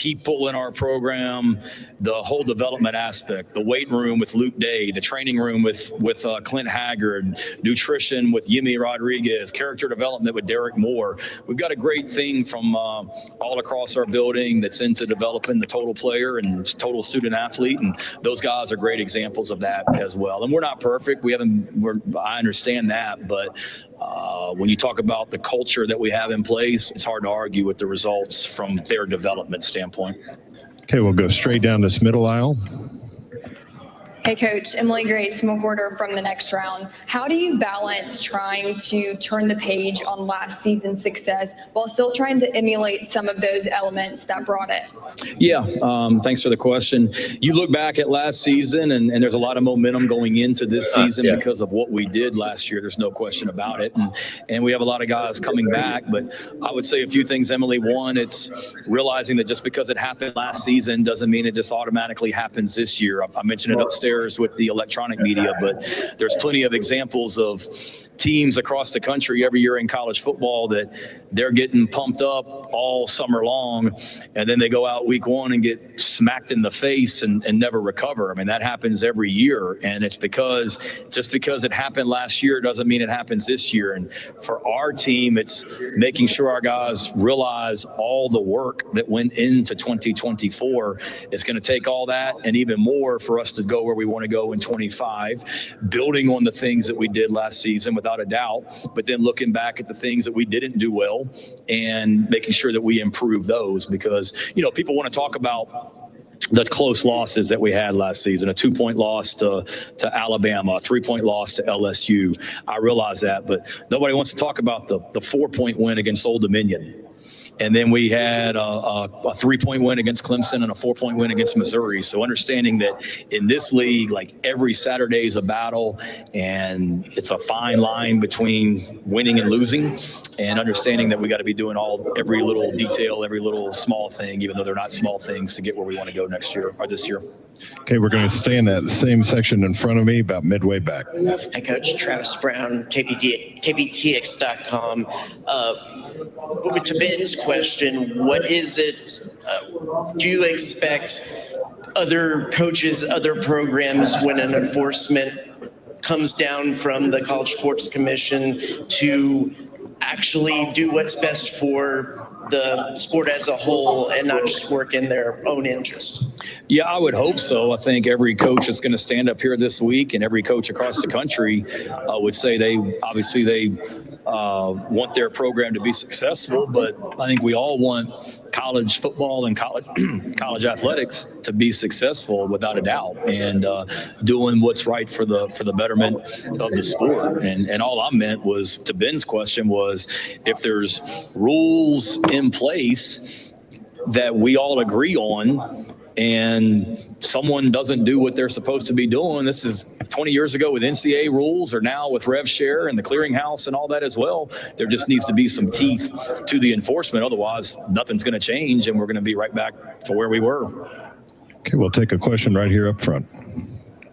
people in our program, the whole development aspect, the weight room with Luke Day, the training room with Clint Haggard, nutrition with Yimi Rodriguez, character development with Derek Moore. We've got a great thing from all across our building that's into developing the total player and total student athlete, and those guys are great examples of that as well. And we're not perfect. I understand that, but when you talk about the culture that we have in place, it's hard to argue with the results from their development standpoint. Okay, we'll go straight down this middle aisle. Hey, Coach. Emily Grace McWhorter from The Next Round. How do you balance trying to turn the page on last season's success while still trying to emulate some of those elements that brought it? Yeah, thanks for the question. You look back at last season, and there's a lot of momentum going into this season because of what we did last year. There's no question about it. And we have a lot of guys coming back. But I would say a few things, Emily. One, it's realizing that just because it happened last season doesn't mean it just automatically happens this year. I mentioned it upstairs with the electronic media, but there's plenty of examples of teams across the country every year in college football that they're getting pumped up all summer long, and then they go out week one and get smacked in the face and never recover. I mean, that happens every year, and it's because just because it happened last year doesn't mean it happens this year. And for our team, it's making sure our guys realize all the work that went into 2024. It's going to take all that and even more for us to go where we want to go in 25, building on the things that we did last season without a doubt, but then looking back at the things that we didn't do well and making sure that we improve those, because, people want to talk about the close losses that we had last season, a 2-point loss to Alabama, a 3-point loss to LSU. I realize that, but nobody wants to talk about the 4-point win against Old Dominion. And then we had a 3-point win against Clemson and a 4-point win against Missouri. So understanding that in this league, like every Saturday is a battle, and it's a fine line between winning and losing, and understanding that we got to be doing every little detail, every little small thing, even though they're not small things, to get where we want to go next year or this year. Okay, we're going to stay in that same section in front of me, about midway back. Hi, Coach. Travis Brown, KBTX.com. Moving to Ben's question, what is it, do you expect other coaches, other programs, when an enforcement comes down from the College Sports Commission, to actually do what's best for the sport as a whole and not just work in their own interest? Yeah, I would hope so. I think every coach that's going to stand up here this week, and every coach across the country would say they want their program to be successful, but I think we all want college football and college athletics to be successful without a doubt, and doing what's right for the betterment of the sport. And all I meant was, to Ben's question, was if there's rules in place that we all agree on, and someone doesn't do what they're supposed to be doing. This is 20 years ago with NCAA rules, or now with Rev Share and the clearinghouse and all that as well. There just needs to be some teeth to the enforcement. Otherwise, nothing's going to change, and we're going to be right back to where we were. Okay, we'll take a question right here up front.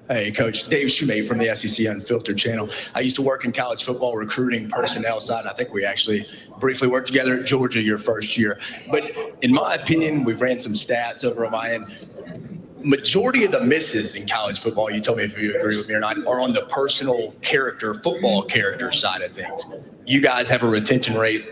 Hey, Coach. Dave Shumate from the SEC Unfiltered channel. I used to work in college football recruiting personnel side. I think we actually briefly worked together at Georgia your first year. But in my opinion, we've ran some stats over on my end. Majority of the misses in college football, you told me if you agree with me or not, are on the personal character, football character side of things. You guys have a retention rate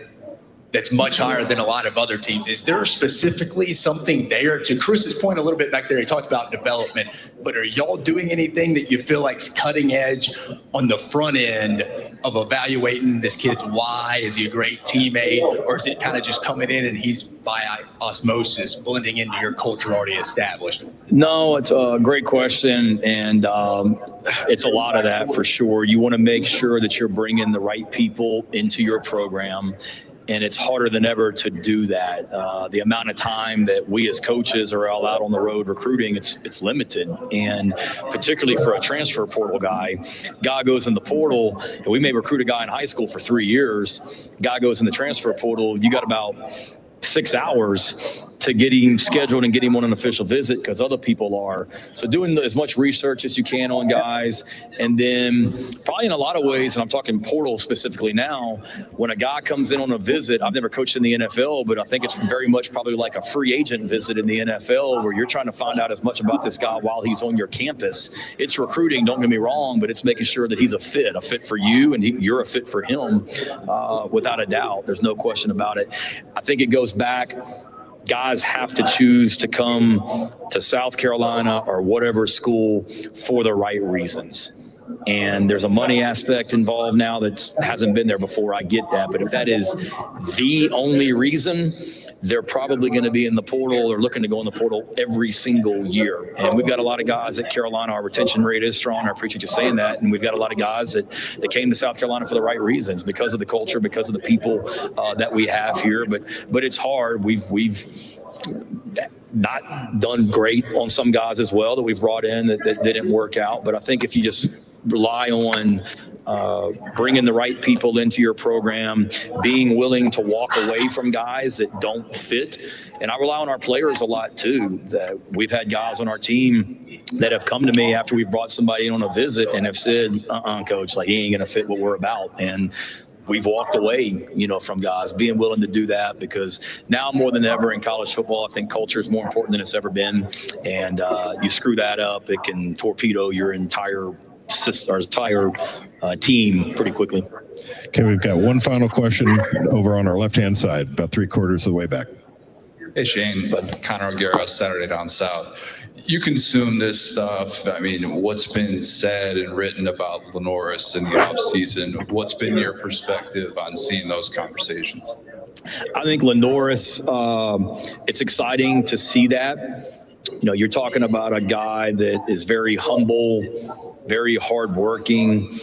that's much higher than a lot of other teams. Is there specifically something there? To Chris's point a little bit back there, he talked about development, but are y'all doing anything that you feel like's cutting edge on the front end of evaluating this kid's why? Is he a great teammate, or is it kind of just coming in and he's by osmosis blending into your culture already established? No, it's a great question, and it's a lot of that for sure. You want to make sure that you're bringing the right people into your program, and it's harder than ever to do that. The amount of time that we as coaches are all out on the road recruiting, it's limited. And particularly for a transfer portal guy goes in the portal, and we may recruit a guy in high school for 3 years, guy goes in the transfer portal, you got about 6 hours to get him scheduled and get him on an official visit because other people are. So doing as much research as you can on guys. And then probably in a lot of ways, and I'm talking portal specifically now, when a guy comes in on a visit, I've never coached in the NFL, but I think it's very much probably like a free agent visit in the NFL where you're trying to find out as much about this guy while he's on your campus. It's recruiting, don't get me wrong, but it's making sure that he's a fit for you, and you're a fit for him without a doubt. There's no question about it. I think it goes back. Guys have to choose to come to South Carolina or whatever school for the right reasons. And there's a money aspect involved now that hasn't been there before. I get that. But if that is the only reason, they're probably going to be in the portal or looking to go in the portal every single year. And we've got a lot of guys at Carolina. Our retention rate is strong. I appreciate you saying that. And we've got a lot of guys that came to South Carolina for the right reasons, because of the culture, because of the people that we have here. But it's hard. We've not done great on some guys as well that we've brought in that didn't work out. But I think if you just rely on bringing the right people into your program, being willing to walk away from guys that don't fit. And I rely on our players a lot too, that we've had guys on our team that have come to me after we've brought somebody in on a visit and have said, coach, like, he ain't going to fit what we're about. And we've walked away, from guys being willing to do that, because now more than ever in college football, I think culture is more important than it's ever been. And you screw that up, it can torpedo your entire team pretty quickly. Okay, we've got one final question over on our left-hand side, about 3/4 of the way back. Hey, Shane, Connor O'Gara, Saturday Down South. You consume this stuff. I mean, what's been said and written about Lenoris in the offseason? What's been your perspective on seeing those conversations? I think Lenoris, it's exciting to see that. You're talking about a guy that is very humble, very hardworking,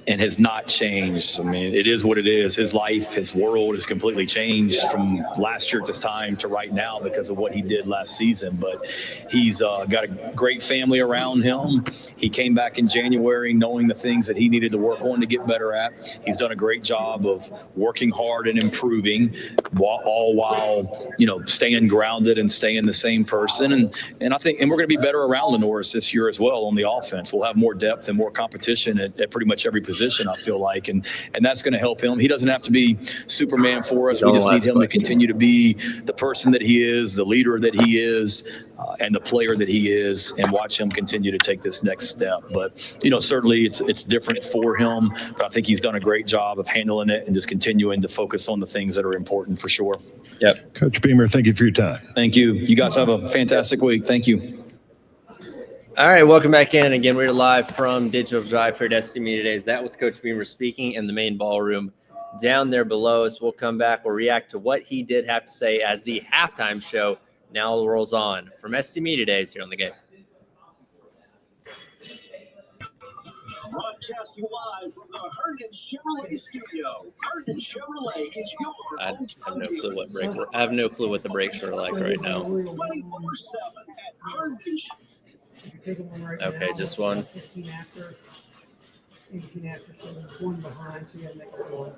and has not changed. I mean, it is what it is. His life, his world has completely changed from last year at this time to right now because of what he did last season. But he's got a great family around him. He came back in January knowing the things that he needed to work on to get better at. He's done a great job of working hard and improving, all while, staying grounded and staying the same person. And I think, and we're going to be better around Lenoris this year as well on the offense. We'll have more depth and more competition at pretty much every position, I feel like, and that's going to help him. He doesn't have to be Superman for us. We just need him to continue to be the person that he is, the leader that he is, and the player that he is, and watch him continue to take this next step. But certainly it's different for him, but I think he's done a great job of handling it and just continuing to focus on the things that are important for sure. Yep. Coach Beamer, thank you for your time. Thank you. You guys have a fantastic week. Thank you. All right, welcome back in. Again, we're live from Digital Drive here at SC Media Days. That was Coach Beamer speaking in the main ballroom down there below us. We'll come back. We'll react to what he did have to say as the halftime show now rolls on from SC Media Days here on The Game. Broadcasting live from the Herndon Chevrolet studio. Herndon Chevrolet is your I have no clue what I have no clue what the brakes are like right now. 24/7 at Herndon. Okay, just one. 15 after, 18 after, so there's one behind, so you gotta make it one.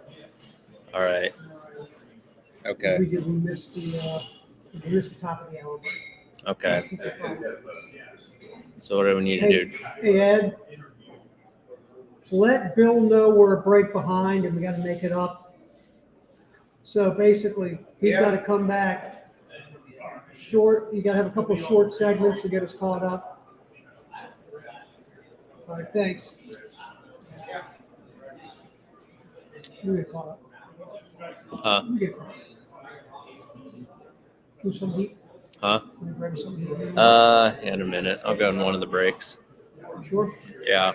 All right. Okay. We missed the top of the hour. Okay. So what do we need to do? Hey, Ed, let Bill know we're a break behind and we gotta make it up. So basically, he's gotta come back short. You gotta have a couple of short segments to get us caught up. All right, thanks. You get caught up. You get caught up. Do some heat. Huh? Can I grab some heat? In a minute. I'll go in one of the breaks. Sure. Yeah.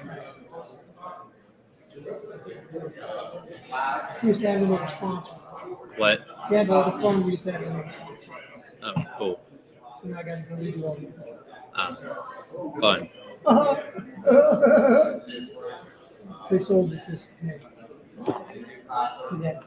We used to have another sponsor. What? If you had all the fun, we used to have another sponsor. Oh, cool. So now I gotta go redo all the Fun. They sold it just today.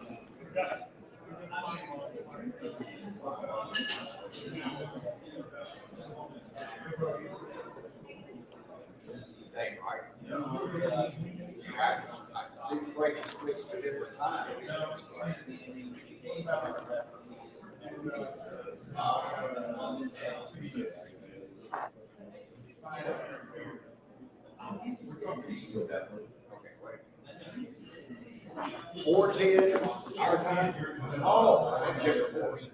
Our time. Oh, I didn't get the horse.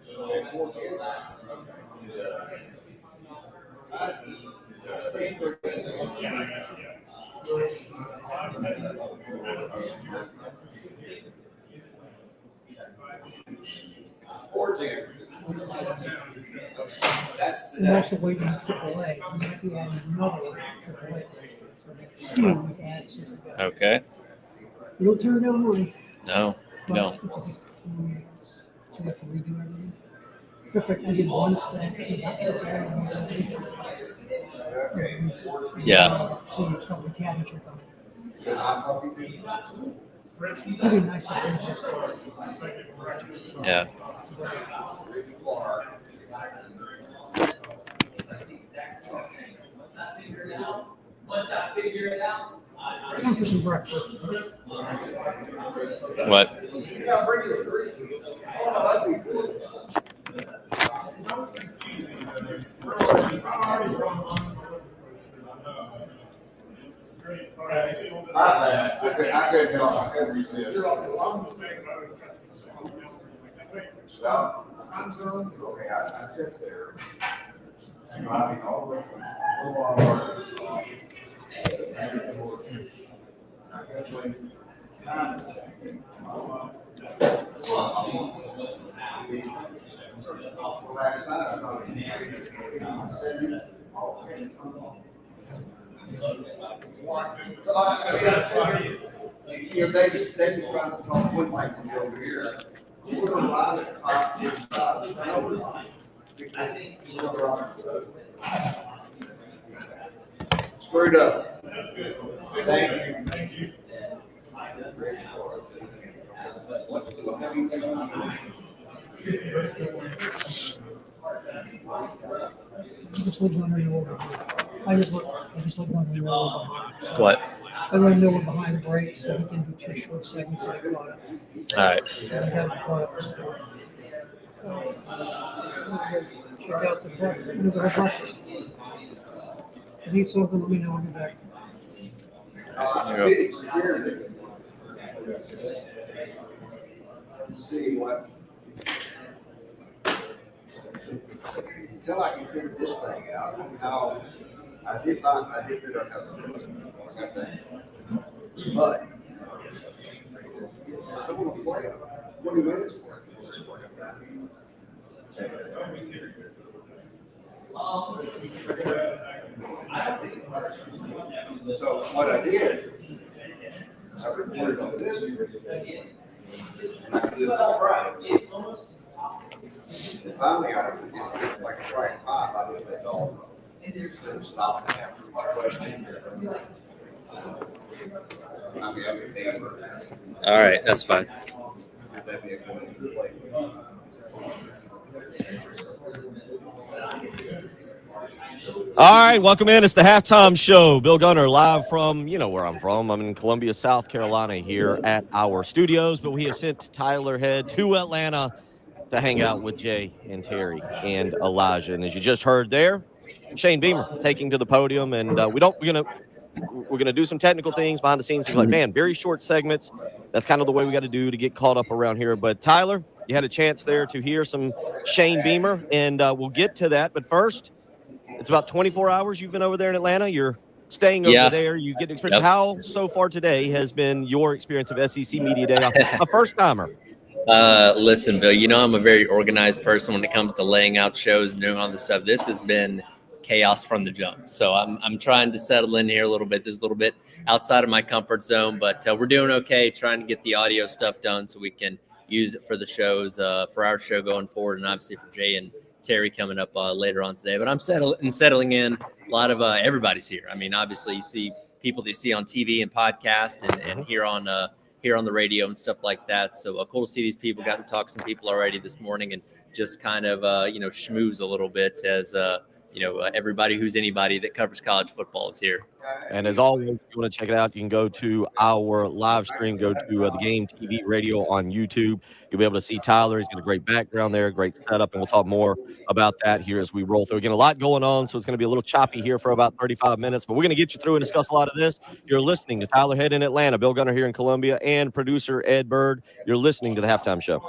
410. I'm also waiting on AAA. We might be adding another AAA race. So we can add something. Okay. We don't turn down money. No. but No. it's a big convenience. So we have to redo everything. Perfect. I did one set, did not AAA, and I did AAA. Yeah. So you start with cabinetry company. It'd be nice if they just Yeah. time for some breakfast. What? I couldn't help. I couldn't resist. Well, time zones, okay, I sit there. Driving all the way from last night, I thought David's trying to talk with Mike over here. We're gonna ride at 5:55. Screwed up. Thank you. I just looked under the order. I just looked under the order. What? I let him know we're behind the brakes, so he can do 2 short segments at a time. All right. And I got it caught up. Check out the breakfast. Look at our breakfast. If you need something, let me know. I'll be back. Getting scared. See what? Until I can figure this thing out, how I did figure out how to do it. I got that. But I want to play 20 minutes for it. So what I did, I recorded on this, and I did it on track. And finally, I just like a track 5, I did that all. And stop and answer my question. I mean, everything. All right. That's fine. That'd be a good play. All right, welcome in. It's the halftime show. Bill Gunner live from, you know where I'm from. I'm in Columbia, South Carolina here at our studios, but we have sent Tyler Head to Atlanta to hang out with Jay and Terry and Elijah. And as you just heard there, Shane Beamer taking to the podium, and we're gonna do some technical things behind the scenes. He's like, man, very short segments. That's kind of the way we got to do to get caught up around here. But Tyler, you had a chance there to hear some Shane Beamer, and we'll get to that. But first, it's about 24 hours you've been over there in Atlanta. You're staying over there. You get experience. Yep. How so far today has been your experience of SEC Media Day? A first timer. Listen, Bill, you know I'm a very organized person when it comes to laying out shows and doing all this stuff. This has been chaos from the jump. So I'm trying to settle in here a little bit. This is a little bit outside of my comfort zone, but we're doing okay, trying to get the audio stuff done so we can use it for the shows, for our show going forward, and obviously for Jay and Terry coming up later on today. But I'm settling in. A lot of everybody's here. I mean, obviously you see people that you see on TV and podcast and here on the radio and stuff like that. So cool to see these people. Got to talk to some people already this morning and just kind of schmooze a little bit everybody who's anybody that covers college football is here. And as always, if you want to check it out, you can go to our live stream, go to the Game TV Radio on YouTube. You'll be able to see Tyler. He's got a great background there, great setup, and we'll talk more about that here as we roll through. Again, a lot going on, so it's going to be a little choppy here for about 35 minutes, but we're going to get you through and discuss a lot of this. You're listening to Tyler Head in Atlanta, Bill Gunner here in Columbia, and producer Ed Bird. You're listening to the Halftime Show.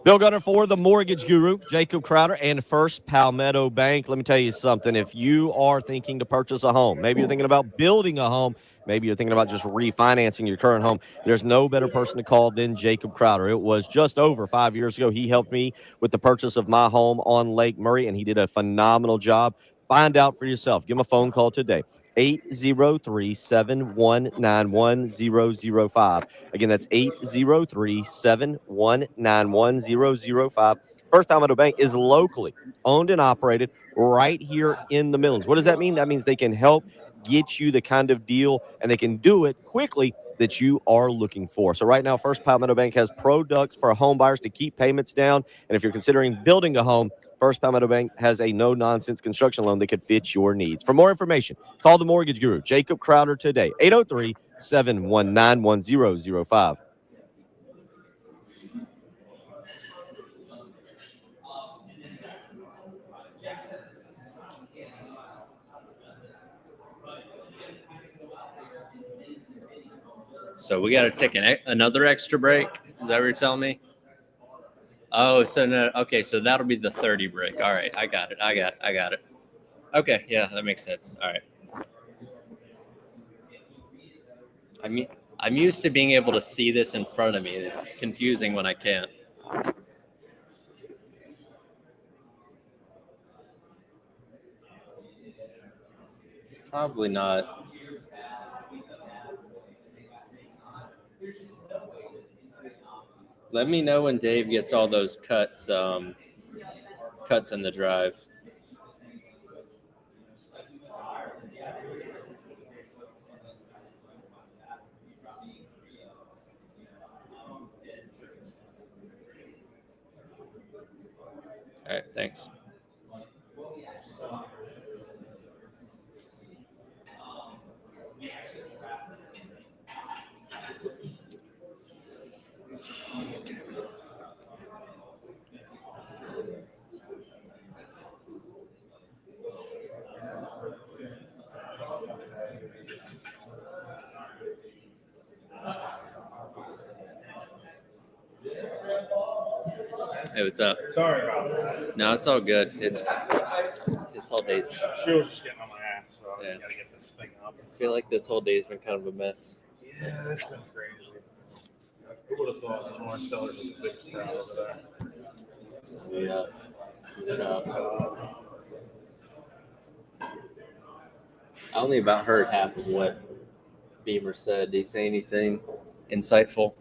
Bill Gunner for the Mortgage Guru, Jacob Crowder, and First Palmetto Bank. Let me tell you something. If you are thinking to purchase a home, maybe you're thinking about building a home, maybe you're thinking about just refinancing your current home, there's no better person to call than Jacob Crowder. It was just over 5 years ago. He helped me with the purchase of my home on Lake Murray, and he did a phenomenal job. Find out for yourself. Give him a phone call today. 803-719-1005. Again, that's 803-719-1005. First Palmetto Bank is locally owned and operated right here in the Midlands. What does that mean? That means they can help get you the kind of deal, and they can do it quickly that you are looking for. So right now, First Palmetto Bank has products for home buyers to keep payments down. And if you're considering building a home, First Palmetto Bank has a no-nonsense construction loan that could fit your needs. For more information, call the Mortgage Guru, Jacob Crowder, today, 803-719-1005. So we got to take another extra break. Is that what you're telling me? Oh, so no. Okay, so that'll be the 30 break. All right, I got it. Okay, yeah, that makes sense. All right. I'm used to being able to see this in front of me. It's confusing when I can't. Probably not. Let me know when Dave gets all those cuts in the drive. All right, thanks. Hey, what's up? Sorry about that. No, it's all good. It's this whole day's. She was just getting on my ass, so I Yeah. gotta get this thing up. I feel like this whole day's been kind of a mess. Yeah, it's been crazy. Who would have thought the North Sellers was the biggest crowd over there? Yeah. I only about heard half of what Beamer said. Did he say anything insightful?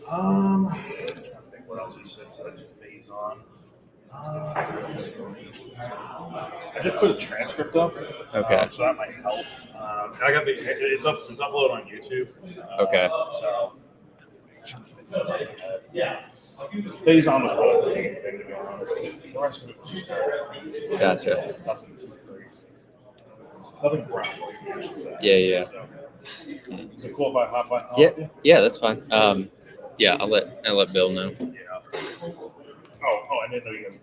I'm trying to think what else he said besides phase on. I just put a transcript up. Okay. So that might help. I got it's uploaded on YouTube. Okay. So yeah. Phase on was really the main thing, to be honest. The rest of it was just Gotcha. nothing too crazy. Nothing groundbreaking, I should say. Yeah. So, is it cool if I hop on? Yeah, that's fine. Yeah, I'll let Bill know. Yeah. Oh, I didn't know you guys.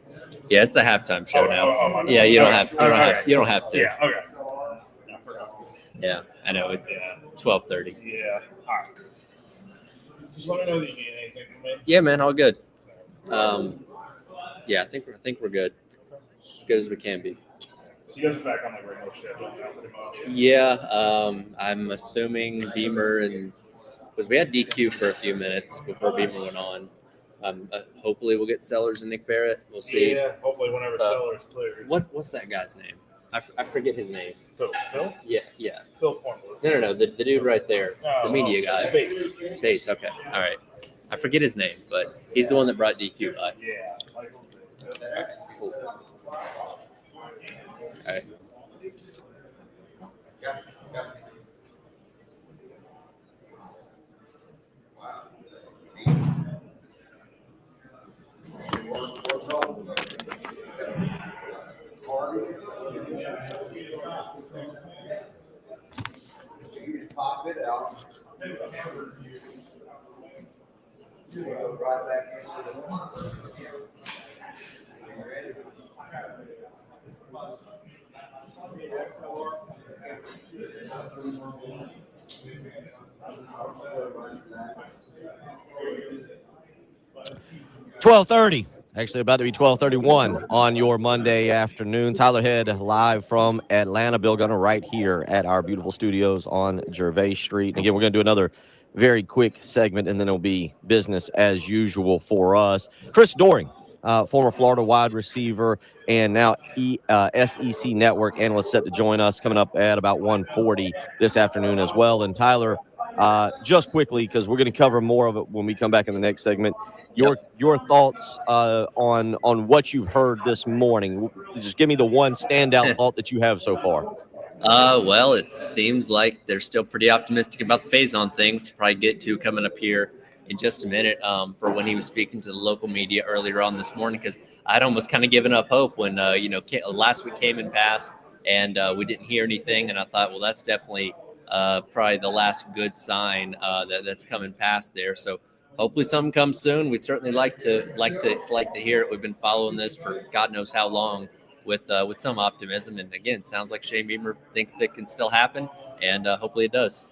Yeah, it's the halftime show now. my Yeah, bad. you don't Okay. have Okay. you don't have to. Yeah. Okay. Yeah, I forgot. Yeah, I know it's Yeah. 12:30. Yeah. All right. Just let me know that you need anything from me. Yeah, man, all good. Yeah, I think we're good. As good as we can be. So you guys are back on the regular schedule now, pretty much. Yeah, I'm assuming Beamer and because we had DQ for a few minutes before Beamer went on. Hopefully we'll get Sellers and Nick Barrett. We'll see. Yeah, hopefully whenever Sellers cleared. What's that guy's name? I forget his name. Phil? Yeah. Phil Cornwood. No. The dude right there, the media guy. Bates. Bates. Okay. All right. I forget his name, but he's the one that brought DQ by. Yeah. Michael Bates. All right. Cool. All right. You just pop it out. Go right back into the one. You ready? 12:30. Actually, about to be 12:31 on your Monday afternoon. Tyler Head live from Atlanta. Bill Gunner right here at our beautiful studios on Gervais Street. And again, we're going to do another very quick segment, and then it'll be business as usual for us. Chris Doering, former Florida wide receiver and now SEC Network analyst, set to join us coming up at about 1:40 this afternoon as well. And Tyler, just quickly, because we're going to cover more of it when we come back in the next segment. Your thoughts on what you've heard this morning. Just give me the one standout thought that you have so far. Well, it seems like they're still pretty optimistic about the Faison thing, which we'll probably get to coming up here in just a minute, for when he was speaking to the local media earlier on this morning, because I'd almost kind of given up hope when, last week came and passed and we didn't hear anything. And I thought, well, that's definitely probably the last good sign that's coming past there. So hopefully something comes soon. We'd certainly like to hear it. We've been following this for God knows how long with some optimism. And again, it sounds like Shane Beamer thinks that can still happen, and hopefully it does.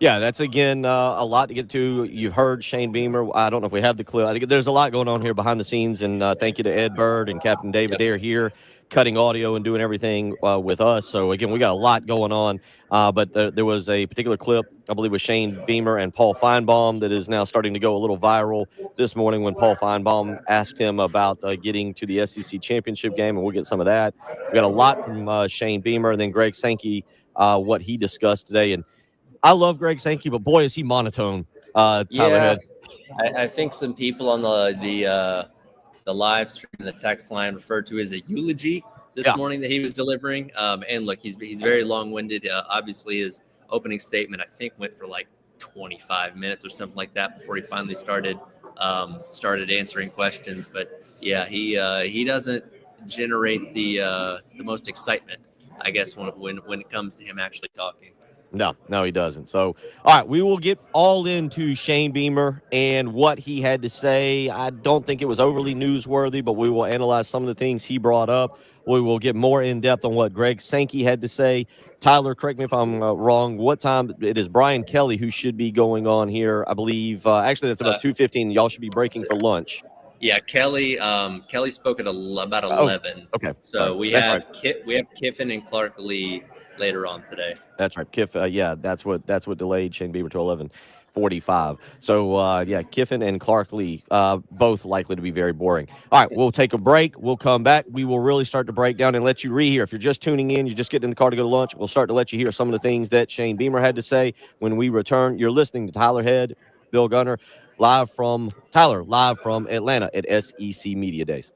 Yeah, that's, again, a lot to get to. You've heard Shane Beamer. I don't know if we have the clip. I think there's a lot going on here behind the scenes, and thank you to Ed Bird and Captain David Dare here, cutting audio and doing everything with us. So, again, we got a lot going on, but there was a particular clip, I believe, with Shane Beamer and Paul Feinbaum that is now starting to go a little viral this morning when Paul Feinbaum asked him about getting to the SEC championship game, and we'll get some of that. We got a lot from Shane Beamer, and then Greg Sankey, what he discussed today. And I love Greg Sankey, but boy, is he monotone, Tyler Head. I think some people on the live stream, the text line, referred to as a eulogy this morning that he was delivering. And look, he's very long-winded. Obviously, his opening statement, I think, went for like 25 minutes or something like that before he finally started answering questions. But yeah, he doesn't generate the most excitement, I guess, when it comes to him actually talking. No, he doesn't. So, all right, we will get all into Shane Beamer and what he had to say. I don't think it was overly newsworthy, but we will analyze some of the things he brought up. We will get more in depth on what Greg Sankey had to say. Tyler, correct me if I'm wrong. What time? It is Brian Kelly who should be going on here, I believe. Actually, that's about 2:15. Y'all should be breaking for lunch. Yeah, Kelly spoke at about 11. Okay. So we have Kiffin and Clark Lee later on today. That's right. That's what delayed Shane Beamer to 11:45. So Kiffin and Clark Lee, both likely to be very boring. All right, we'll take a break. We'll come back. We will really start to break down and let you rehear. If you're just tuning in, you just get in the car to go to lunch, we'll start to let you hear some of the things that Shane Beamer had to say when we return. You're listening to Tyler Head, Bill Gunner, live from Atlanta at SEC Media Days.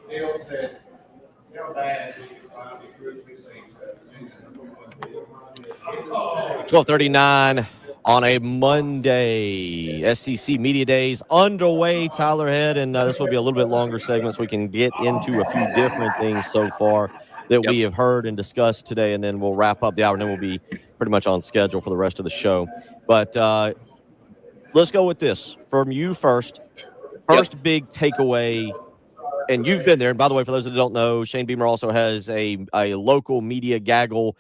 Neil said, how bad is it if I was really saying that? 12:39 on a Monday. SEC Media Days underway. Tyler Head, and this will be a little bit longer segment so we can get into a few different things so far that we have heard and discussed today, and then we'll wrap up the hour, and then we'll be pretty much on schedule for the rest of the show. But let's go with this. From you first. First big takeaway, and you've been there. And by the way, for those that don't know, Shane Beamer also has a local media gaggle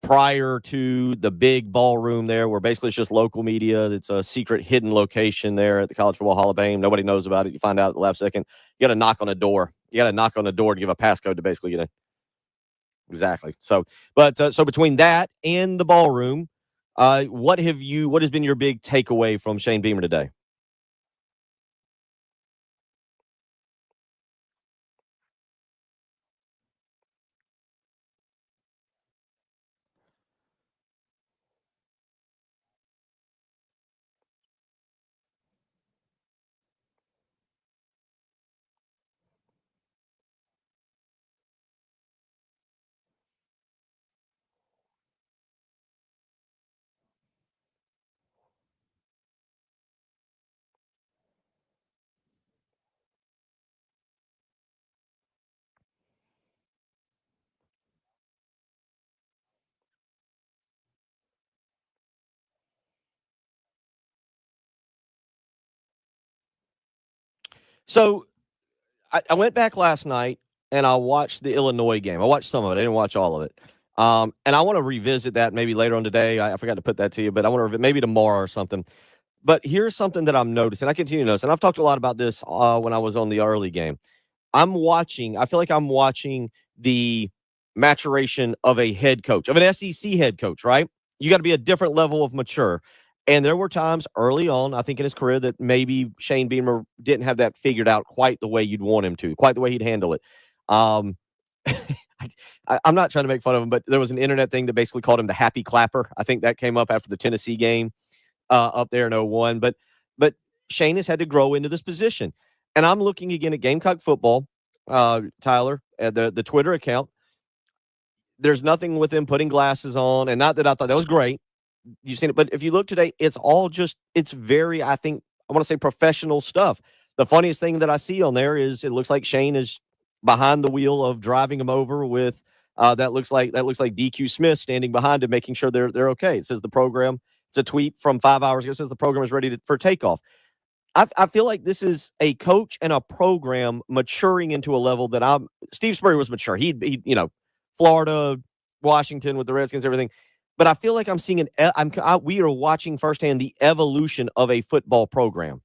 prior to the big ballroom there, where basically it's just local media. It's a secret hidden location there at the College Football Hall of Fame. Nobody knows about it. You find out at the last second. You got to knock on a door. You got to knock on a door to give a passcode to basically get in. Exactly. So between that and the ballroom, what has been your big takeaway from Shane Beamer today? So I went back last night and I watched the Illinois game. I watched some of it. I didn't watch all of it. And I want to revisit that maybe later on today. I forgot to put that to you, but I want to maybe tomorrow or something. But here's something that I'm noticing. I continue to notice, and I've talked a lot about this when I was on the early game. I feel like I'm watching the maturation of a head coach, of an SEC head coach, right? You got to be a different level of mature. And there were times early on, I think in his career, that maybe Shane Beamer didn't have that figured out quite the way you'd want him to, quite the way he'd handle it. I'm not trying to make fun of him, but there was an internet thing that basically called him the happy clapper. I think that came up after the Tennessee game up there in 01. But Shane has had to grow into this position. And I'm looking again at Gamecock football, Tyler, at the Twitter account. There's nothing with him putting glasses on, and not that I thought that was great. You've seen it, but if you look today, it's very, I want to say, professional stuff. The funniest thing that I see on there is it looks like Shane is behind the wheel of driving him over with that looks like DQ Smith standing behind him, making sure they're okay. It says the program. It's a tweet from 5 hours ago. It says the program is ready for takeoff. I feel like this is a coach and a program maturing into a level that Steve Spurrier was mature. He Florida, Washington with the Redskins, everything. But I feel like I'm seeing we are watching firsthand the evolution of a football program.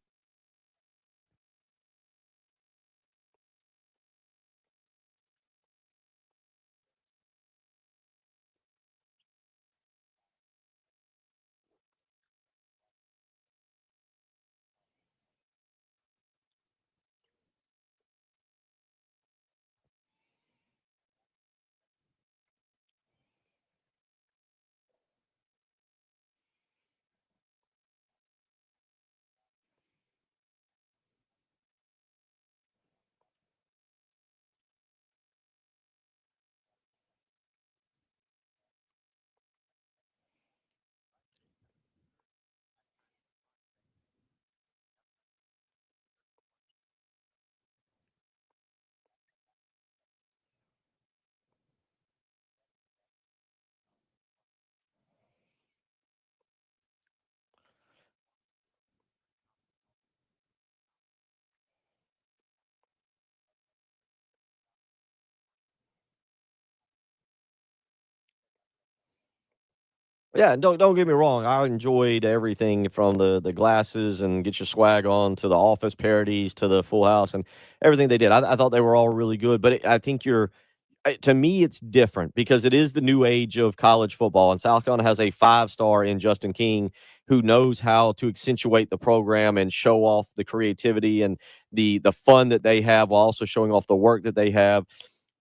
Yeah, and don't get me wrong. I enjoyed everything from the glasses and get your swag on to the Office parodies to the Full House and everything they did. I thought they were all really good. But I think to me, it's different because it is the new age of college football. And South Carolina has a 5-star in Justin King who knows how to accentuate the program and show off the creativity and the fun that they have while also showing off the work that they have.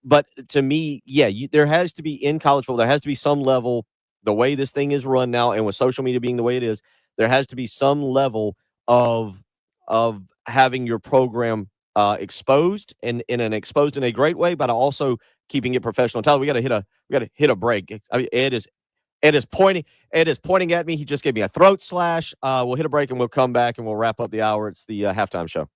But to me, there has to be in college football, there has to be some level. The way this thing is run now, and with social media being the way it is, there has to be some level of having your program exposed and exposed in a great way, but also keeping it professional. Tyler, we got to hit a break. I mean, Ed is It is pointing. It is pointing at me. He just gave me a throat slash. We'll hit a break and we'll come back and we'll wrap up the hour. It's the halftime show.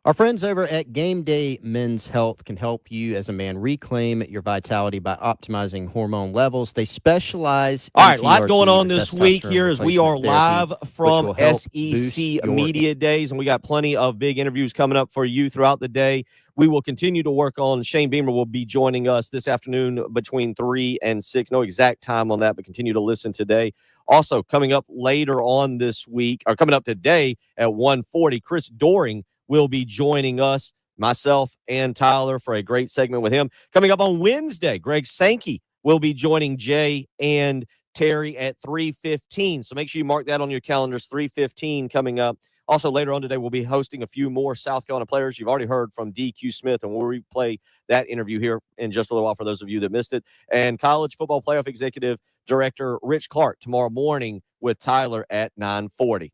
Our friends over at Game Day Men's Health can help you as a man reclaim your vitality by optimizing hormone levels. They specialize in All right, a lot TRT, going on or this testosterone week here as we are replacement therapy, live from will help SEC boost your Media Days, and we got plenty of big interviews coming up for you throughout the day. We will continue to work on. Shane Beamer will be joining us this afternoon between 3 and 6. No exact time on that, but continue to listen today. Also, coming up later on this week, or coming up today at 1:40, Chris Doring will be joining us, myself and Tyler, for a great segment with him. Coming up on Wednesday, Greg Sankey will be joining Jay and Terry at 3:15. So make sure you mark that on your calendars, 3:15 coming up. Also, later on today, we'll be hosting a few more South Carolina players. You've already heard from DQ Smith, and we'll replay that interview here in just a little while for those of you that missed it. And College Football Playoff Executive Director Rich Clark tomorrow morning with Tyler at 9:40.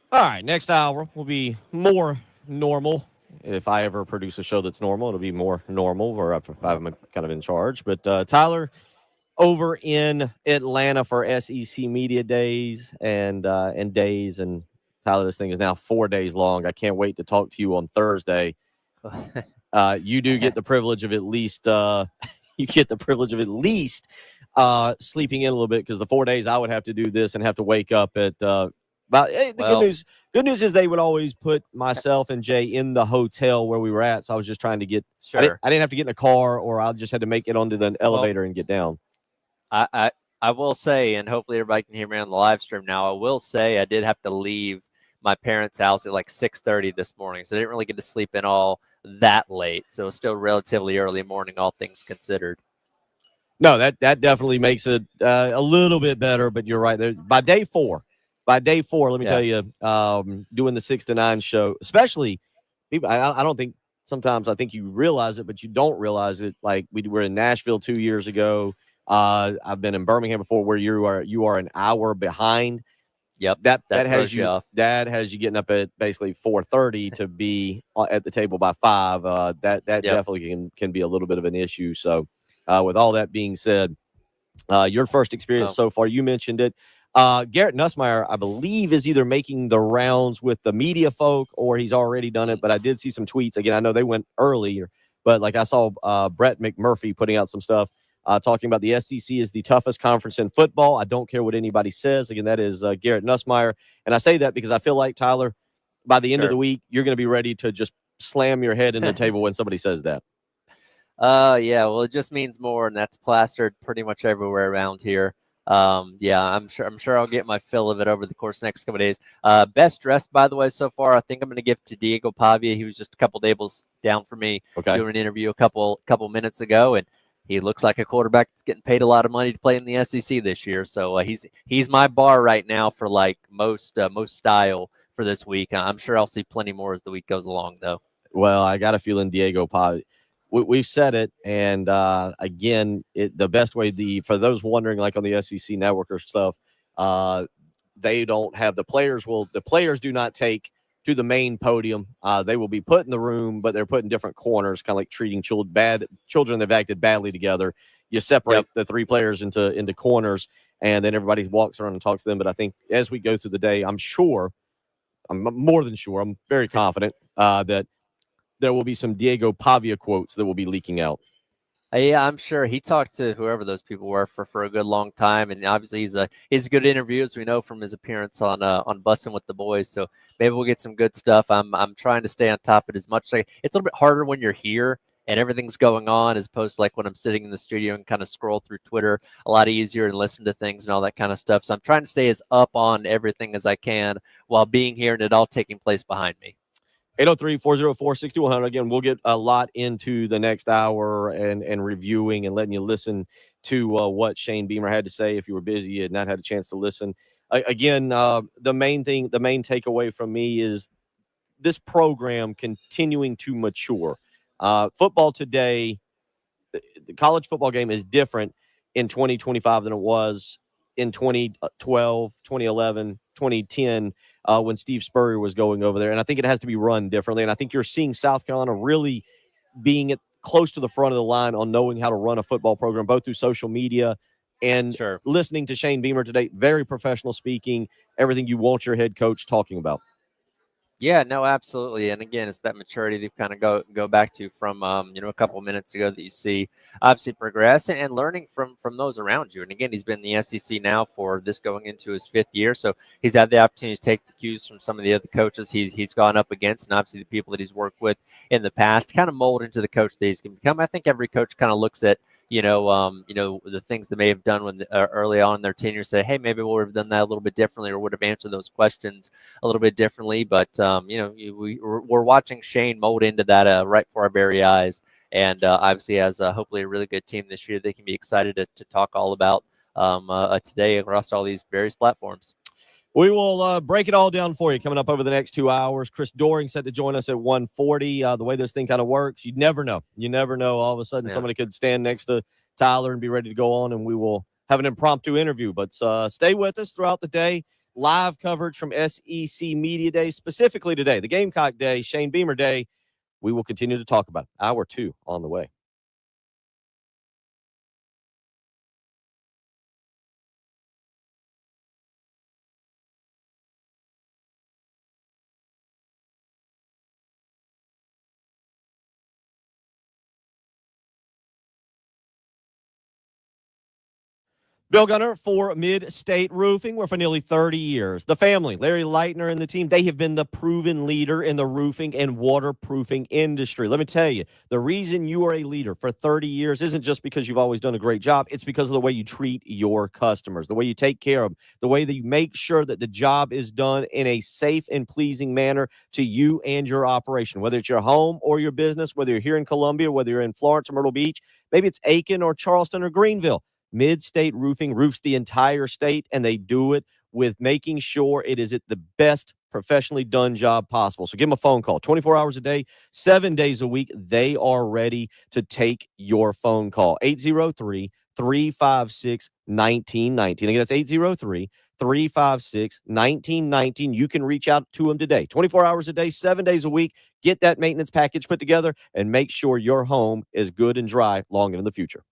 All right, next hour will be more normal. If I ever produce a show that's normal, it'll be more normal, or if I'm kind of in charge. But Tyler, over in Atlanta for SEC Media Days and days, and Tyler, this thing is now 4 days long. I can't wait to talk to you on Thursday. You do get the privilege of at least sleeping in a little bit, because the 4 days I would have to do this and have to wake up at good news is they would always put myself and Jay in the hotel where we were at, so I was just trying to get Sure. I didn't have to get in a car, or I just had to make it onto the elevator and get down. I will say, and hopefully everybody can hear me on the live stream now, I will say I did have to leave my parents' house at like 6:30 this morning, so I didn't really get to sleep in all that late. So it's still relatively early morning, all things considered. No, that definitely makes it a little bit better, but you're right. By day four, let me tell you, doing the 6 to 9 show, especially people, I don't think, sometimes I think you realize it, but you don't realize it. Like, we were in Nashville 2 years ago. I've been in Birmingham before, where you are an hour behind. Yep. That throws has you off. that has you getting up at basically 4:30 to be at the table by 5. That definitely can be a little bit of an issue. So, with all that being said, your first experience so far, you mentioned it. Garrett Nussmeier, I believe, is either making the rounds with the media folk, or he's already done it. But I did see some tweets. Again, I know they went earlier, but like I saw Brett McMurphy putting out some stuff talking about the SEC is the toughest conference in football. I don't care what anybody says. Again, that is Garrett Nussmeier. And I say that because I feel like, Tyler, by the end of the week, you're going to be ready to just slam your head into the table when somebody says that. Yeah, well, it just means more, and that's plastered pretty much everywhere around here. Yeah, I'm sure I'll get my fill of it over the course of the next couple of days. Best dressed, by the way, so far, I think I'm going to give to Diego Pavia. He was just a couple tables down for me doing an interview a couple minutes ago, and he looks like a quarterback that's getting paid a lot of money to play in the SEC this year. So he's my bar right now for like most style for this week. I'm sure I'll see plenty more as the week goes along, though. Well, I got a feeling Diego Pavia. We've said it, and again, the best way, for those wondering, like on the SEC network or stuff, they don't have the players do not take to the main podium. They will be put in the room, but they're put in different corners, kind of like treating children that have acted badly together. You separate the three players into corners, and then everybody walks around and talks to them. But I think as we go through the day, I'm more than sure, I'm very confident that there will be some Diego Pavia quotes that will be leaking out. Yeah, I'm sure he talked to whoever those people were for a good long time, and obviously he's a good interview, as we know from his appearance on Bussin' with the Boys. So maybe we'll get some good stuff. I'm trying to stay on top of it as much. It's a little bit harder when you're here and everything's going on, as opposed to like when I'm sitting in the studio and kind of scroll through Twitter. A lot easier and listen to things and all that kind of stuff. So I'm trying to stay as up on everything as I can while being here and it all taking place behind me. 803-404-6100. Again, we'll get a lot into the next hour and reviewing and letting you listen to what Shane Beamer had to say. If you were busy, you had not had a chance to listen. Again, the main takeaway from me is this program continuing to mature. Football today, the college football game is different in 2025 than it was in 2012, 2011, 2010, when Steve Spurrier was going over there. And I think it has to be run differently. And I think you're seeing South Carolina really being close to the front of the line on knowing how to run a football program, both through social media and listening to Shane Beamer today. Very professional speaking, everything you want your head coach talking about. Yeah, no, absolutely. And again, it's that maturity that kind of go back to from a couple of minutes ago that you see obviously progress and learning from those around you. And again, he's been in the SEC now for this going into his 5th year. So he's had the opportunity to take the cues from some of the other coaches he's gone up against, and obviously the people that he's worked with in the past, kind of mold into the coach that he's going to become. I think every coach kind of looks at the things they may have done when early on in their tenure, say, hey, maybe we would have done that a little bit differently, or would have answered those questions a little bit differently. But we're watching Shane mold into that right before our very eyes, and obviously has hopefully a really good team this year. They can be excited to talk all about today across all these various platforms. We will break it all down for you coming up over the next 2 hours. Chris Doering set to join us at 1:40. The way this thing kind of works, you never know. All of a sudden, somebody could stand next to Tyler and be ready to go on, and we will have an impromptu interview. But stay with us throughout the day. live coverage from SEC Media Day, specifically today, the Gamecock Day, Shane Beamer Day. We will continue to talk about it. Hour 2 on the way. Bill Gunner for Mid-State Roofing. We're for nearly 30 years. The family, Larry Leitner and the team, they have been the proven leader in the roofing and waterproofing industry. Let me tell you, the reason you are a leader for 30 years isn't just because you've always done a great job. It's because of the way you treat your customers, the way you take care of them, the way that you make sure that the job is done in a safe and pleasing manner to you and your operation, whether it's your home or your business, whether you're here in Columbia, whether you're in Florence or Myrtle Beach, maybe it's Aiken or Charleston or Greenville. Mid-State Roofing roofs the entire state, and they do it with making sure it is at the best professionally done job possible. So give them a phone call 24 hours a day, 7 days a week. They are ready to take your phone call. 803-356-1919. Again, that's 803-356-1919. You can reach out to them today. 24 hours a day, 7 days a week. Get that maintenance package put together and make sure your home is good and dry long into the future.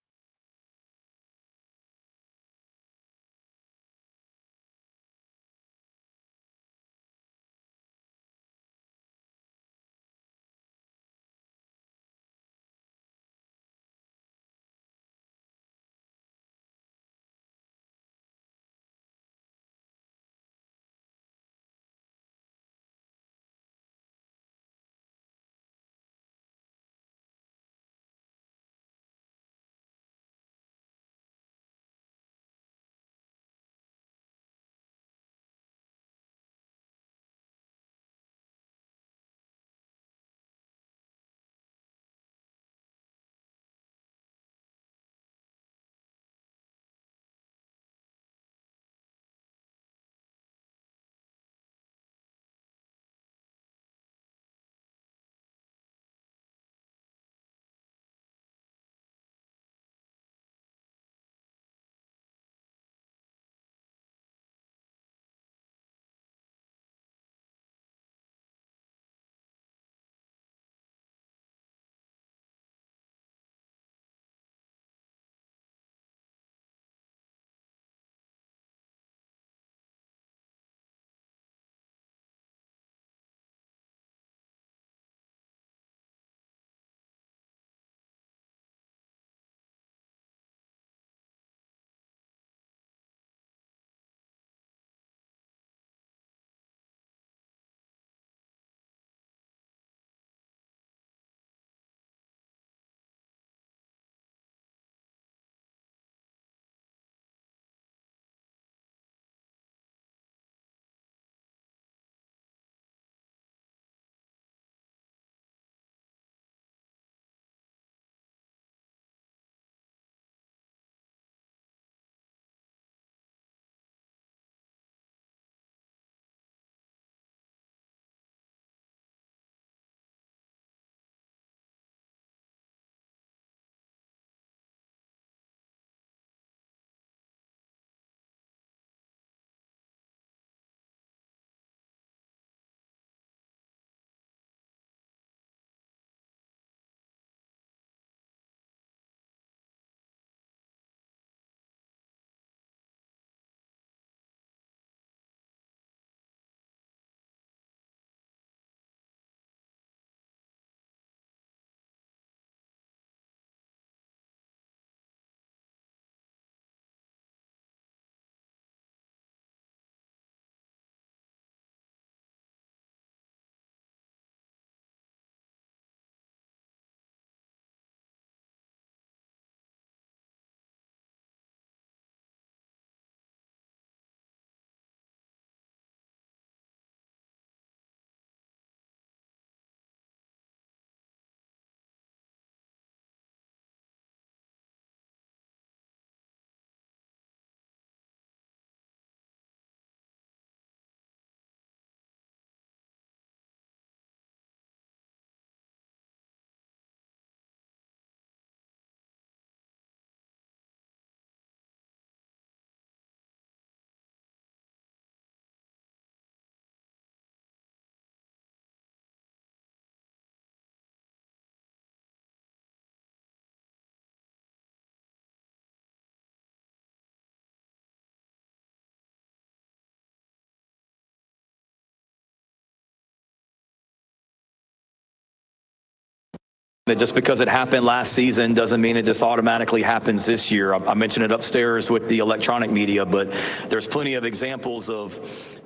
That just because it happened last season doesn't mean it just automatically happens this year. I mentioned it upstairs with the electronic media, but there's plenty of examples of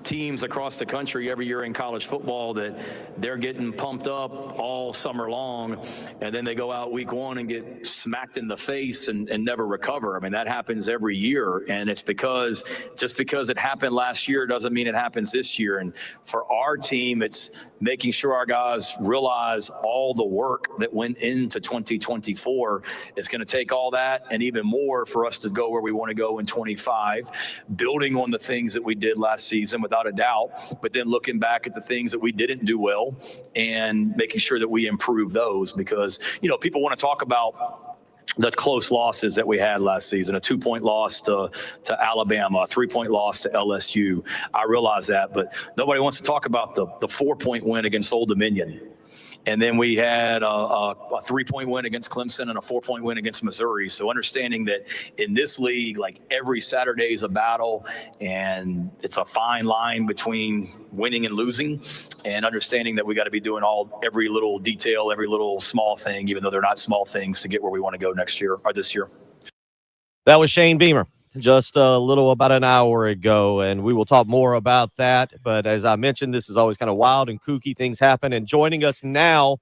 teams across the country every year in college football that they're getting pumped up all summer long, and then they go out week one and get smacked in the face and never recover. I mean, that happens every year, and it's because just because it happened last year doesn't mean it happens this year. And for our team, it's making sure our guys realize all the work that went into 2024. It's going to take all that and even more for us to go where we want to go in 25, building on the things that we did last season without a doubt, but then looking back at the things that we didn't do well and making sure that we improve those, because, people want to talk about the close losses that we had last season, a 2-point loss to Alabama, a 3-point loss to LSU. I realize that, but nobody wants to talk about the 4-point win against Old Dominion. And then we had a 3-point win against Clemson and a 4-point win against Missouri. So understanding that in this league, like every Saturday is a battle, and it's a fine line between winning and losing, and understanding that we got to be doing every little detail, every little small thing, even though they're not small things, to get where we want to go next year or this year. That was Shane Beamer just about an hour ago, and we will talk more about that. But as I mentioned, this is always kind of wild and kooky. Things happen. And joining us now,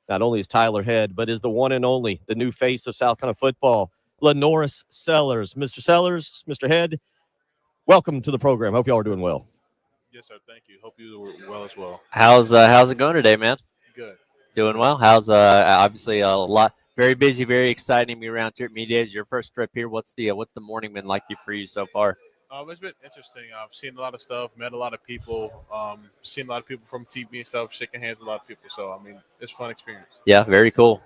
not only is Tyler Head, but is the one and only, the new face of South Carolina football, LaNorris Sellers. Mr. Sellers, Mr. Head, welcome to the program. Hope y'all are doing well. Yes, sir. Thank you. Hope you are well as well. How's it going today, man? Good. Doing well. How's obviously a lot. Very busy, very exciting to be around here at Media Days. Your first trip here. What's the morning been like for you so far? It's been interesting. I've seen a lot of stuff, met a lot of people, seen a lot of people from TV and stuff, shaking hands with a lot of people. So, it's a fun experience. Yeah, very cool.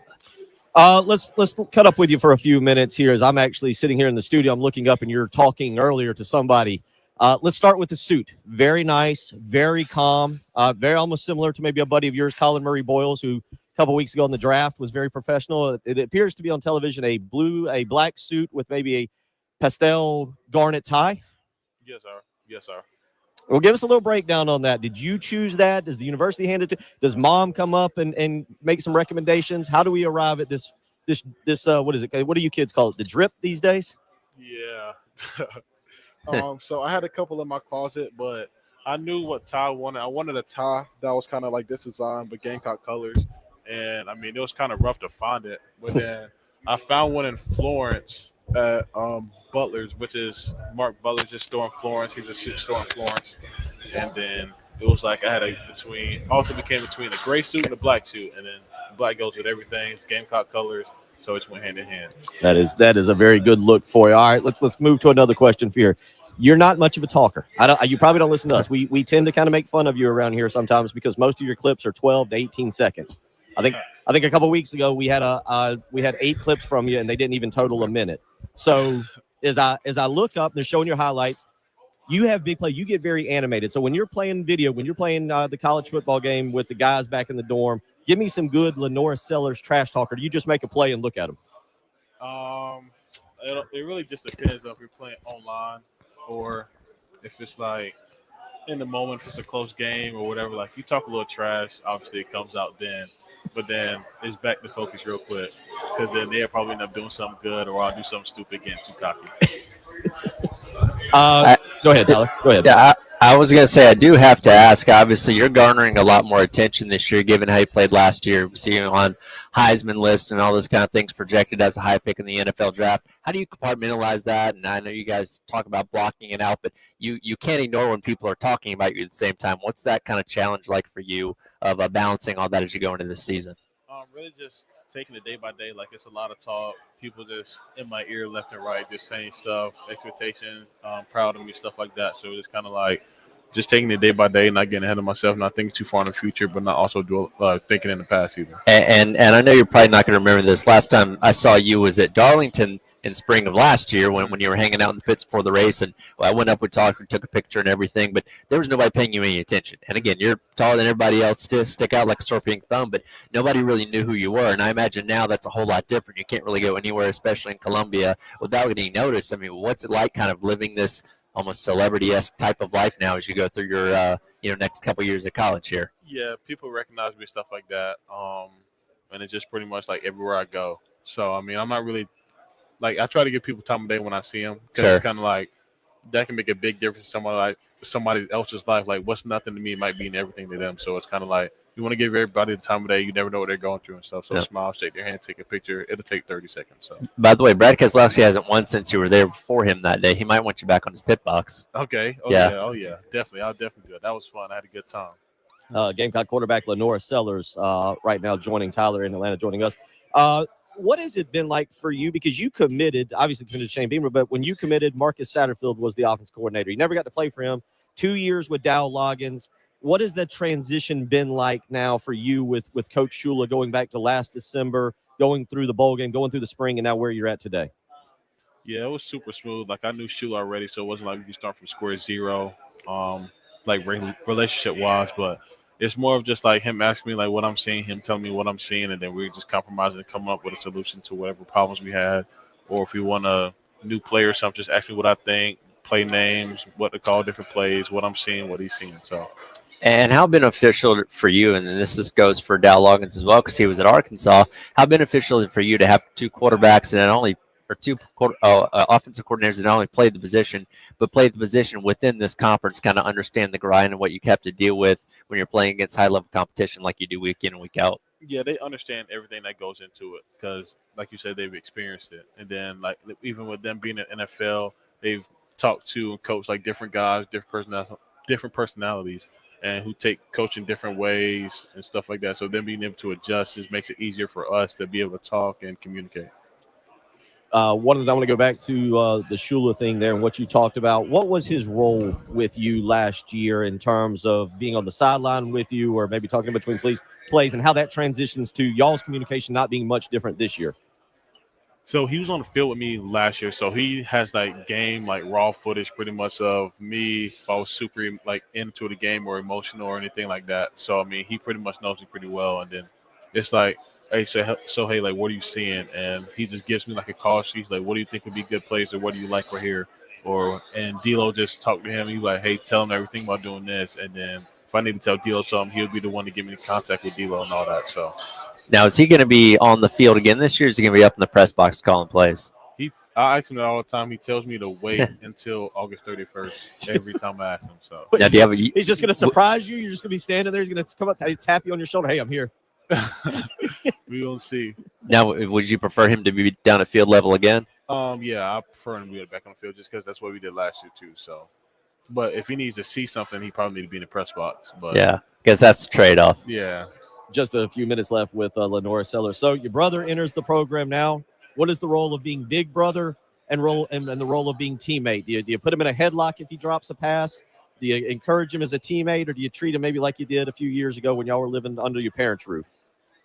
Let's cut up with you for a few minutes here as I'm actually sitting here in the studio. I'm looking up and you're talking earlier to somebody. Let's start with the suit. Very nice, very calm, very almost similar to maybe a buddy of yours, Colin Murray Boyles, who a couple weeks ago in the draft was very professional. It appears to be on television a black suit with maybe a pastel garnet tie. Yes, sir. Yes, sir. Well, give us a little breakdown on that. Did you choose that? Does the university hand it to? Does mom come up and make some recommendations? How do we arrive at this what is it? What do you kids call it? The drip these days? Yeah. So I had a couple in my closet, but I knew what tie I wanted. I wanted a tie that was kind of like this design, but Gamecock colors. And it was kind of rough to find it. But then I found one in Florence at Butler's, which is Mark Butler's store in Florence. He's a suit store in Florence. And then it was like I had became between a gray suit and a black suit. And then the black goes with everything. It's Gamecock colors. So it's went hand in hand. That is a very good look for you. All right, let's move to another question for you. You're not much of a talker. You probably don't listen to us. We tend to kind of make fun of you around here sometimes because most of your clips are 12 to 18 seconds. I think a couple of weeks ago we had 8 clips from you and they didn't even total a minute. So as I look up, they're showing your highlights. You have big play. You get very animated. So when you're playing video, when you're playing the college football game with the guys back in the dorm, give me some good LaNorris Sellers trash talker. Do you just make a play and look at them? It really just depends if you're playing online or if it's like in the moment, if it's a close game or whatever. Like you talk a little trash, obviously it comes out then. But then it's back to focus real quick because then they'll probably end up doing something good or I'll do something stupid, getting too cocky. Go ahead, Tyler. Go ahead. Yeah, I was going to say, I do have to ask, obviously, you're garnering a lot more attention this year, given how you played last year. We see you on Heisman list and all those kind of things projected as a high pick in the NFL draft. How do you compartmentalize that? And I know you guys talk about blocking it out, but you can't ignore when people are talking about you at the same time. What's that kind of challenge like for you of balancing all that as you go into this season? Really just taking it day by day. Like it's a lot of talk. People just in my ear left and right, just saying stuff, expectations, proud of me, stuff like that. So it's kind of like just taking it day by day, not getting ahead of myself, not thinking too far in the future, but not also thinking in the past either. And I know you're probably not going to remember this. Last time I saw you was at Darlington in spring of last year when you were hanging out in the pits before the race. And I went up, we talked, we took a picture and everything, but there was nobody paying you any attention. And again, you're taller than everybody else, to stick out like a sore pink thumb, but nobody really knew who you were. And I imagine now that's a whole lot different. You can't really go anywhere, especially in Columbia, without getting noticed. I mean, what's it like kind of living this almost celebrity-esque type of life now as you go through your next couple years of college here? Yeah, people recognize me, stuff like that. and it's just pretty much like everywhere I go. So I mean, I'm not really like I try to give people time of day when I see them because Sure. it's kind of like that can make a big difference in somebody else's life. Like what's nothing to me might mean everything to them. So it's kind of like you want to give everybody the time of day. You never know what they're going through and stuff. So Yeah. smile, shake their hand, take a picture. It'll take 30 seconds. So By the way, Brad Keselowski hasn't won since you were there before him that day. He might want you back on his pit box. okay, Yeah. oh yeah, definitely. I'll definitely do it. That was fun. I had a good time. Gamecock quarterback Lenora Sellers right now joining Tyler in Atlanta, joining us. What has it been like for you? Because you committed, obviously committed to Shane Beamer, but when you committed, Marcus Satterfield was the offense coordinator. You never got to play for him. 2 years with Dow Loggins. What has the transition been like now for you with Coach Shula going back to last December, going through the bowl game, going through the spring, and now where you're at today? Yeah, it was super smooth. Like I knew Shula already, so it wasn't like we could start from square zero, like relationship wise. But it's more of just like him asking me like what I'm seeing, him telling me what I'm seeing, and then we're just compromising and coming up with a solution to whatever problems we had. Or if we want a new play or something, just ask me what I think, play names, what to call different plays, what I'm seeing, what he's seeing. So. And how beneficial for you, and then this just goes for Dow Loggins as well, because he was at Arkansas. How beneficial is it for you to have two quarterbacks and not only or two offensive coordinators that not only played the position, but played the position within this conference, kind of understand the grind and what you have to deal with when you're playing against high-level competition like you do week in and week out? Yeah, they understand everything that goes into it because, like you said, they've experienced it. And then, like even with them being in NFL, they've talked to and coached like different guys, different personalities, and who take coaching different ways and stuff like that. So them being able to adjust just makes it easier for us to be able to talk and communicate. I want to go back to the Shula thing there and what you talked about. What was his role with you last year in terms of being on the sideline with you, or maybe talking between plays, and how that transitions to y'all's communication not being much different this year? So he was on the field with me last year. So he has like game, like raw footage pretty much of me if I was super like into the game or emotional or anything like that. So, I mean, he pretty much knows me pretty well. And then it's like, hey, so hey, like, what are you seeing? And he just gives me like a call sheet. He's like, what do you think would be good plays, or what do you like right here? And D'Lo just talked to him. He's like, hey, tell him everything about doing this. And then if I need to tell D'Lo something, he'll be the one to give me contact with D'Lo and all that. So now, is he going to be on the field again this year? Or is he going to be up in the press box calling plays? I ask him that all the time. He tells me to wait until August 31st every time I ask him. So now, do you have He's just going to surprise you. You're just going to be standing there. He's going to come up, tap you on your shoulder. Hey, I'm here. we don't see. Now, would you prefer him to be down at field level again? Yeah, I prefer him to be back on the field just because that's what we did last year too. So, but if he needs to see something, he probably need to be in the press box. But yeah, because that's a trade-off. Yeah. Just a few minutes left with Lenora Sellers. So your brother enters the program now. What is the role of being big brother and the role of being teammate? Do you put him in a headlock if he drops a pass? Do you encourage him as a teammate, or do you treat him maybe like you did a few years ago when y'all were living under your parents' roof?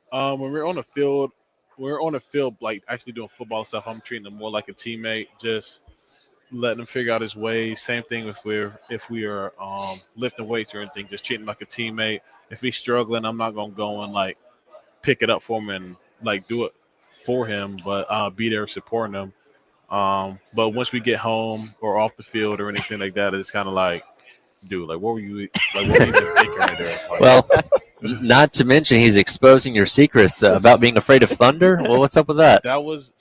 When we're on the field, like actually doing football stuff, I'm treating him more like a teammate, just letting him figure out his ways. Same thing if we are lifting weights or anything, just treating him like a teammate. If he's struggling, I'm not gonna go and like pick it up for him and like do it for him, but I'll be there supporting him. But once we get home or off the field or anything like that, it's kind of like, dude, like what were you even thinking right there? Like, well, not to mention he's exposing your secrets about being afraid of thunder. Well, what's up with that? That was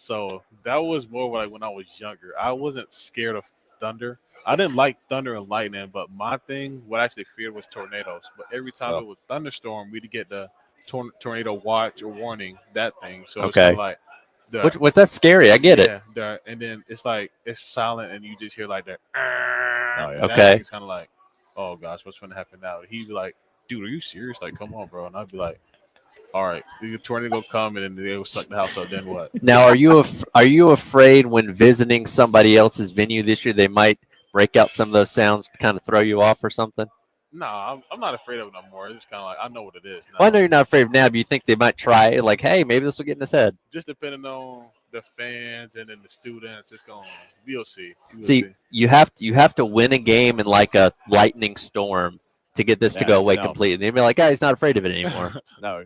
more like when I was younger. I wasn't scared of thunder. I didn't like thunder and lightning, but my thing, what I actually feared was tornadoes. But every time it was thunderstorm, we'd get the tornado watch or warning, that thing. So it's kind of like, Which that's scary. I get it. Yeah, and then it's like it's silent, and you just hear like that. Okay. It's kind of like, oh gosh, what's going to happen now? He'd be like, dude, are you serious? Like, come on, bro. And I'd be like, all right, the tornado come and then they'll suck the house up. Then what? Now, are you afraid when visiting somebody else's venue this year they might break out some of those sounds to kind of throw you off or something? No, I'm not afraid of it no more. It's kind of like I know what it is now. Well, I know you're not afraid of now, but you think they might try it? Like, hey, maybe this will get in his head. Just depending on the fans and then the students, it's going. We'll see. See, you have to win a game in like a lightning storm to get this to go away completely. They'd be like, "Guys, he's not afraid of it anymore." No.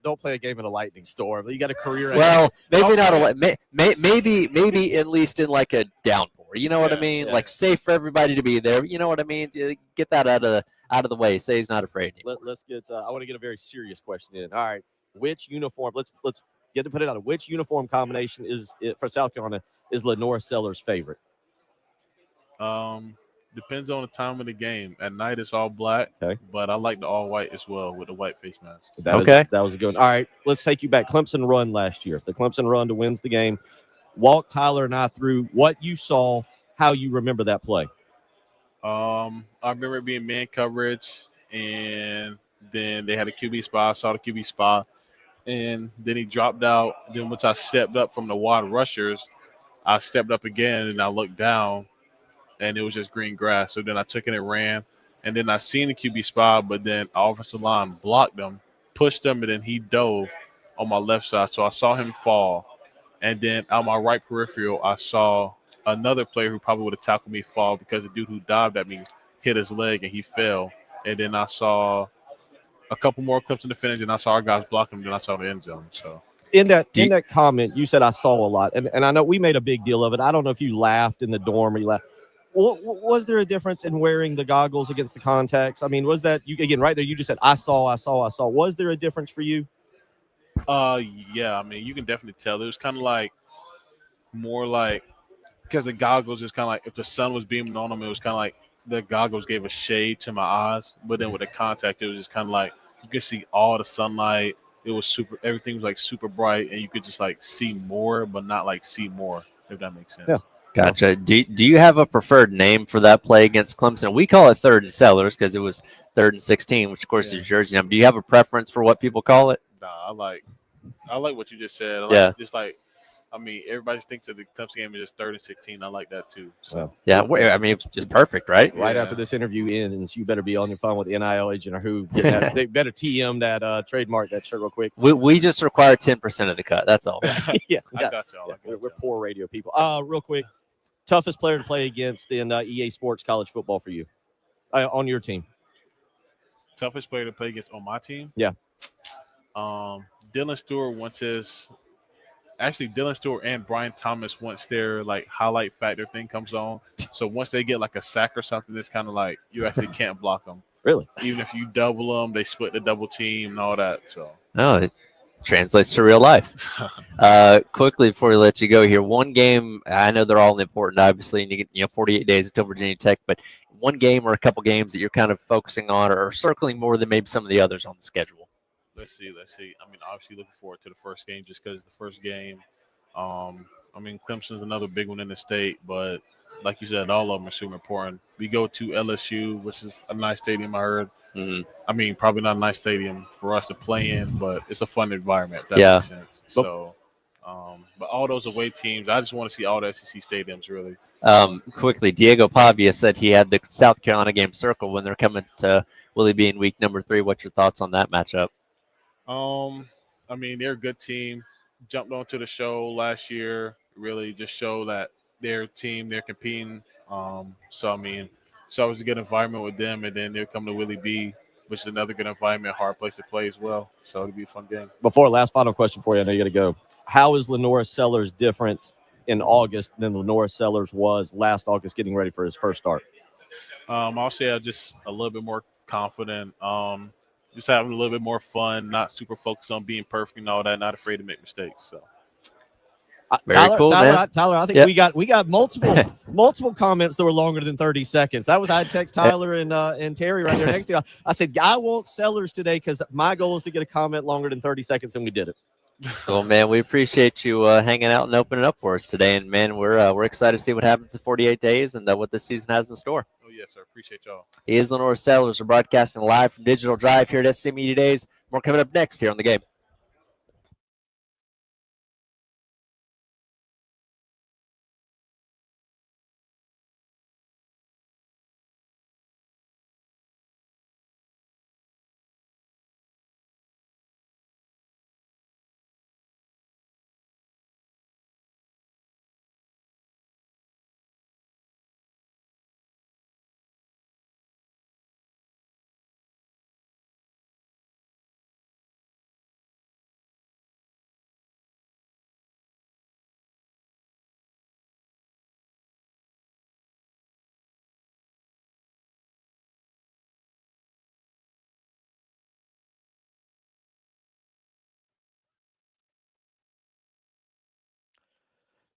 Don't play a game in a lightning storm. You got a career. Well, maybe not maybe at least in like a downpour. You know what I mean? Like safe for everybody to be there. You know what I mean? Get that out of the way. Say he's not afraid anymore. Let's get. I want to get a very serious question in. All right, which uniform? Let's get to put it out. Which uniform combination for South Carolina is Lenora Sellers' favorite? Depends on the time of the game. At night, it's all black, Okay. but I like the all white as well with the white face mask. That was a good one. All right, let's take you back. Clemson run last year. The Clemson run to wins the game. Walk Tyler and I through what you saw, how you remember that play. I remember it being man coverage, and then they had a QB spot. I saw the QB spot, and then he dropped out. Then once I stepped up from the wide rushers, I stepped up again, and I looked down, and it was just green grass. So then I took it and ran, and then I seen the QB spot, but then offensive line blocked him, pushed him, and then he dove on my left side. So I saw him fall, and then out my right peripheral, I saw another player who probably would have tackled me fall because the dude who dived at me hit his leg and he fell. And then I saw a couple more clips in the finish, and I saw our guys block him. Then I saw the end zone. So in that comment, you said I saw a lot, and I know we made a big deal of it. I don't know if you laughed in the dorm or you laughed. Was there a difference in wearing the goggles against the contacts? I mean, was that you again right there? You just said I saw. Was there a difference for you? Yeah. I mean, you can definitely tell. It was kind of like more like. Because the goggles is kind of like if the sun was beaming on them, it was kind of like the goggles gave a shade to my eyes. But then with the contact, it was just kind of like you could see all the sunlight. It was everything was like super bright, and you could just like see more, but not like see more, if that makes sense. Yeah. Gotcha. Do you have a preferred name for that play against Clemson? We call it 3rd and Sellers because it was 3rd and 16, which of course is jersey number. Do you have a preference for what people call it? Nah, I like what you just said. Just like. I mean, everybody thinks that the Clemson game is just 3rd and 16. I like that too. So yeah, I mean, it's just perfect, right? Right after this interview ends, you better be on your phone with the NIL agent or who. They better TM that trademark that shirt real quick. We just require 10% of the cut. That's all. Yeah, I got y'all. We're poor radio people. Real quick, toughest player to play against in EA Sports college football for you on your team. Toughest player to play against on my team? Yeah. Dylan Stewart Actually, Dylan Stewart and Brian Thomas, once their like highlight factor thing comes on, so once they get like a sack or something, it's kind of like you actually can't block them. Really? Even if you double them, they split the double team and all that. So. Oh, it translates to real life. Quickly before we let you go here, one game. I know they're all important, obviously, and you get 48 days until Virginia Tech, but one game or a couple games that you're kind of focusing on or circling more than maybe some of the others on the schedule. Let's see. I mean, obviously looking forward to the first game just because the first game. I mean, Clemson's another big one in the state, but like you said, all of them are super important. We go to LSU, which is a nice stadium, I heard. Mm-hmm. I mean, probably not a nice stadium for us to play in, but it's a fun environment. That makes sense. So, but all those away teams, I just want to see all the SEC stadiums, really. Quickly, Diego Pavia said he had the South Carolina game circled when they're coming to Willie B in week number 3. What's your thoughts on that matchup? I mean, they're a good team. Jumped onto the show last year, really just show that their team, they're competing. So, I mean, it's always a good environment with them. And then they'll come to Willie B, which is another good environment, hard place to play as well. So it'll be a fun game. Before, last final question for you. I know you got to go. How is Lenora Sellers different in August than Lenora Sellers was last August getting ready for his first start? I'll say I'm just a little bit more confident. Just having a little bit more fun, not super focused on being perfect and all that, not afraid to make mistakes. So, Tyler, I think we got multiple comments that were longer than 30 seconds. I'd text Tyler and Terry right there next to you. I said, I want Sellers today because my goal is to get a comment longer than 30 seconds, and we did it. Well, man, we appreciate you hanging out and opening up for us today. And, man, we're excited to see what happens in 48 days and what this season has in store. Oh, yes, sir. Appreciate y'all. He is Lenora Sellers. We're broadcasting live from Digital Drive here at SC Media Days. More coming up next here on The Game.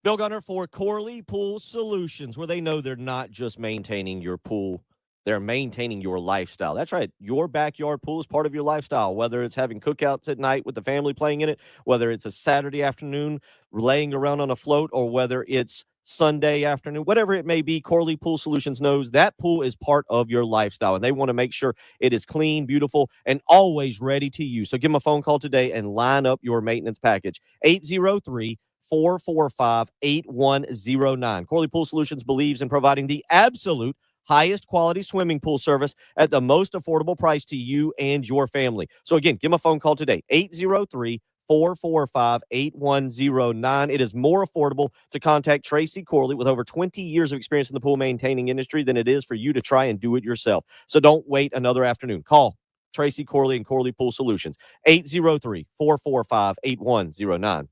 Bill Gunner for Corley Pool Solutions, where they know they're not just maintaining your pool, they're maintaining your lifestyle. That's right. Your backyard pool is part of your lifestyle, whether it's having cookouts at night with the family playing in it, whether it's a Saturday afternoon laying around on a float, or whether it's Sunday afternoon, whatever it may be. Corley Pool Solutions knows that pool is part of your lifestyle, and they want to make sure it is clean, beautiful, and always ready to use. So give them a phone call today and line up your maintenance package. 803-445-8109. Corley Pool Solutions believes in providing the absolute highest quality swimming pool service at the most affordable price to you and your family. So again, give them a phone call today, 803-445-8109. It is more affordable to contact Tracy Corley with over 20 years of experience in the pool maintaining industry than it is for you to try and do it yourself. So don't wait another afternoon. Call Tracy Corley and Corley Pool Solutions, 803-445-8109.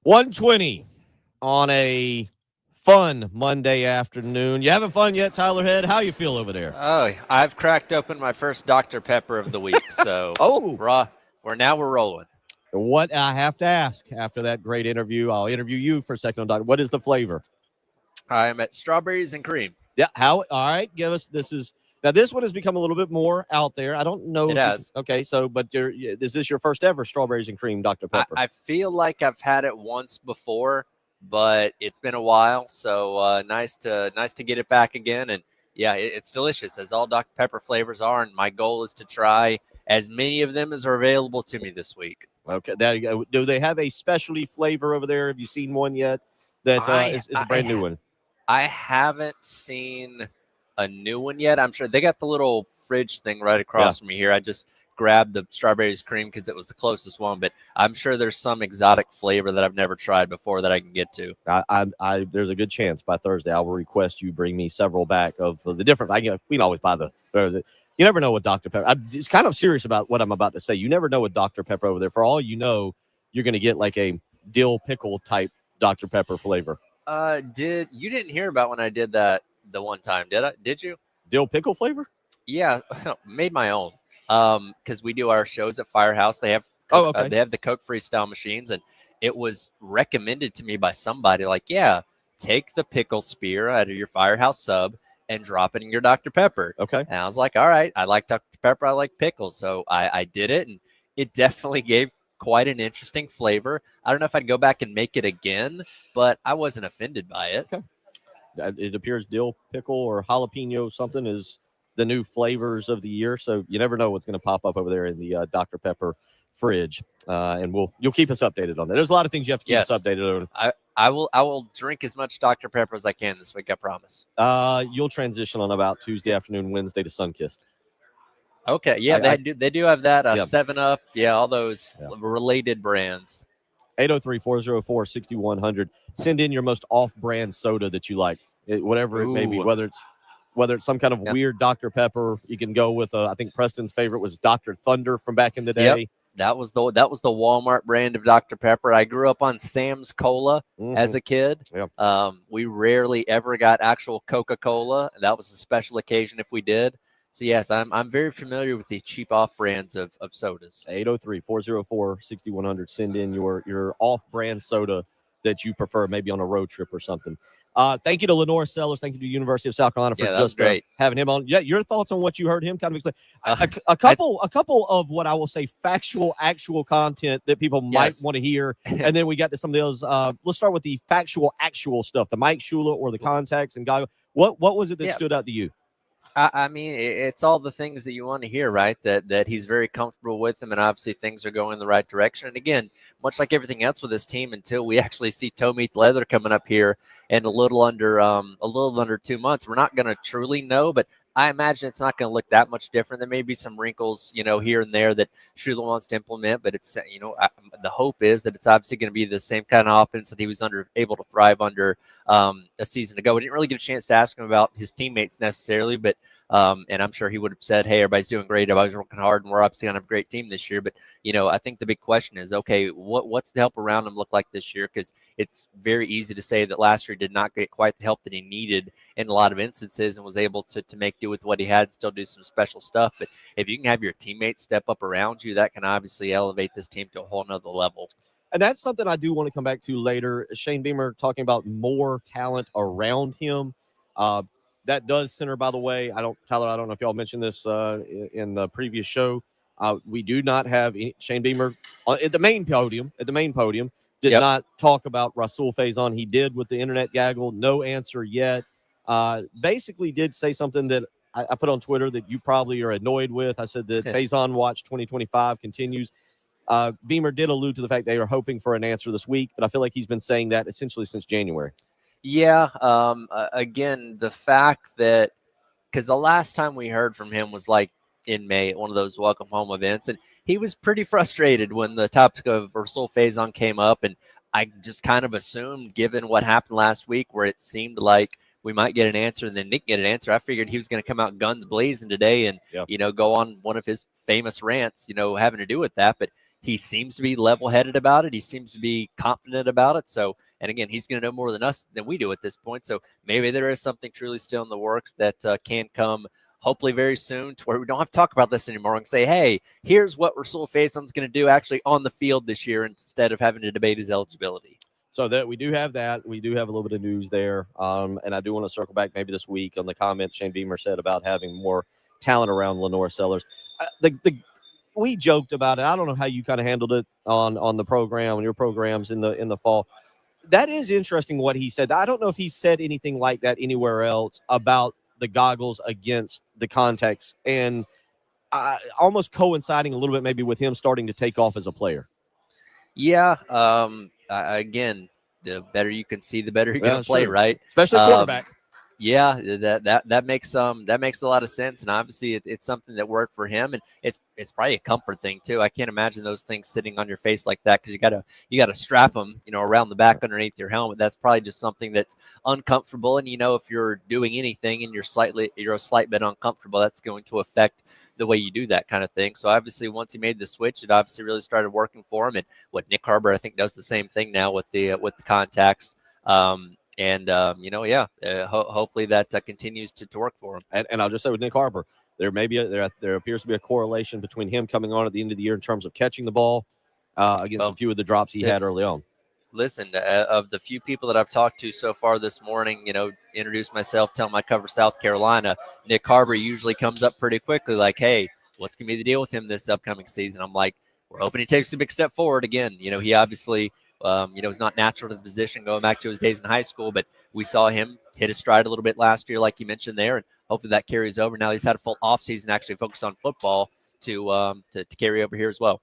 1:20 on a fun Monday afternoon. You having fun yet, Tyler Head? How you feel over there? Oh, I've cracked open my first Dr. Pepper of the week. So Oh, we're rolling. what I have to ask after that great interview, I'll interview you for a second on Dr. What is the flavor? I'm at strawberries and cream. Yeah. How? All right. Give us. This one has become a little bit more out there. I don't know. It has. Okay. So, but is this your first ever strawberries and cream Dr. Pepper? I feel like I've had it once before, but it's been a while. So nice to get it back again. And yeah, it's delicious, as all Dr. Pepper flavors are. And my goal is to try as many of them as are available to me this week. Okay. There you go. Do they have a specialty flavor over there? Have you seen one yet? That is a brand new one. I haven't seen a new one yet. I'm sure they got the little fridge thing right across from me here. I just grabbed the strawberries cream because it was the closest one, but I'm sure there's some exotic flavor that I've never tried before that I can get to. There's a good chance by Thursday I will request you bring me several back of the different. We can always buy you never know what Dr. Pepper. I'm just kind of serious about what I'm about to say. You never know what Dr. Pepper over there. For all you know, you're going to get like a dill pickle type Dr. Pepper flavor. You didn't hear about when I did that the one time, did you? Dill pickle flavor? Yeah, made my own. Because we do our shows at Firehouse. They have they have the Coke Freestyle machines, and it was recommended to me by somebody like, yeah, take the pickle spear out of your Firehouse sub and drop it in your Dr. Pepper. Okay. And I was like, all right, I like Dr. Pepper, I like pickles. So I did it, and it definitely gave quite an interesting flavor. I don't know if I'd go back and make it again, but I wasn't offended by it. Okay. It appears dill pickle or jalapeno something is the new flavors of the year. So you never know what's going to pop up over there in the Dr. Pepper fridge. And you'll keep us updated on that. There's a lot of things you have to keep us updated on. I will drink as much Dr. Pepper as I can this week, I promise. You'll transition on about Tuesday afternoon, Wednesday to Sunkist. Okay, yeah, they do have that 7-Up, all those related brands. 803-404-6100. Send in your most off-brand soda that you like, whatever it may be, whether it's some kind of weird Dr. Pepper. You can go with I think Preston's favorite was Dr. Thunder from back in the day. Yep. That was the Walmart brand of Dr. Pepper. I grew up on Sam's Cola as a kid. Yep. We rarely ever got actual Coca-Cola. That was a special occasion if we did. So yes, I'm very familiar with the cheap off brands of sodas. 803-404-6100. Send in your off-brand soda that you prefer, maybe on a road trip or something. Thank you to Lenore Sellers. Thank you to the University of South Carolina for just great. Having him on. Yeah, your thoughts on what you heard him kind of explain. A couple of what I will say factual, actual content that people might want to hear, and then we got to some of those. Let's start with the factual, actual stuff. The Mike Shula or the contacts and Gaga. What was it that stood out to you? I mean, it's all the things that you want to hear, right? That he's very comfortable with them, and obviously things are going in the right direction. And again, much like everything else with this team, until we actually see Toe Meet Leather coming up here in a little under 2 months, we're not going to truly know. But I imagine it's not going to look that much different. There may be some wrinkles, here and there that Shula wants to implement, but it's, the hope is that it's obviously going to be the same kind of offense that he was able to thrive under a season ago. We didn't really get a chance to ask him about his teammates necessarily, but and I'm sure he would have said, hey, everybody's doing great. Everybody's working hard, and we're obviously going to have a great team this year. But, I think the big question is, okay, what's the help around him look like this year? Because it's very easy to say that last year did not get quite the help that he needed in a lot of instances and was able to make do with what he had and still do some special stuff. But if you can have your teammates step up around you, that can obviously elevate this team to a whole nother level. And that's something I do want to come back to later. Shane Beamer talking about more talent around him. That does center, by the way. Tyler, I don't know if y'all mentioned this in the previous show. We do not have Shane Beamer at the main podium. Did not talk about Rasul Faison. He did with the internet gaggle. No answer yet. Basically did say something that I put on Twitter that you probably are annoyed with. I said that Faison Watch 2025 continues. Beamer did allude to the fact they are hoping for an answer this week, but I feel like he's been saying that essentially since January. Yeah. Again, the fact that because the last time we heard from him was like in May at one of those welcome home events, and he was pretty frustrated when the topic of Rasul Faison came up, and I just kind of assumed, given what happened last week, where it seemed like we might get an answer and then Nick get an answer, I figured he was going to come out guns blazing today and go on one of his famous rants, having to do with that. But he seems to be level-headed about it. He seems to be confident about it. So, and again, he's going to know more than we do at this point. So maybe there is something truly still in the works that can come hopefully very soon to where we don't have to talk about this anymore and say, hey, here's what Rasul Faison's going to do actually on the field this year instead of having to debate his eligibility. So that we do have that. We do have a little bit of news there. And I do want to circle back maybe this week on the comment Shane Beamer said about having more talent around Lenore Sellers. We joked about it. I don't know how you kind of handled it on the program, on your programs in the fall. That is interesting what he said. I don't know if he said anything like that anywhere else about the goggles against the contacts, and almost coinciding a little bit maybe with him starting to take off as a player. Yeah. Again, the better you can see, the better you're going to play, true. right? Especially quarterback. Yeah, that makes a lot of sense, and obviously it's something that worked for him, and it's probably a comfort thing too. I can't imagine those things sitting on your face like that because you gotta strap them, around the back underneath your helmet. That's probably just something that's uncomfortable, and if you're doing anything and you're a slight bit uncomfortable, that's going to affect the way you do that kind of thing. So obviously, once he made the switch, it obviously really started working for him. And what Nick Harbor, I think, does the same thing now with the contacts. Hopefully that continues to work for him. And I'll just say with Nick Harbor, there appears to be a correlation between him coming on at the end of the year in terms of catching the ball against a few of the drops he had early on. Listen, of the few people that I've talked to so far this morning, introduce myself, tell them I cover South Carolina. Nick Harbor usually comes up pretty quickly like, hey, what's going to be the deal with him this upcoming season? I'm like, we're hoping he takes a big step forward again. He obviously is not natural to the position going back to his days in high school, but we saw him hit his stride a little bit last year, like you mentioned there, and hopefully that carries over. Now he's had a full offseason actually focused on football to carry over here as well.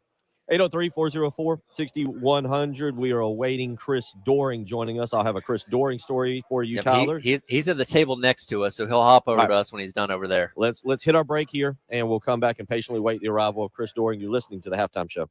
803-404-6100. We are awaiting Chris Doring joining us. I'll have a Chris Doring story for you, Tyler. He's at the table next to us, so he'll hop over to us when he's done over there. Let's hit our break here, and we'll come back and patiently wait the arrival of Chris Doring. You're listening to the Halftime Show.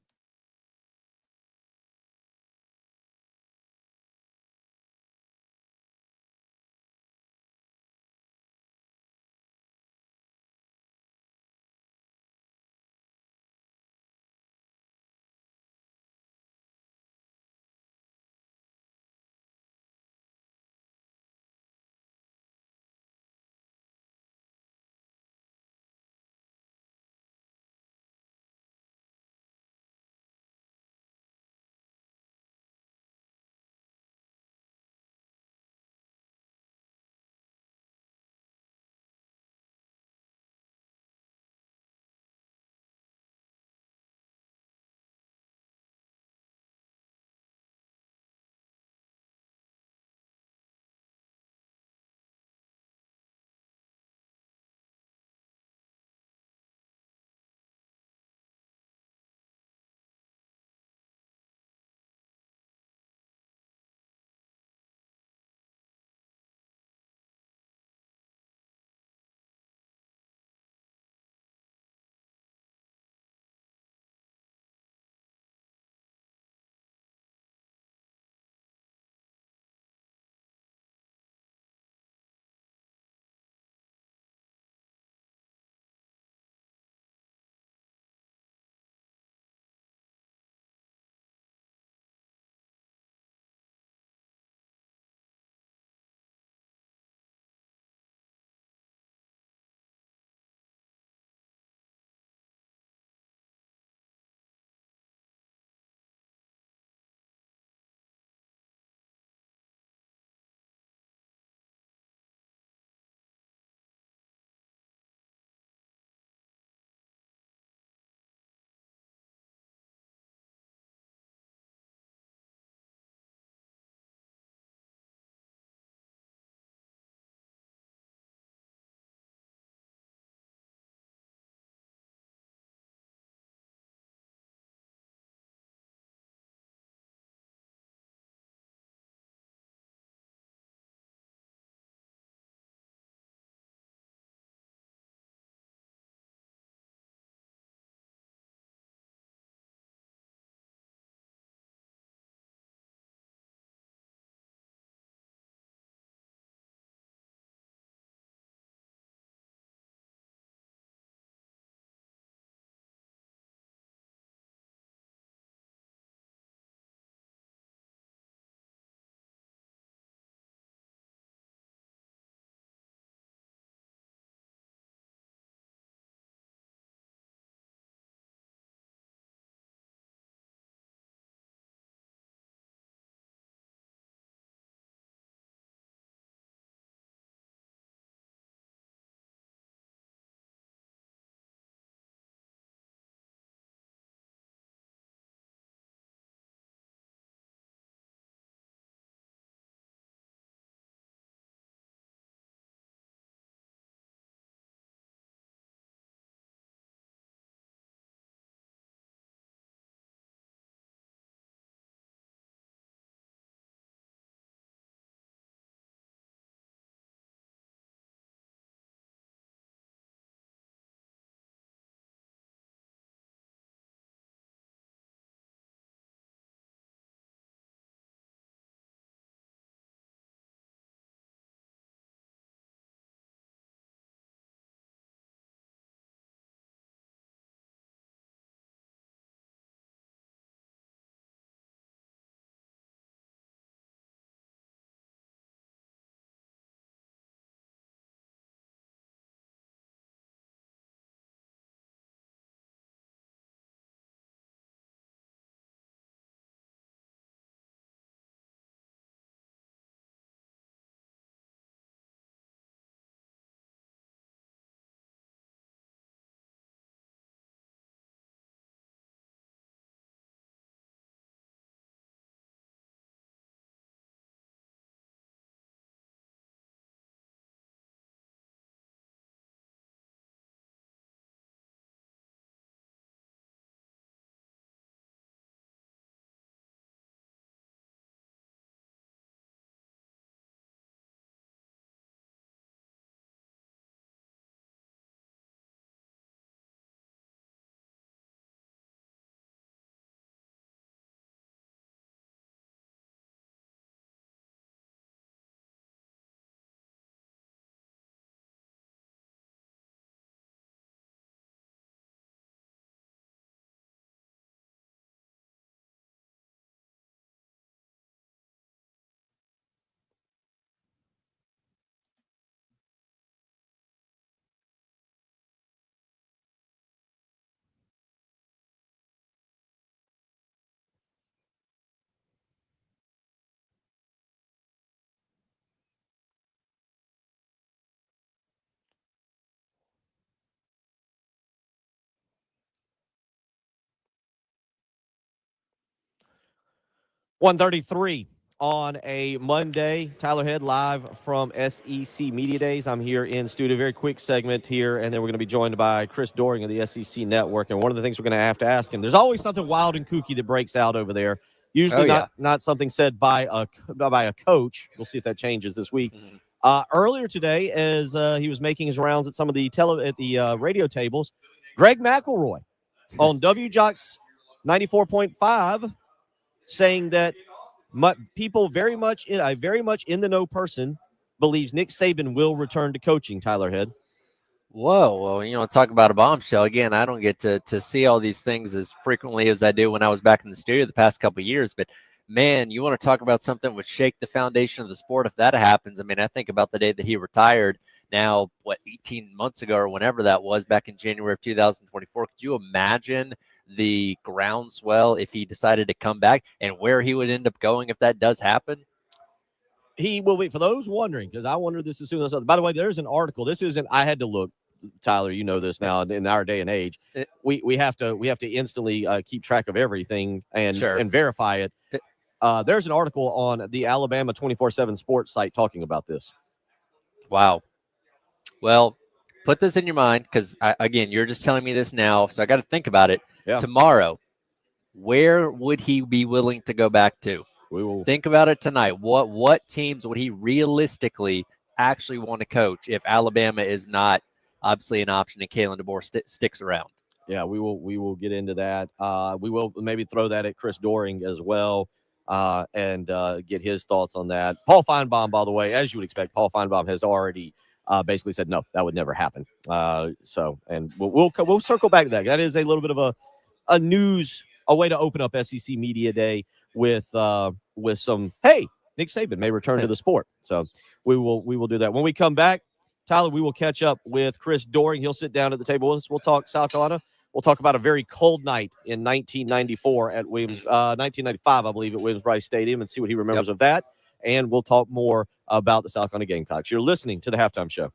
1:33 on a Monday. Tyler Head live from SEC Media Days. I'm here in studio. Very quick segment here, and then we're going to be joined by Chris Doering of the SEC Network. And one of the things we're going to have to ask him, there's always something wild and kooky that breaks out over there. Usually not something said by a coach. We'll see if that changes this week. Earlier today, as he was making his rounds at some of the radio tables, Greg McElroy on WJOX 94.5 saying that people very much in the know person believes Nick Saban will return to coaching. Tyler Head. Whoa, well, talk about a bombshell. Again, I don't get to see all these things as frequently as I do when I was back in the studio the past couple of years. But, man, you want to talk about something that would shake the foundation of the sport if that happens. I mean, I think about the day that he retired now, 18 months ago or whenever that was, back in January of 2024. Could you imagine the groundswell if he decided to come back and where he would end up going if that does happen? He will be, for those wondering, because I wondered this as soon as. By the way, there's an article. This isn't. I had to look, Tyler. You know this now in our day and age. We have to instantly keep track of everything and verify it. There's an article on the Alabama 24/7 Sports site talking about this. Wow. Well, put this in your mind because again, you're just telling me this now, so I got to think about it. Yeah. Tomorrow, where would he be willing to go back to? We will think about it tonight. What teams would he realistically actually want to coach if Alabama is not obviously an option and Kalen DeBoer sticks around? Yeah, we will get into that. We will maybe throw that at Chris Doering as well and get his thoughts on that. Paul Feinbaum, by the way, as you would expect, Paul Feinbaum has already basically said no, that would never happen. And we'll circle back to that. That is a little bit of a way to open up SEC Media Day with some, hey, Nick Saban may return to the sport. So we will do that. When we come back, Tyler, we will catch up with Chris Doering. He'll sit down at the table with us. We'll talk South Carolina. We'll talk about a very cold night in 1994 at 1995, I believe, at Williams-Brice Stadium and see what he remembers of that. And we'll talk more about the South Carolina Gamecocks. You're listening to the Halftime Show.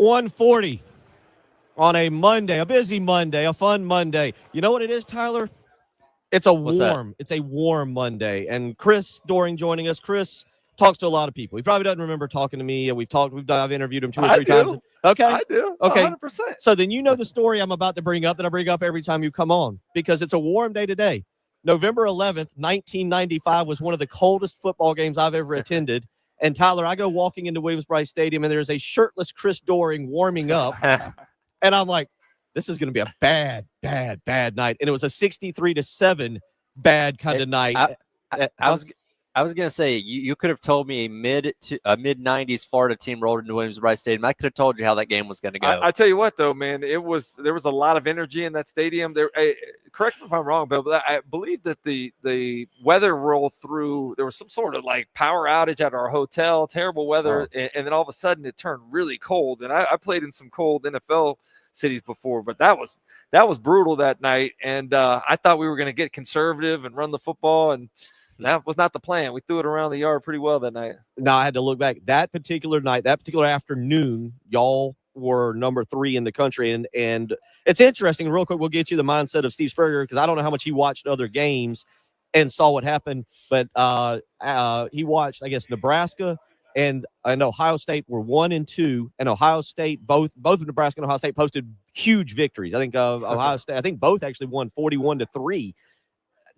1:40 on a Monday, a busy Monday, a fun Monday. You know what it is, Tyler? It's a warm Monday. And Chris Doring joining us. Chris talks to a lot of people. He probably doesn't remember talking to me. I've interviewed him 2 or 3 times. Okay. I do. Okay. 100%. So then you know the story I'm about to bring up that I bring up every time you come on, because it's a warm day today. November 11th, 1995 was one of the coldest football games I've ever attended. And Tyler, I go walking into Williams-Brice Stadium and there's a shirtless Chris Doring warming up. And I'm like, this is going to be a bad night. And it was a 63-7 bad kind of night. I was gonna say you could have told me a mid 90s Florida team rolled into Williams-Brice Stadium. I could have told you how that game was gonna go. I tell you what, though, man, there was a lot of energy in that stadium. Correct me if I'm wrong, but I believe that the weather rolled through. There was some sort of like power outage at our hotel, terrible weather, and then all of a sudden it turned really cold. And I played in some cold NFL cities before, but that was brutal that night. And I thought we were gonna get conservative and run the football, and that was not the plan. We threw it around the yard pretty well that night. Now, I had to look back. That particular night, that particular afternoon, y'all were number 3 in the country. And it's interesting, real quick, we'll get you the mindset of Steve Spurrier, because I don't know how much he watched other games and saw what happened. But he watched, I guess, Nebraska and Ohio State were 1 and 2. And Ohio State, both of Nebraska and Ohio State posted huge victories. I think Ohio State, I think both actually won 41-3.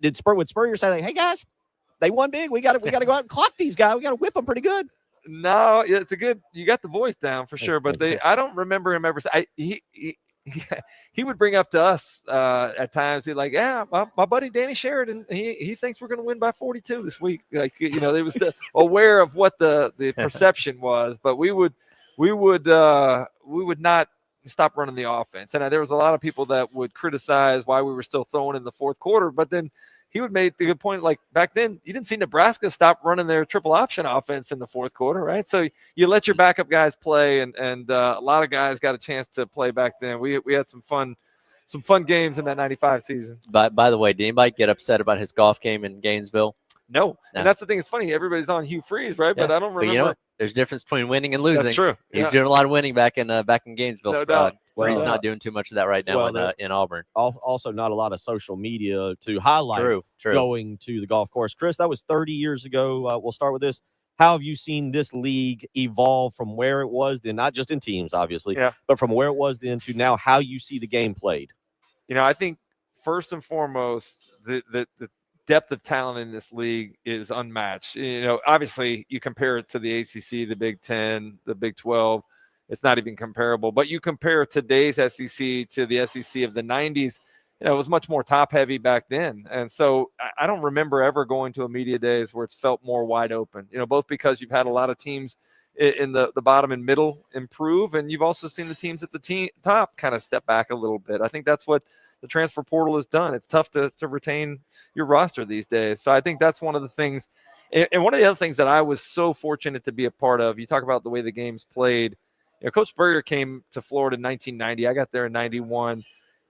Would Spurrier say, like, hey, guys, they won big. We got to go out and clock these guys. We got to whip them pretty good. No, it's a good. You got the voice down for sure, but I don't remember him ever. He would bring up to us at times. He'd like, yeah, my buddy Danny Sheridan. He thinks we're going to win by 42 this week. Like, they was aware of what the perception was, but we would not stop running the offense. And there was a lot of people that would criticize why we were still throwing in the fourth quarter, but then he would make the good point, like back then, you didn't see Nebraska stop running their triple option offense in the fourth quarter, right? So you let your backup guys play, and a lot of guys got a chance to play back then. We had some fun games in that 95 season. By the way, did anybody get upset about his golf game in Gainesville? No. And that's the thing. It's funny. Everybody's on Hugh Freeze, right? Yeah. But I don't remember. But you know what? There's a difference between winning and losing. That's true. He's doing a lot of winning back in Gainesville. No doubt. Where he's not doing too much of that right now in Auburn. Also, not a lot of social media to highlight True. going to the golf course. Chris, that was 30 years ago. We'll start with this. How have you seen this league evolve from where it was then, not just in teams, obviously, but from where it was then to now, how you see the game played? I think first and foremost, the depth of talent in this league is unmatched. Obviously, you compare it to the ACC, the Big Ten, the Big 12. It's not even comparable. But you compare today's SEC to the SEC of the 90s, it was much more top-heavy back then. And so I don't remember ever going to a media days where it's felt more wide open, both because you've had a lot of teams in the bottom and middle improve, and you've also seen the teams at the top kind of step back a little bit. I think that's what the transfer portal has done. It's tough to retain your roster these days. So I think that's one of the things. And one of the other things that I was so fortunate to be a part of, you talk about the way the game's played. Coach Spurrier came to Florida in 1990. I got there in 91.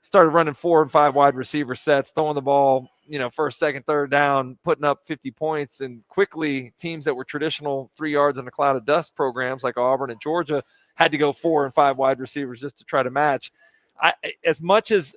Started running 4 and 5 wide receiver sets, throwing the ball, first, second, third down, putting up 50 points. And quickly, teams that were traditional 3 yards in a cloud of dust programs like Auburn and Georgia had to go 4 and 5 wide receivers just to try to match. As much as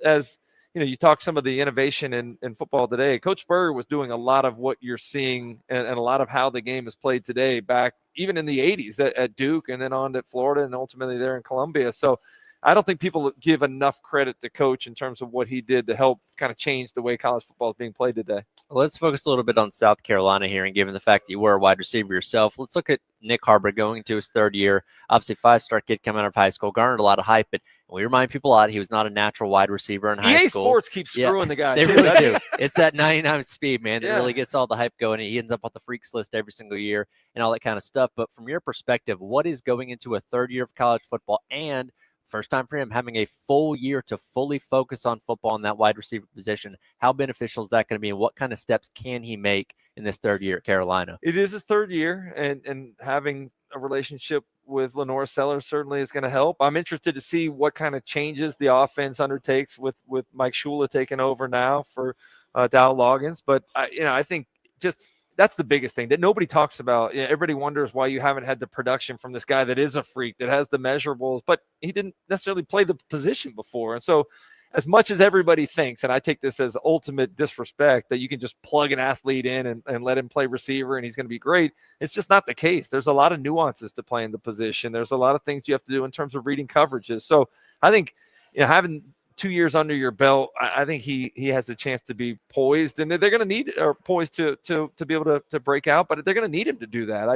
you talk some of the innovation in football today, Coach Spurrier was doing a lot of what you're seeing and a lot of how the game is played today back even in the 80s at Duke and then on to Florida and ultimately there in Columbia. So I don't think people give enough credit to Coach in terms of what he did to help kind of change the way college football is being played today. Well, let's focus a little bit on South Carolina here, and given the fact that you were a wide receiver yourself, let's look at Nick Harbor going into his 3rd year. Obviously, 5-star kid coming out of high school, garnered a lot of hype, but we remind people a lot, he was not a natural wide receiver in high EA school. Sports keeps screwing the guy. They really do. It's that 99 speed, man, that Yeah. really gets all the hype going. He ends up on the freaks list every single year and all that kind of stuff. But from your perspective, what is going into a 3rd year of college football and first time for him having a full year to fully focus on football in that wide receiver position? How beneficial is that going to be, and what kind of steps can he make in this 3rd year at Carolina? It is his 3rd year, and having a relationship with Lenore Sellers certainly is going to help. I'm interested to see what kind of changes the offense undertakes with Mike Shula taking over now for Dow Loggins. But I think just that's the biggest thing that nobody talks about. Everybody wonders why you haven't had the production from this guy that is a freak, that has the measurables, but he didn't necessarily play the position before. And so as much as everybody thinks, and I take this as ultimate disrespect, that you can just plug an athlete in and let him play receiver and he's going to be great, it's just not the case. There's a lot of nuances to playing the position. There's a lot of things you have to do in terms of reading coverages. So I think, having 2 years under your belt, I think he has a chance to be poised, and they're going to need poised to be able to break out, but they're going to need him to do that.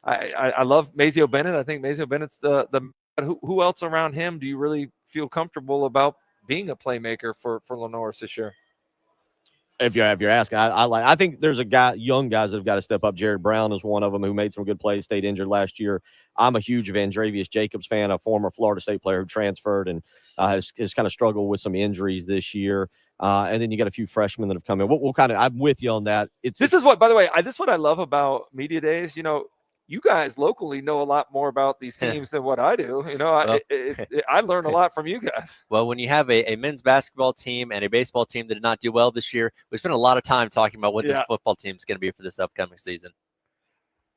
I love Mazeo Bennett. I think Mazeo Bennett's who else around him do you really feel comfortable about being a playmaker for Lenoris this year? If you're asking, I think there's young guys that have got to step up. Jared Brown is one of them who made some good plays, stayed injured last year. I'm a huge Vandravius Jacobs fan, a former Florida State player who transferred and has kind of struggled with some injuries this year. And then you got a few freshmen that have come in. I'm with you on that. This is what I love about media days. You guys locally know a lot more about these teams than what I do. I learn a lot from you guys. Well, when you have a men's basketball team and a baseball team that did not do well this year, we spent a lot of time talking about what this football team is going to be for this upcoming season.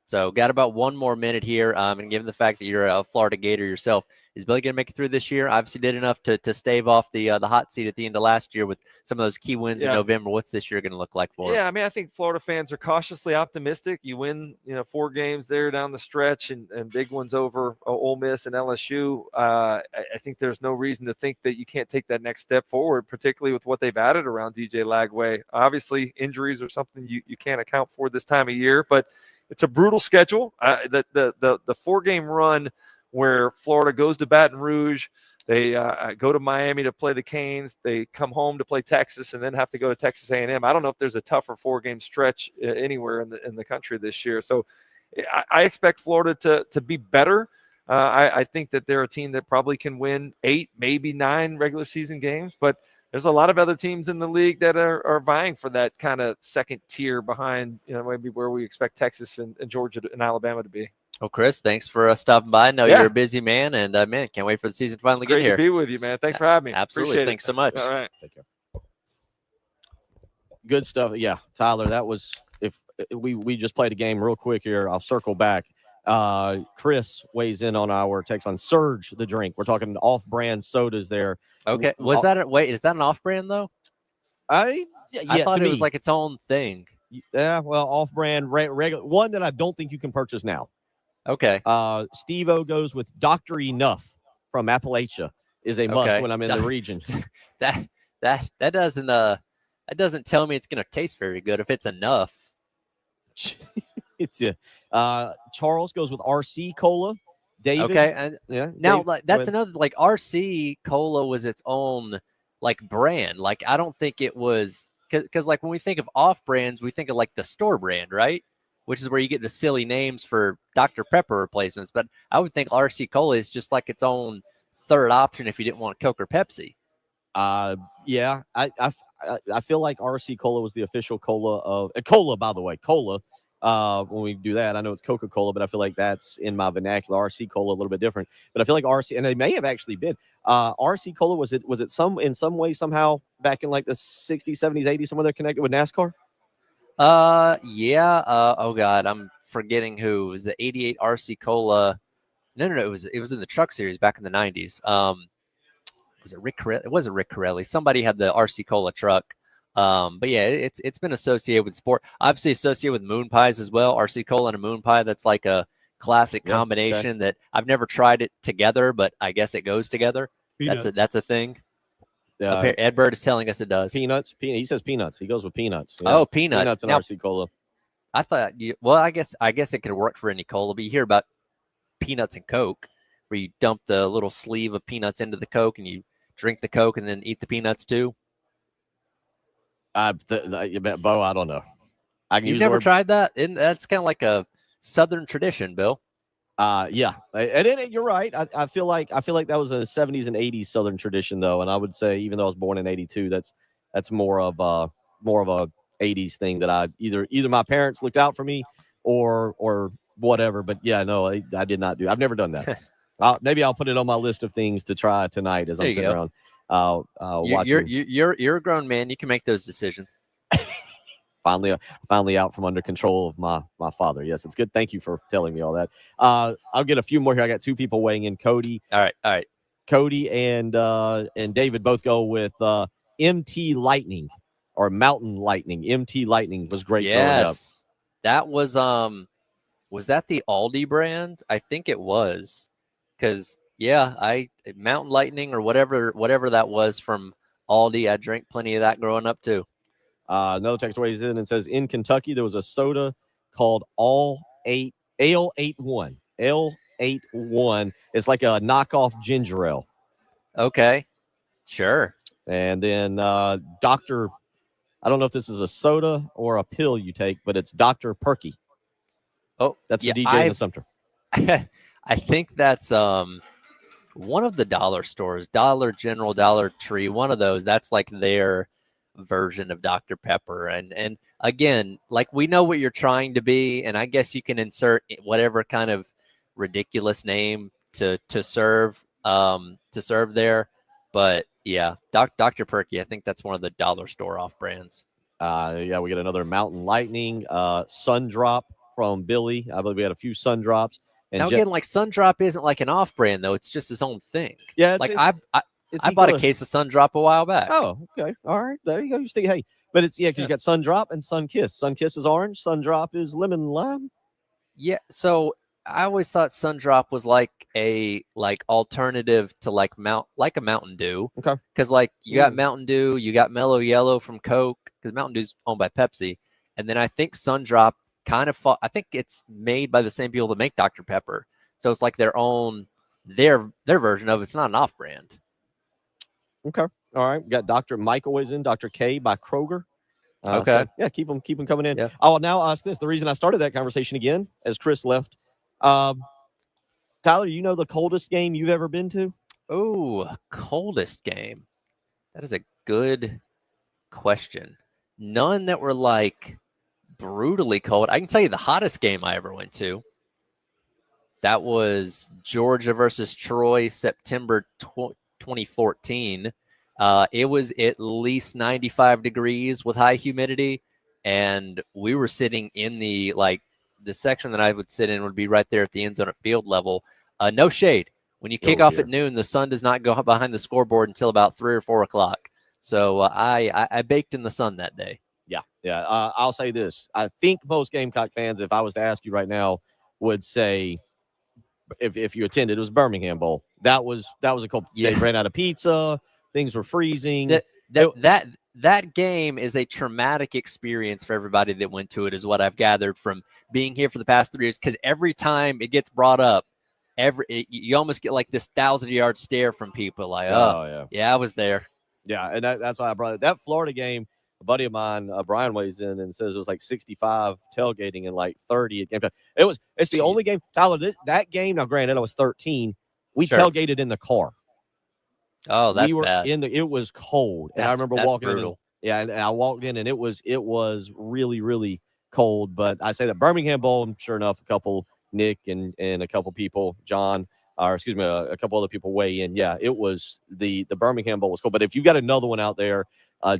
So got about 1 more minute here. And given the fact that you're a Florida Gator yourself, is Billy going to make it through this year? Obviously did enough to stave off the hot seat at the end of last year with some of those key wins in November. What's this year going to look like for him? I think Florida fans are cautiously optimistic. You win, 4 games there down the stretch and big ones over Ole Miss and LSU. I think there's no reason to think that you can't take that next step forward, particularly with what they've added around DJ Lagway. Obviously, injuries are something you can't account for this time of year, but it's a brutal schedule. The 4-game run where Florida goes to Baton Rouge, they go to Miami to play the Canes, they come home to play Texas, and then have to go to Texas A&M. I don't know if there's a tougher 4-game stretch anywhere in the country this year. So I expect Florida to be better. I think that they're a team that probably can win 8, maybe 9 regular season games, but there's a lot of other teams in the league that are vying for that kind of second tier behind, maybe where we expect Texas and Georgia and Alabama to be. Well, Chris, thanks for stopping by. I know you're a busy man, and man, can't wait for the season to finally Great get here. To be with you, man. Thanks for having me. Absolutely. Appreciate Thanks so much. All right. Take care. Good stuff. Yeah, Tyler, that was if we just played a game real quick here. I'll circle back. Chris weighs in on our text on Surge the drink. We're talking off-brand sodas there. Okay. Is that an off-brand though? I thought it was like its own thing. Yeah, well, off-brand regular one that I don't think you can purchase now. Okay. Steve-O goes with Dr. Enough from Appalachia is a must when I'm in the region. That doesn't tell me it's going to taste very good if it's enough. It's Charles goes with RC Cola. David. Okay. And now that's another RC Cola was its own brand. I don't think it was because when we think of off brands, we think of the store brand, right? Which is where you get the silly names for Dr. Pepper replacements. But I would think RC Cola is just its own third option if you didn't want Coke or Pepsi. Yeah, I feel like RC Cola was the official cola of cola, by the way, cola. When we do that, I know it's Coca-Cola, but I feel like that's in my vernacular. RC Cola a little bit different, but I feel like RC, and they may have actually been RC Cola. Was it in some way somehow back in the 60s, 70s, 80s, somewhere they're connected with NASCAR? Yeah. Oh God, I'm forgetting who. It was the 88 RC Cola. No. It was in the truck series back in the 90s. Was it Rick Corelli? It wasn't Rick Corelli. Somebody had the RC Cola truck. But yeah, it's been associated with sport. Obviously associated with moon pies as well. RC Cola and a moon pie. That's like a classic combination that I've never tried it together, but I guess it goes together. Peanuts. That's a thing. Ed Bird is telling us it does. Peanuts. He says peanuts. He goes with peanuts. Yeah. Oh, peanuts. Peanuts and RC Cola. I thought I guess it could work for any cola, but you hear about peanuts and Coke, where you dump the little sleeve of peanuts into the Coke and you drink the Coke and then eat the peanuts too. Bo, I don't know. You've never tried that? That's kind of like a Southern tradition, Bill. Yeah, and you're right. I feel like that was a 70s and 80s Southern tradition, though, and I would say even though I was born in '82, that's more of a 80s thing that I either my parents looked out for me or whatever. But yeah, no, I did not do. I've never done that. Maybe I'll put it on my list of things to try tonight as I'm sitting around. Watching. You're a grown man. You can make those decisions. finally out from under control of my father. Yes, it's good. Thank you for telling me all that. I'll get a few more here. I got two people weighing in. Cody. All right. Cody and David both go with MT Lightning or Mountain Lightning. MT Lightning was great growing up. Yes, that was that the Aldi brand? I think it was, because Mountain Lightning or whatever that was from Aldi. I drank plenty of that growing up too. Another text weighs in and says in Kentucky there was a soda called Ale 81. Ale 81. It's like a knockoff ginger ale. Okay, sure. And then Dr. I don't know if this is a soda or a pill you take, but it's Dr. Perky. Oh, that's the DJ in the Sumter. I think that's one of the dollar stores, Dollar General, Dollar Tree, one of those. That's like their version of Dr. Pepper. And again, like, we know what you're trying to be, and I guess you can insert whatever kind of ridiculous name to serve there. But yeah, Dr. Perky, I think that's one of the dollar store off brands. We get another Mountain Lightning, Sun Drop from Billy. I believe we had a few Sun Drops. And now again, like, Sun Drop isn't like an off brand though; it's just his own thing. Yeah, I bought a case of Sun Drop a while back. Oh, okay, all right, there you go. You stick, hey, but it's because you got Sun Drop and Sun Kiss. Sun Kiss is orange. Sun Drop is lemon lime. Yeah, so I always thought Sun Drop was like a alternative to like a Mountain Dew. Okay. Because like you got Mountain Dew, you got Mellow Yellow from Coke, because Mountain Dew's owned by Pepsi, and then I think Sun Drop I think it's made by the same people that make Dr. Pepper, so it's like their version of it. It's not an off brand. Okay, all right. We got Dr. Mike always in. Dr. K by Kroger. Okay. So, yeah, keep them coming in. Yeah. I'll now ask this. The reason I started that conversation again, as Chris left, Tyler, you know the coldest game you've ever been to? Oh, coldest game. That is a good question. None that were like brutally cold. I can tell you the hottest game I ever went to. That was Georgia versus Troy, September 2014. It was at least 95 degrees with high humidity, and we were sitting in the section that I would sit in would be right there at the end zone at field level. No shade. When you kick off at noon, the sun does not go behind the scoreboard until about 3 or 4 o'clock. So I baked in the sun that day. Yeah. I'll say this. I think most Gamecock fans, if I was to ask you right now, would say, if you attended, it was Birmingham Bowl. That was a cold. They ran out of pizza. Things were freezing. That game is a traumatic experience for everybody that went to it, is what I've gathered from being here for the past 3 years. Because every time it gets brought up, you almost get like this 1,000-yard stare from people. Like, yeah, I was there. Yeah, and that's why I brought it. That Florida game, a buddy of mine, Brian, weighs in and says it was like 65 tailgating and like 30 at game time. It's the only game, Tyler. That game. Now, granted, I was 13. We tailgated in the car. Oh, that's bad. It was cold, and I remember walking in. Yeah, and I walked in, and it was really, really cold. But I say that Birmingham Bowl, and sure enough, a couple, Nick and a couple people, John, or excuse me, a couple other people weigh in. Yeah, it was the Birmingham Bowl was cold. But if you got another one out there,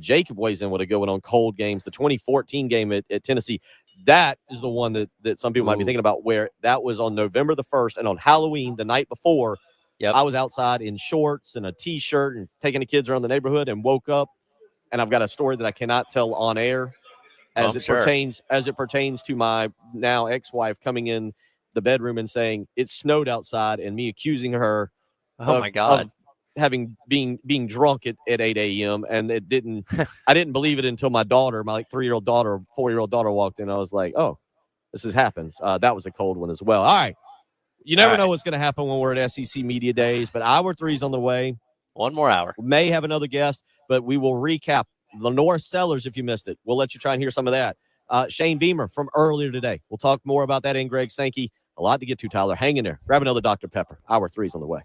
Jacob weighs in with a good one on cold games. The 2014 game at Tennessee, that is the one that some people might be thinking about, where that was on November the 1st, and on Halloween, the night before, I was outside in shorts and a T-shirt and taking the kids around the neighborhood, and woke up, and I've got a story that I cannot tell on air as it pertains to my now ex-wife coming in the bedroom and saying it snowed outside, and me accusing her of being drunk at 8 a.m. and it didn't I didn't believe it until my daughter, my 3-year-old daughter, 4-year-old daughter walked in. I was like, oh, this happens. That was a cold one as well. All right. You never know what's going to happen when we're at SEC Media Days, but hour 3's on the way. One more hour. We may have another guest, but we will recap. Lenore Sellers, if you missed it. We'll let you try and hear some of that. Shane Beamer from earlier today. We'll talk more about that, and Greg Sankey. A lot to get to, Tyler. Hang in there. Grab another Dr. Pepper. Hour 3's on the way.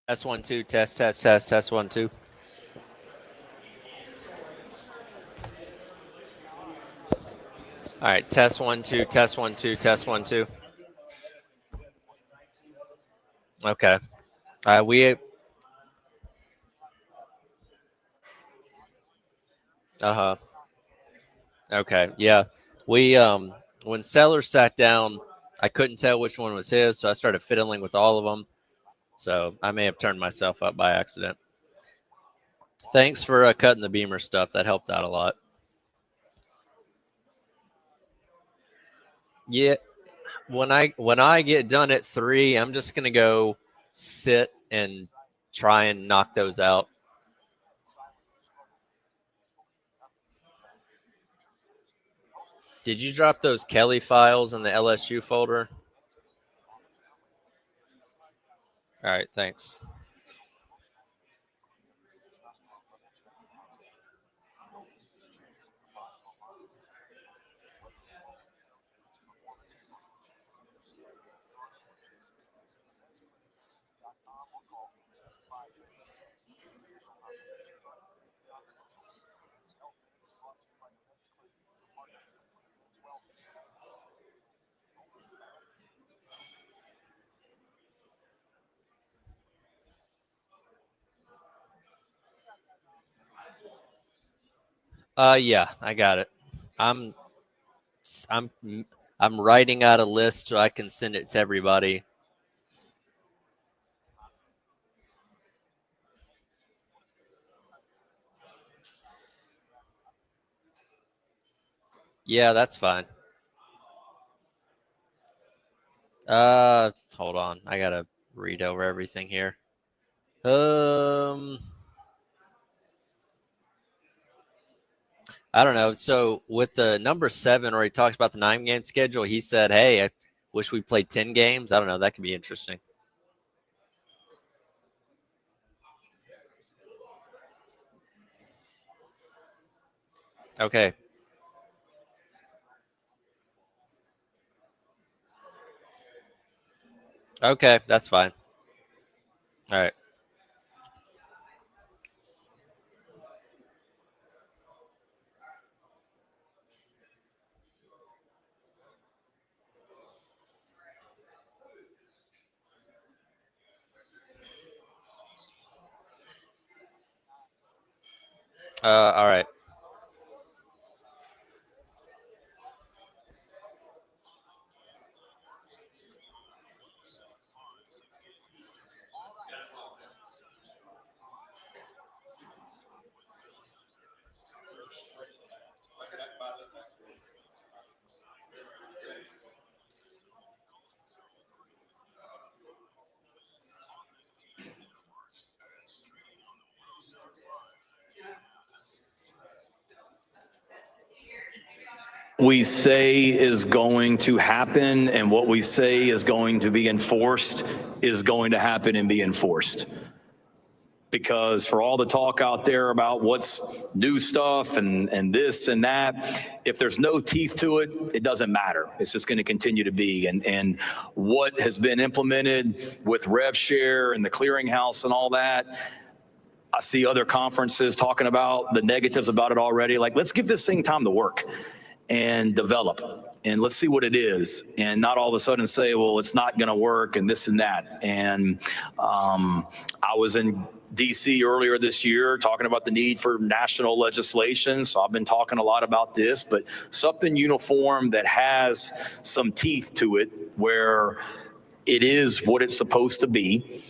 Test 1 2. Test 1 2. All right. Test 1 2. Test 1 2. Test 1 2. Okay. We. Okay. Yeah. We when Sellers sat down, I couldn't tell which one was his, so I started fiddling with all of them. So I may have turned myself up by accident. Thanks for cutting the Beamer stuff. That helped out a lot. Yeah. When I get done at 3, I'm just gonna go sit and try and knock those out. Did you drop those Kelly files in the LSU folder? All right, thanks. Yeah, I got it. I'm writing out a list so I can send it to everybody. Yeah, that's fine. Hold on. I gotta read over everything here. I don't know. So with the number 7, where he talks about the 9-game schedule, he said, "Hey, I wish we played 10 games." I don't know. That could be interesting. Okay. Okay, that's fine. All right. All right. We say is going to happen and what we say is going to be enforced is going to happen and be enforced. Because for all the talk out there about what's new stuff and this and that, if there's no teeth to it, it doesn't matter. It's just going to continue to be. And what has been implemented with rev share and the clearinghouse and all that, I see other conferences talking about the negatives about it already. Like, let's give this thing time to work and develop, and let's see what it is, and not all of a sudden say, well, it's not going to work and this and that. And I was in DC earlier this year talking about the need for national legislation. So I've been talking a lot about this, but something uniform that has some teeth to it, where it is what it's supposed to be.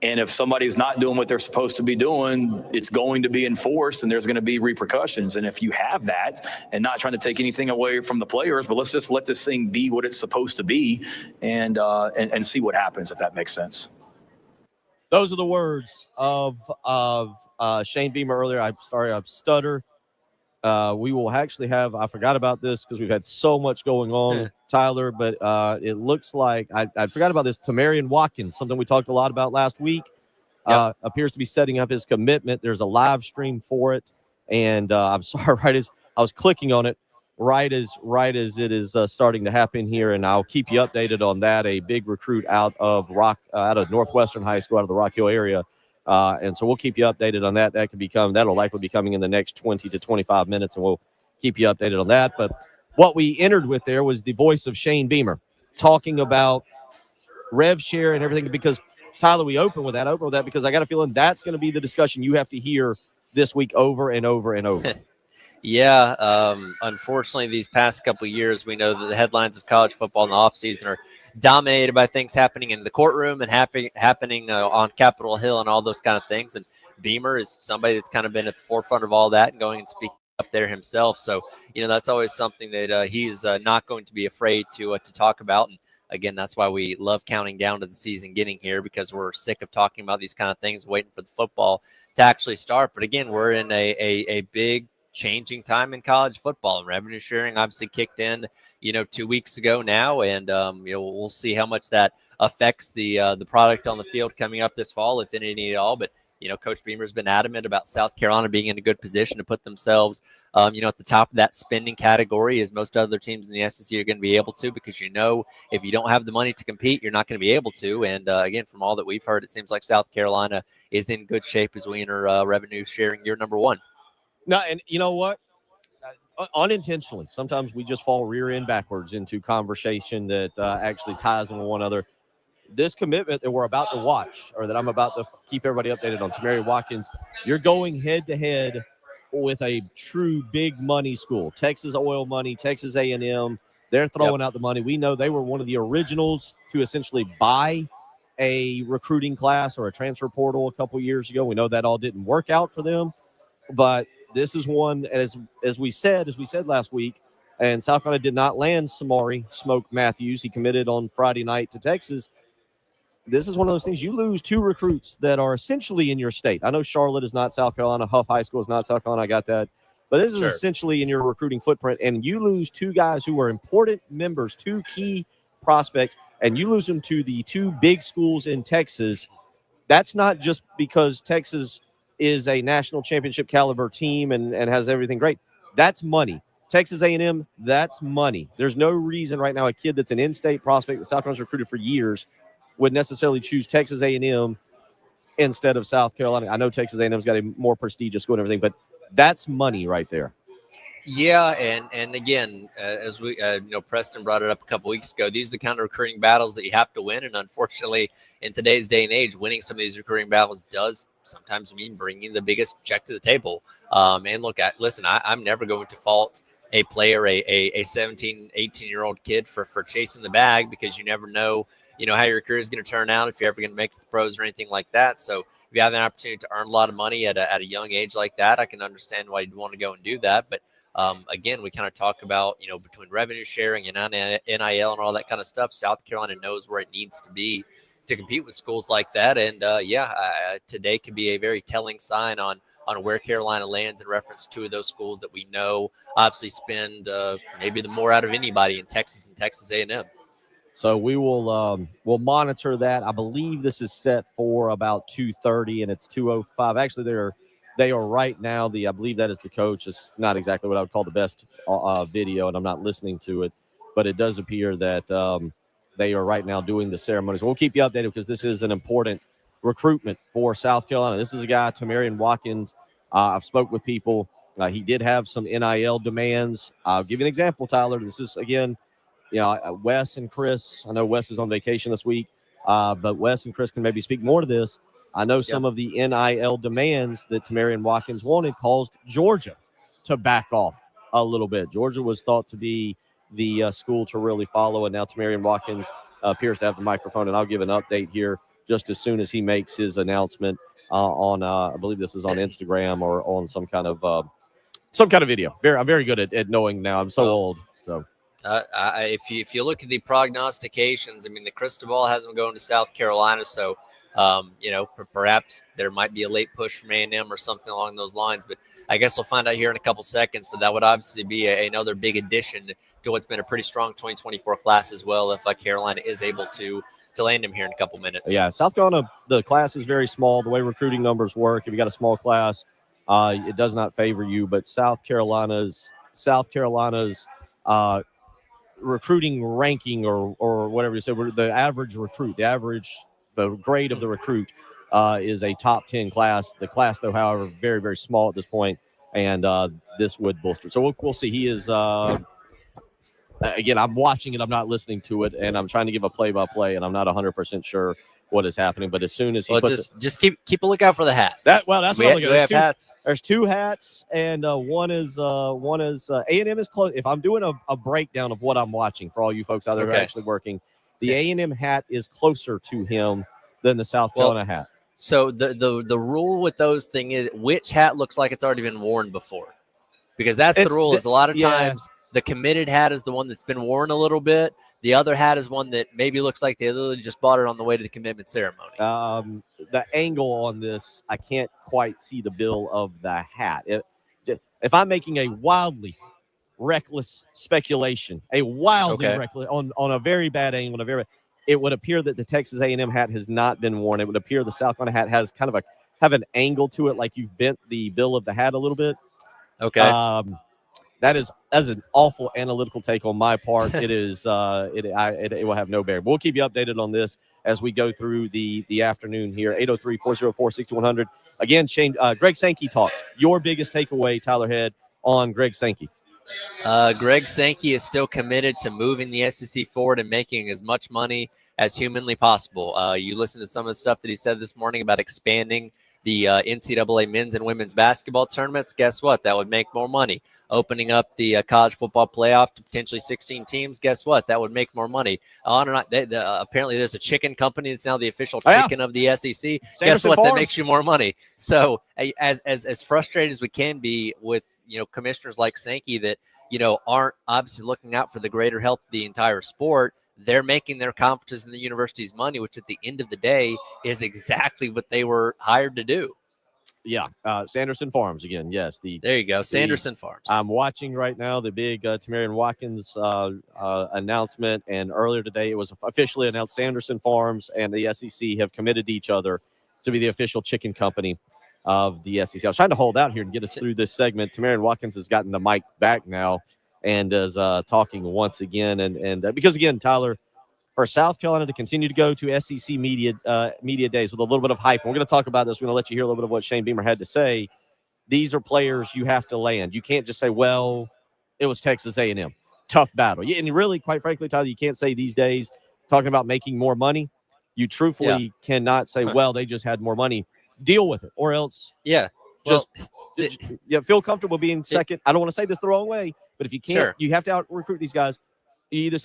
And if somebody's not doing what they're supposed to be doing, it's going to be enforced and there's going to be repercussions. And if you have that, and not trying to take anything away from the players, but let's just let this thing be what it's supposed to be, and see what happens, if that makes sense. Those are the words of Shane Beamer earlier. I'm sorry, I stutter. We will actually have, I forgot about this because we've had so much going on, Tyler, but it looks like, I forgot about this, Tamarian Watkins, something we talked a lot about last week, appears to be setting up his commitment. There's a live stream for it, and I'm sorry, right as I was clicking on it, right as it is starting to happen here, and I'll keep you updated on that. A big recruit out of Northwestern High School, out of the Rock Hill area, and so we'll keep you updated on that. That'll likely be coming in the next 20 to 25 minutes, and we'll keep you updated on that. But what we entered with there was the voice of Shane Beamer talking about rev share and everything, because Tyler, we open with that because I got a feeling that's going to be the discussion you have to hear this week over and over and over. Yeah, unfortunately, these past couple of years, we know that the headlines of college football in the offseason are dominated by things happening in the courtroom and happening on Capitol Hill and all those kind of things. And Beamer is somebody that's kind of been at the forefront of all that and going and speaking up there himself. So, that's always something that he's not going to be afraid to talk about. And again, that's why we love counting down to the season getting here, because we're sick of talking about these kind of things, waiting for the football to actually start. But again, we're in a big changing time in college football, and revenue sharing obviously kicked in 2 weeks ago now, and we'll see how much that affects the product on the field coming up this fall, if any at all. But Coach Beamer's been adamant about South Carolina being in a good position to put themselves at the top of that spending category, as most other teams in the SEC are going to be able to, because if you don't have the money to compete, you're not going to be able to. And again, from all that we've heard, it seems like South Carolina is in good shape as we enter revenue sharing year number 1. No, and you know what? Unintentionally, sometimes we just fall rear end backwards into conversation that actually ties in with one another. This commitment that we're about to watch, or that I'm about to keep everybody updated on, Tamarion Watkins, you're going head to head with a true big money school. Texas Oil Money, Texas A&M, they're throwing out the money. We know they were one of the originals to essentially buy a recruiting class or a transfer portal a couple years ago. We know that all didn't work out for them, but this is one, as we said last week, and South Carolina did not land Samari Smoke Matthews. He committed on Friday night to Texas. This is one of those things. You lose 2 recruits that are essentially in your state. I know Charlotte is not South Carolina. Huff High School is not South Carolina. I got that. But this is essentially in your recruiting footprint, and you lose 2 guys who were important members, 2 key prospects, and you lose them to the 2 big schools in Texas. That's not just because Texas is a national championship caliber team and has everything great. That's money. Texas A&M, that's money. There's no reason right now a kid that's an in-state prospect that South Carolina's recruited for years would necessarily choose Texas A&M instead of South Carolina. I know Texas A&M's got a more prestigious school and everything, but that's money right there. Yeah, and again, as we Preston brought it up a couple weeks ago, these are the kind of recruiting battles that you have to win, and unfortunately, in today's day and age, winning some of these recruiting battles does sometimes mean bringing the biggest check to the table. And listen, I'm never going to fault a player, a 17, 18-year-old kid for chasing the bag, because you never know, how your career is going to turn out, if you're ever going to make the pros or anything like that. So if you have an opportunity to earn a lot of money at a young age like that, I can understand why you'd want to go and do that. But again, we kind of talk about, between revenue sharing and NIL and all that kind of stuff, South Carolina knows where it needs to be to compete with schools like that. And today could be a very telling sign on where Carolina lands in reference to 2 of those schools that we know obviously spend maybe the more out of anybody in Texas and Texas A&M. So we will we'll monitor that. I believe this is set for about 2:30, and it's 2:05. Actually, they are right now. I believe that is the coach. It's not exactly what I would call the best video, and I'm not listening to it, but it does appear that they are right now doing the ceremony. So we'll keep you updated, because this is an important recruitment for South Carolina. This is a guy, Tamarion Watkins. I've spoke with people. He did have some NIL demands. I'll give you an example, Tyler. This is, again, Wes and Chris. I know Wes is on vacation this week, but Wes and Chris can maybe speak more to this. I know some of the NIL demands that Tamarion Watkins wanted caused Georgia to back off a little bit. Georgia was thought to be the school to really follow, and now Tamarion Watkins appears to have the microphone, and I'll give an update here just as soon as he makes his announcement on I believe this is on Instagram or on some kind of video. I'm very good at knowing now. I'm so old. So if you look at the prognostications, I mean, the crystal ball hasn't gone to South Carolina, so perhaps there might be a late push from A&M or something along those lines. But I guess we'll find out here in a couple seconds. But that would obviously be another big addition to what's been a pretty strong 2024 class as well, if Carolina is able to land him here in a couple minutes. Yeah, South Carolina, the class is very small. The way recruiting numbers work, if you got a small class, it does not favor you. But South Carolina's South Carolina's recruiting ranking or whatever you said, the average recruit, the grade of the recruit is a top 10 class. The class, though, however, very, very small at this point, and this would bolster. So we'll see. He is, again, I'm watching it. I'm not listening to it, and I'm trying to give a play-by-play, and I'm not 100% sure what is happening. But as soon as he puts just keep a lookout for the hats. that's what I'm looking at. Hats. There's two hats, and one is A&M is close. If I'm doing a breakdown of what I'm watching for all you folks out there who are actually working, the A&M hat is closer to him than the South Carolina hat. So the rule with those things is which hat looks like it's already been worn before, because that's the rule. Is a lot of times the committed hat is the one that's been worn a little bit. The other hat is one that maybe looks like they literally just bought it on the way to the commitment ceremony. The angle on this, I can't quite see the bill of the hat. If I'm making a wildly reckless speculation, reckless on a very bad angle, it would appear that the Texas A&M hat has not been worn. It would appear the South Carolina hat has kind of have an angle to it, like you've bent the bill of the hat a little bit. Okay. That's an awful analytical take on my part. It is. It will have no bearing. We'll keep you updated on this as we go through the afternoon here. 803-404-6100. Again, Shane, Greg Sankey talked. Your biggest takeaway, Tyler Head, on Greg Sankey. Greg Sankey is still committed to moving the SEC forward and making as much money as humanly possible. You listen to some of the stuff that he said this morning about expanding the NCAA men's and women's basketball tournaments. Guess what? That would make more money. Opening up the college football playoff to potentially 16 teams. Guess what? That would make more money. On and on. Apparently, there's a chicken company that's now the official chicken of the SEC. Guess what? That makes you more money. So, as frustrated as we can be with commissioners like Sankey that aren't obviously looking out for the greater health of the entire sport, they're making their conferences and the university's money, which at the end of the day is exactly what they were hired to do. Yeah, Sanderson Farms again. Yes, there you go, Sanderson Farms. I'm watching right now the big Tamarian Watkins announcement, and earlier today it was officially announced Sanderson Farms and the SEC have committed to each other to be the official chicken company of the SEC. I was trying to hold out here and get us through this segment. Tamarian Watkins has gotten the mic back now and is talking once again, and because again, Tyler, for South Carolina to continue to go to SEC media days with a little bit of hype. And we're going to talk about this. We're going to let you hear a little bit of what Shane Beamer had to say. These are players you have to land. You can't just say, well, it was Texas A&M. Tough battle. Yeah, and really, quite frankly, Tyler, you can't say these days, talking about making more money, you truthfully cannot say, well, they just had more money. Deal with it, or else just feel comfortable being second. I don't want to say this the wrong way, but if you can't, you have to out-recruit these guys. You either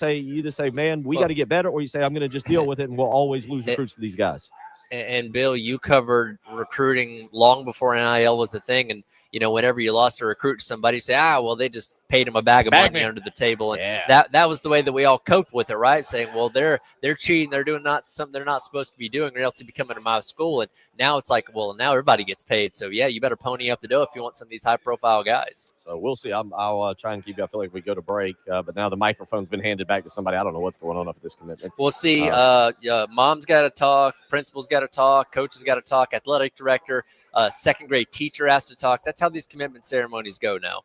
say, man, we got to get better, or you say, I'm going to just deal with it, and we'll always lose recruits to these guys. And Bill, you covered recruiting long before NIL was the thing. And, whenever you lost a recruit to somebody, say, well, they just paid him a bag of money under the table. And that was the way that we all coped with it, right? Saying, well, they're cheating. They're doing something they're not supposed to be doing, or else to become a mouse school. And now it's like, well, now everybody gets paid. So, you better pony up the dough if you want some of these high-profile guys. So we'll see. I'll try and keep you. I feel like we go to break, but now the microphone's been handed back to somebody. I don't know what's going on after this commitment. We'll see. Mom's got to talk. Principal's got to talk. Coaches got to talk. Athletic director. Second grade teacher has to talk. That's how these commitment ceremonies go now.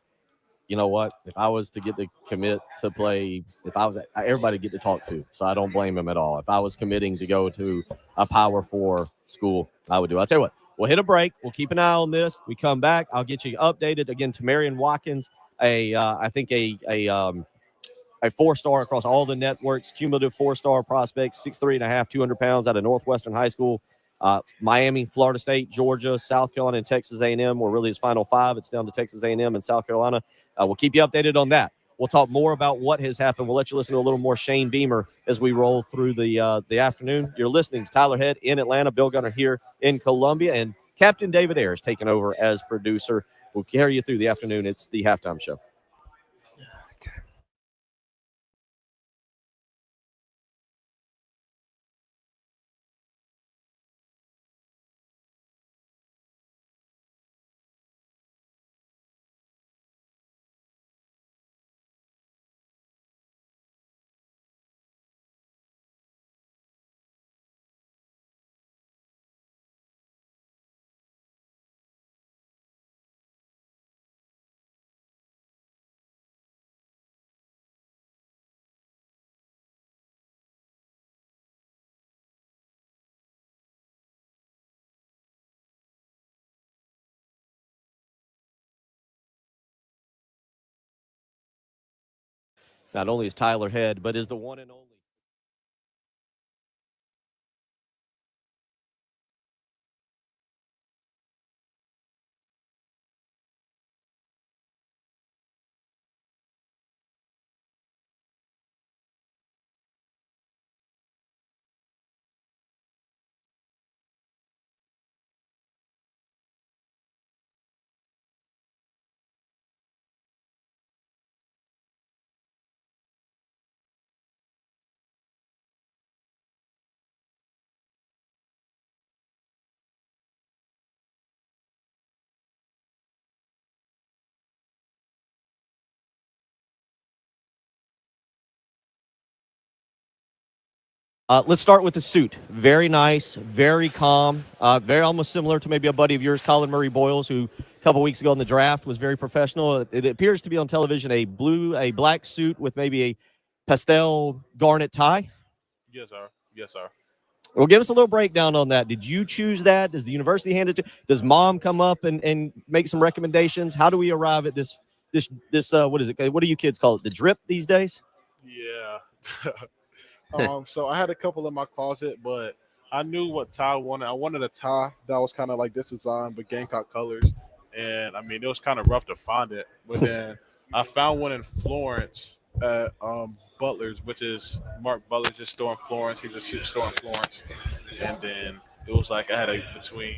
You know what? If I was to get to commit to play, everybody get to talk to, so I don't blame him at all. If I was committing to go to a Power 4 school, I would do it. I'll tell you what, we'll hit a break. We'll keep an eye on this. We come back. I'll get you updated. Again, Tamarian Watkins, I think a 4-star across all the networks, cumulative 4-star prospects, 6'3.5", 200 pounds out of Northwestern High School. Miami, Florida State, Georgia, South Carolina, and Texas A&M were really his final 5. It's down to Texas A&M and South Carolina. We'll keep you updated on that. We'll talk more about what has happened. We'll let you listen to a little more Shane Beamer as we roll through the afternoon. You're listening to Tyler Head in Atlanta, Bill Gunner here in Columbia, and Captain David Ayers taking over as producer. We'll carry you through the afternoon. It's the Halftime Show. not only is Tyler Head, but is the one and only. Let's start with the suit. Very nice, very calm, very almost similar to maybe a buddy of yours, Colin Murray Boyles, who a couple weeks ago in the draft was very professional. It appears to be on television a black suit with maybe a pastel garnet tie. Yes, sir. Yes, sir. Well, give us a little breakdown on that. Did you choose that? Does the university hand it to? Does mom come up and make some recommendations? How do we arrive at this what is it? What do you kids call it? The drip these days? Yeah. So I had a couple in my closet, but I knew what tie I wanted. I wanted a tie that was kind of like this design, but Gamecock colors. And I mean, it was kind of rough to find it. But then I found one in Florence at Butler's, which is Mark Butler's store in Florence. He's a suit store in Florence. And then it was like I had a between.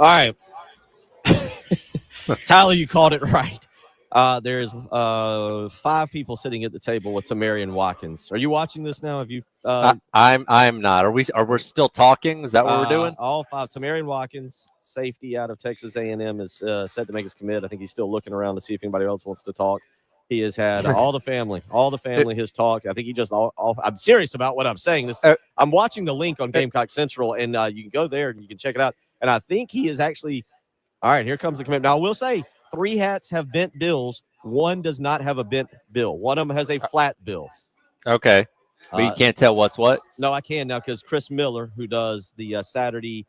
All right. Tyler, you called it right. There's 5 people sitting at the table with Tamarian Watkins. Are you watching this now? Have you? I'm not. Are we still talking? Is that what we're doing? All 5. Tamarian Watkins, safety out of Texas A&M, is set to make his commit. I think he's still looking around to see if anybody else wants to talk. He has had all the family has talked. I think he just I'm serious about what I'm saying. I'm watching the link on Gamecock Central, and you can go there and you can check it out. And I think he is actually, all right, here comes the commitment. Now, I will say 3 hats have bent bills. 1 does not have a bent bill. One of them has a flat bill. Okay. But you can't tell what's what? No, I can now because Chris Miller, who does the Saturday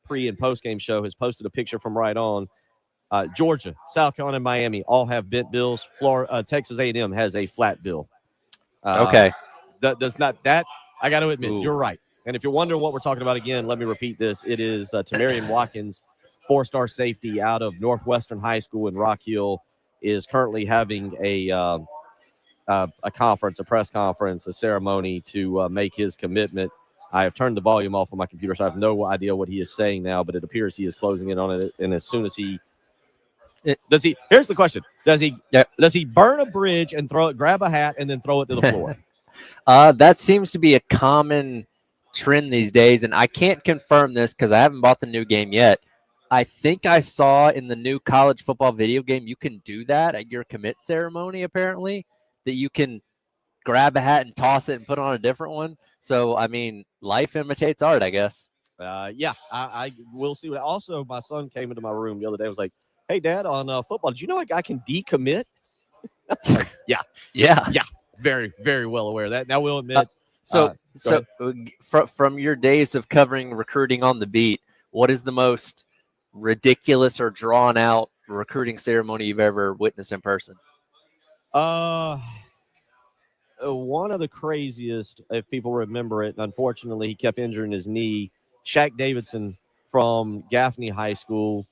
pre- and post-game show, has posted a picture from right on. Georgia, South Carolina, and Miami all have bent bills. Florida, Texas A&M has a flat bill. Okay. That does not. That I got to admit, you're right. And if you're wondering what we're talking about again, let me repeat this. It is Tamarian Watkins, 4-star safety out of Northwestern High School in Rock Hill, is currently having a conference, a press conference, a ceremony to make his commitment. I have turned the volume off on my computer, so I have no idea what he is saying now, but it appears he is closing in on it. And as soon as he does he, here's the question. Does he burn a bridge and grab a hat and then throw it to the floor? That seems to be a common trend these days, and I can't confirm this because I haven't bought the new game yet. I think I saw in the new college football video game you can do that at your commit ceremony, apparently, that you can grab a hat and toss it and put on a different one. So, I mean, life imitates art, I guess. Yeah, I will see. Also, my son came into my room the other day and was like, hey, Dad, on football, did you know I can decommit? Like, yeah. Very, very well aware of that. Now, we'll admit. From your days of covering recruiting on the beat, what is the most ridiculous or drawn out recruiting ceremony you've ever witnessed in person? One of the craziest, if people remember it, unfortunately, he kept injuring his knee. Shaq Davidson from Gaffney High School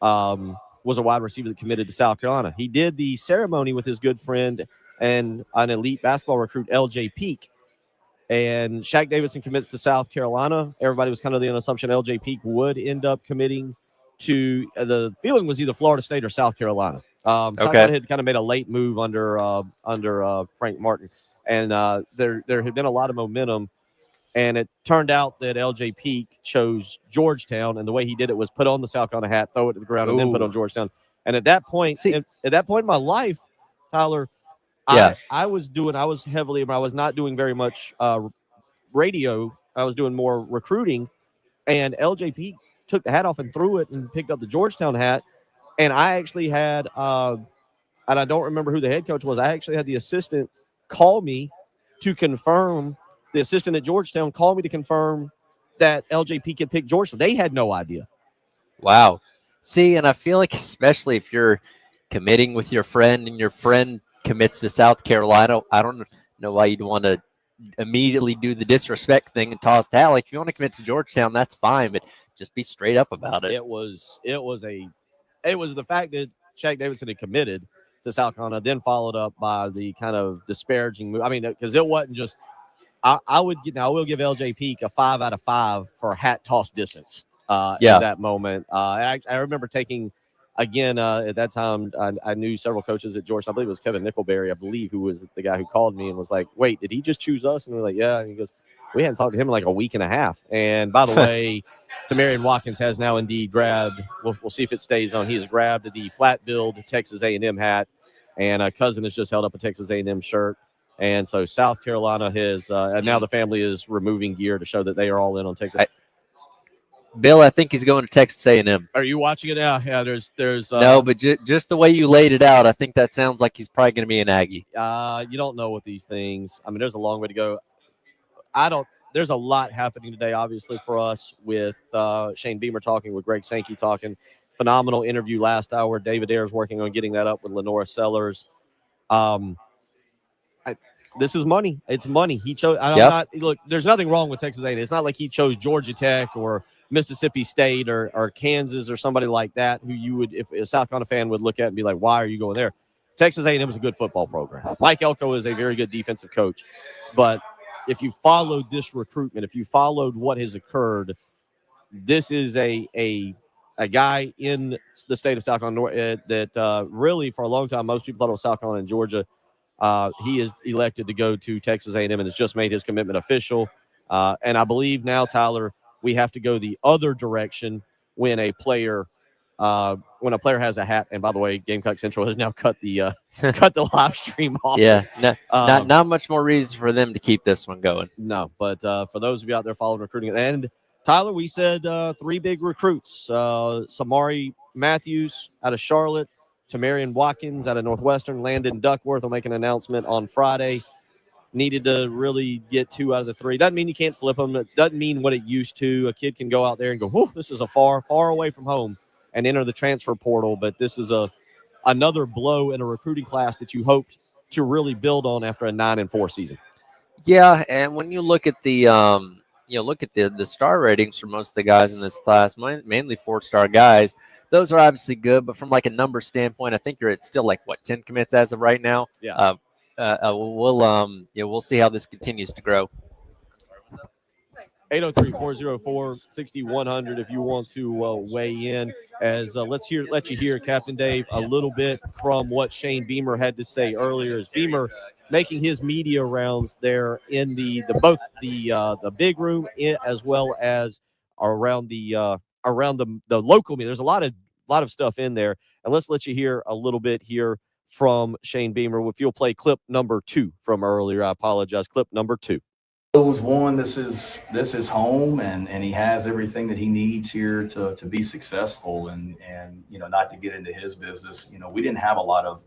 was a wide receiver that committed to South Carolina. He did the ceremony with his good friend and an elite basketball recruit, L.J. Peak. And Shaq Davidson commits to South Carolina. Everybody was kind of the assumption L.J. Peak would end up committing to the feeling was either Florida State or South Carolina. South Carolina had kind of made a late move under Frank Martin. And there had been a lot of momentum. And it turned out that L.J. Peak chose Georgetown, and the way he did it was put on the South Carolina hat, throw it to the ground, and then put on Georgetown. And at that point, in my life, Tyler, I was not doing very much radio. I was doing more recruiting, and L.J. Peak took the hat off and threw it and picked up the Georgetown hat. And I actually had, and I don't remember who the head coach was. I actually had the assistant call me to confirm. The assistant at Georgetown called me to confirm that L.J. Peak had picked Georgetown. They had no idea. Wow. See, and I feel like especially if you're committing with your friend and your friend commits to South Carolina, I don't know why you'd want to immediately do the disrespect thing and toss the hat. Like, if you want to commit to Georgetown, that's fine, but just be straight up about it. It was the fact that Shaq Davidson had committed to South Carolina, then followed up by the kind of disparaging move. I mean, because it wasn't just. I will give L.J. Peak a 5 out of 5 for hat toss distance at that moment. I remember taking, again, at that time, I knew several coaches at Georgetown. I believe it was Kevin Nickelberry, who was the guy who called me and was like, wait, did he just choose us? And we're like, yeah. And he goes, we hadn't talked to him in like a week and a half. And by the way, Tamarian Watkins has now indeed grabbed, we'll see if it stays on. He has grabbed the flat-billed Texas A&M hat, and a cousin has just held up a Texas A&M shirt. And so South Carolina has, and now the family is removing gear to show that they are all in on Texas. Bill, I think he's going to Texas A&M. Are you watching it now? Yeah, there's. No, but just the way you laid it out, I think that sounds like he's probably going to be an Aggie. You don't know what these things. I mean, there's a long way to go. There's a lot happening today, obviously, for us with Shane Beamer talking, with Greg Sankey talking. Phenomenal interview last hour. David Ayers working on getting that up with Lenora Sellers. This is money. It's money. He chose. Look, there's nothing wrong with Texas A&M. It's not like he chose Georgia Tech or Mississippi State or Kansas or somebody like that who you would, if a South Carolina fan would look at and be like, why are you going there? Texas A&M is a good football program. Mike Elko is a very good defensive coach. But if you followed this recruitment, if you followed what has occurred, this is a a guy in the state of South Carolina that really for a long time most people thought it was South Carolina and Georgia. He is elected to go to Texas A&M and has just made his commitment official. And I believe now, Tyler, we have to go the other direction when a player has a hat. And by the way, Gamecock Central has now cut the live stream off. Yeah, not much more reason for them to keep this one going. No, but for those of you out there following recruiting, and Tyler, we said 3 big recruits: Samari Matthews out of Charlotte, Tamarian Watkins out of Northwestern, Landon Duckworth will make an announcement on Friday. Needed to really get 2 out of the 3. Doesn't mean you can't flip them. It doesn't mean what it used to. A kid can go out there and go, "Whew, this is a far away from home," and enter the transfer portal. But this is another blow in a recruiting class that you hoped to really build on after a 9-4 season. Yeah, and when you look at the the star ratings for most of the guys in this class, mainly 4-star guys, those are obviously good. But from like a number standpoint, I think you're at still like 10 commits as of right now. Yeah. We'll see how this continues to grow. 803-404-6100 if you want to weigh in. As let you hear, Captain Dave, a little bit from what Shane Beamer had to say earlier. As Beamer making his media rounds there in the big room as well as around the local media. There's a lot of stuff in there, and let's let you hear a little bit here from Shane Beamer. If you'll play clip number 2 from earlier, I apologize. Clip number 2. Knows one, this is home, and he has everything that he needs here to be successful. And not to get into his business, we didn't have a lot of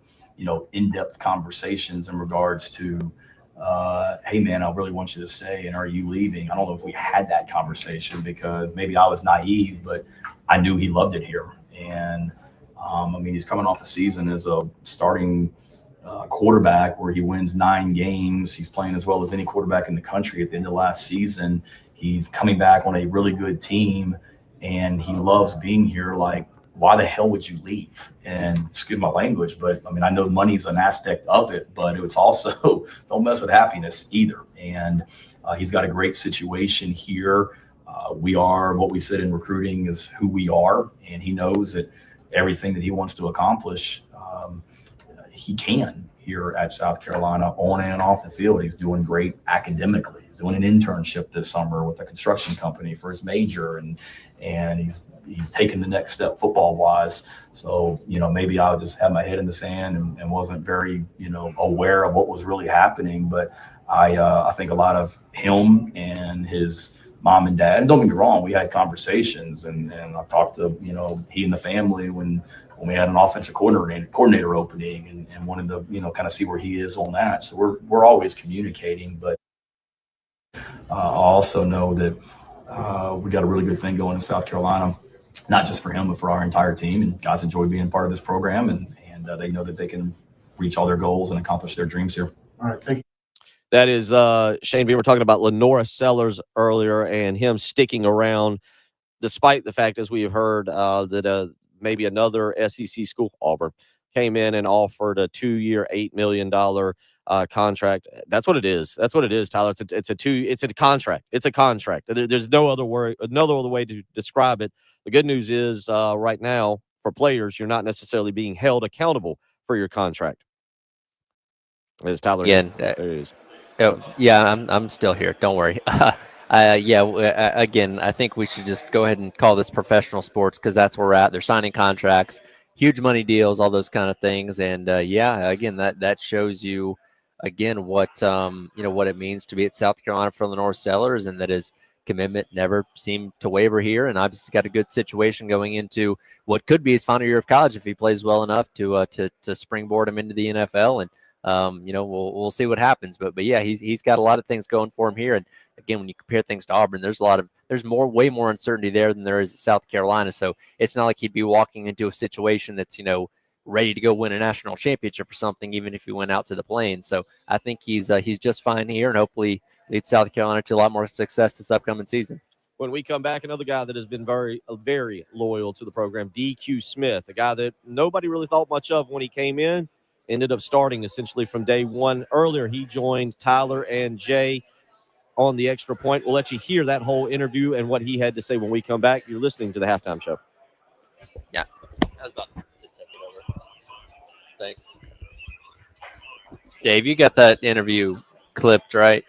in-depth conversations in regards to hey man, I really want you to stay, and are you leaving? I don't know if we had that conversation because maybe I was naive, but I knew he loved it here. And he's coming off a season as a starting quarterback where he wins 9 games. He's playing as well as any quarterback in the country at the end of last season. He's coming back on a really good team, and he loves being here. Like, why the hell would you leave? And excuse my language, but I know money's an aspect of it, but it's also don't mess with happiness either. And he's got a great situation here. We are what we said in recruiting is who we are, and he knows that everything that he wants to accomplish, he can here at South Carolina on and off the field. He's doing great academically. He's doing an internship this summer with a construction company for his major, and he's taken the next step football wise. So, maybe I just had my head in the sand and wasn't very, aware of what was really happening. But I think a lot of him and his mom and dad, and don't get me wrong, we had conversations, and I talked to, he and the family when we had an offensive coordinator opening and wanted to, kind of see where he is on that. So we're always communicating, but I also know that we got a really good thing going in South Carolina, not just for him, but for our entire team. And guys enjoy being part of this program, and they know that they can reach all their goals and accomplish their dreams here. All right, thank you. That is Shane Beamer talking about Lenora Sellers earlier and him sticking around, despite the fact, as we have heard, that maybe another SEC school, Auburn, came in and offered a 2-year, $8 million contract. That's what it is. That's what it is, Tyler. It's a contract. It's a contract. There's no other way to describe it. The good news is right now for players, you're not necessarily being held accountable for your contract. As Tyler, again, there it is. Oh, yeah, I'm still here. Don't worry. Again, I think we should just go ahead and call this professional sports because that's where we're at. They're signing contracts, huge money deals, all those kind of things. And again, that shows you again what what it means to be at South Carolina for Lenora Sellers, and that his commitment never seemed to waver here. And obviously got a good situation going into what could be his final year of college if he plays well enough to springboard him into the NFL. And we'll see what happens, but yeah, he's got a lot of things going for him here. And again, when you compare things to Auburn, there's way more uncertainty there than there is at South Carolina. So it's not like he'd be walking into a situation that's, ready to go win a national championship or something, even if he went out to the Plains. So I think he's just fine here, and hopefully leads South Carolina to a lot more success this upcoming season. When we come back, another guy that has been very, very loyal to the program, DQ Smith, a guy that nobody really thought much of when he came in. Ended up starting essentially from day one. Earlier, he joined Tyler and Jay on the Extra Point. We'll let you hear that whole interview and what he had to say when we come back. You're listening to the Halftime Show. Yeah, I was about to take it over. Thanks. Dave, you got that interview clipped, right?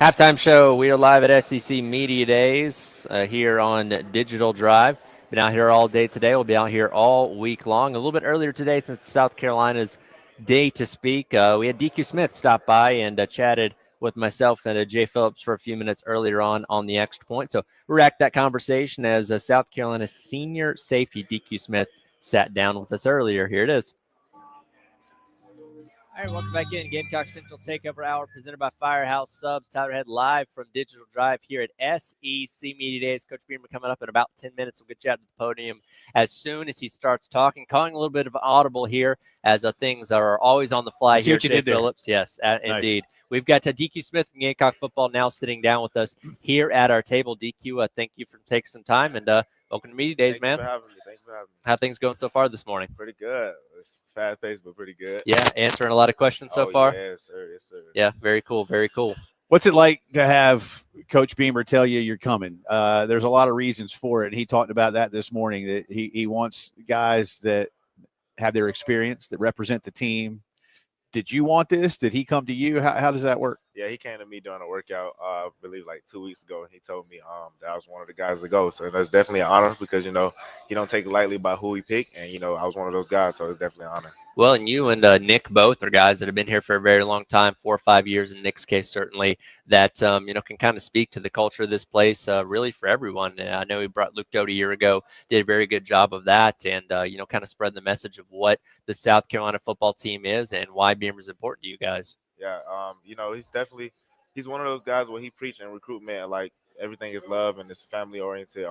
Halftime show. We are live at SEC Media Days here on Digital Drive. Been out here all day today. We'll be out here all week long. A little bit earlier today, since South Carolina's day to speak, we had DQ Smith stop by and chatted with myself and Jay Phillips for a few minutes earlier on the Extra Point. So we racked that conversation as South Carolina's senior safety DQ Smith sat down with us earlier. Here it is. All right, welcome back in. Gamecock Central Takeover Hour presented by Firehouse Subs. Tyler Head live from Digital Drive here at SEC Media Days. Coach Beamer coming up in about 10 minutes. We'll get you out to the podium as soon as he starts talking. Calling a little bit of audible here as things are always on the fly here. Jay Phillips. Yes, indeed. We've got DQ Smith from Gamecock Football now sitting down with us here at our table. DQ, thank you for taking some time and welcome to Media Days, man. Thanks for having me. How things going so far this morning? Pretty good. It's fast-paced, but pretty good. Yeah, answering a lot of questions so far? Yes, sir. Yes, sir. Yeah, very cool. Very cool. What's it like to have Coach Beamer tell you you're coming? There's a lot of reasons for it. He talked about that this morning, that he wants guys that have their experience, that represent the team. Did you want this? Did he come to you? How does that work? Yeah, he came to me during a workout, I believe like 2 weeks ago, and he told me that I was one of the guys to go. So that's definitely an honor because, he don't take it lightly about who he picked. And, I was one of those guys, so it's definitely an honor. Well, and you and Nick both are guys that have been here for a very long time, 4 or 5 years in Nick's case, certainly, that, can kind of speak to the culture of this place really for everyone. And I know he brought Luke Doty a year ago, did a very good job of that and, kind of spread the message of what the South Carolina football team is and why Beamer is important to you guys. Yeah, he's one of those guys where he preach in recruitment, like everything is love and it's family oriented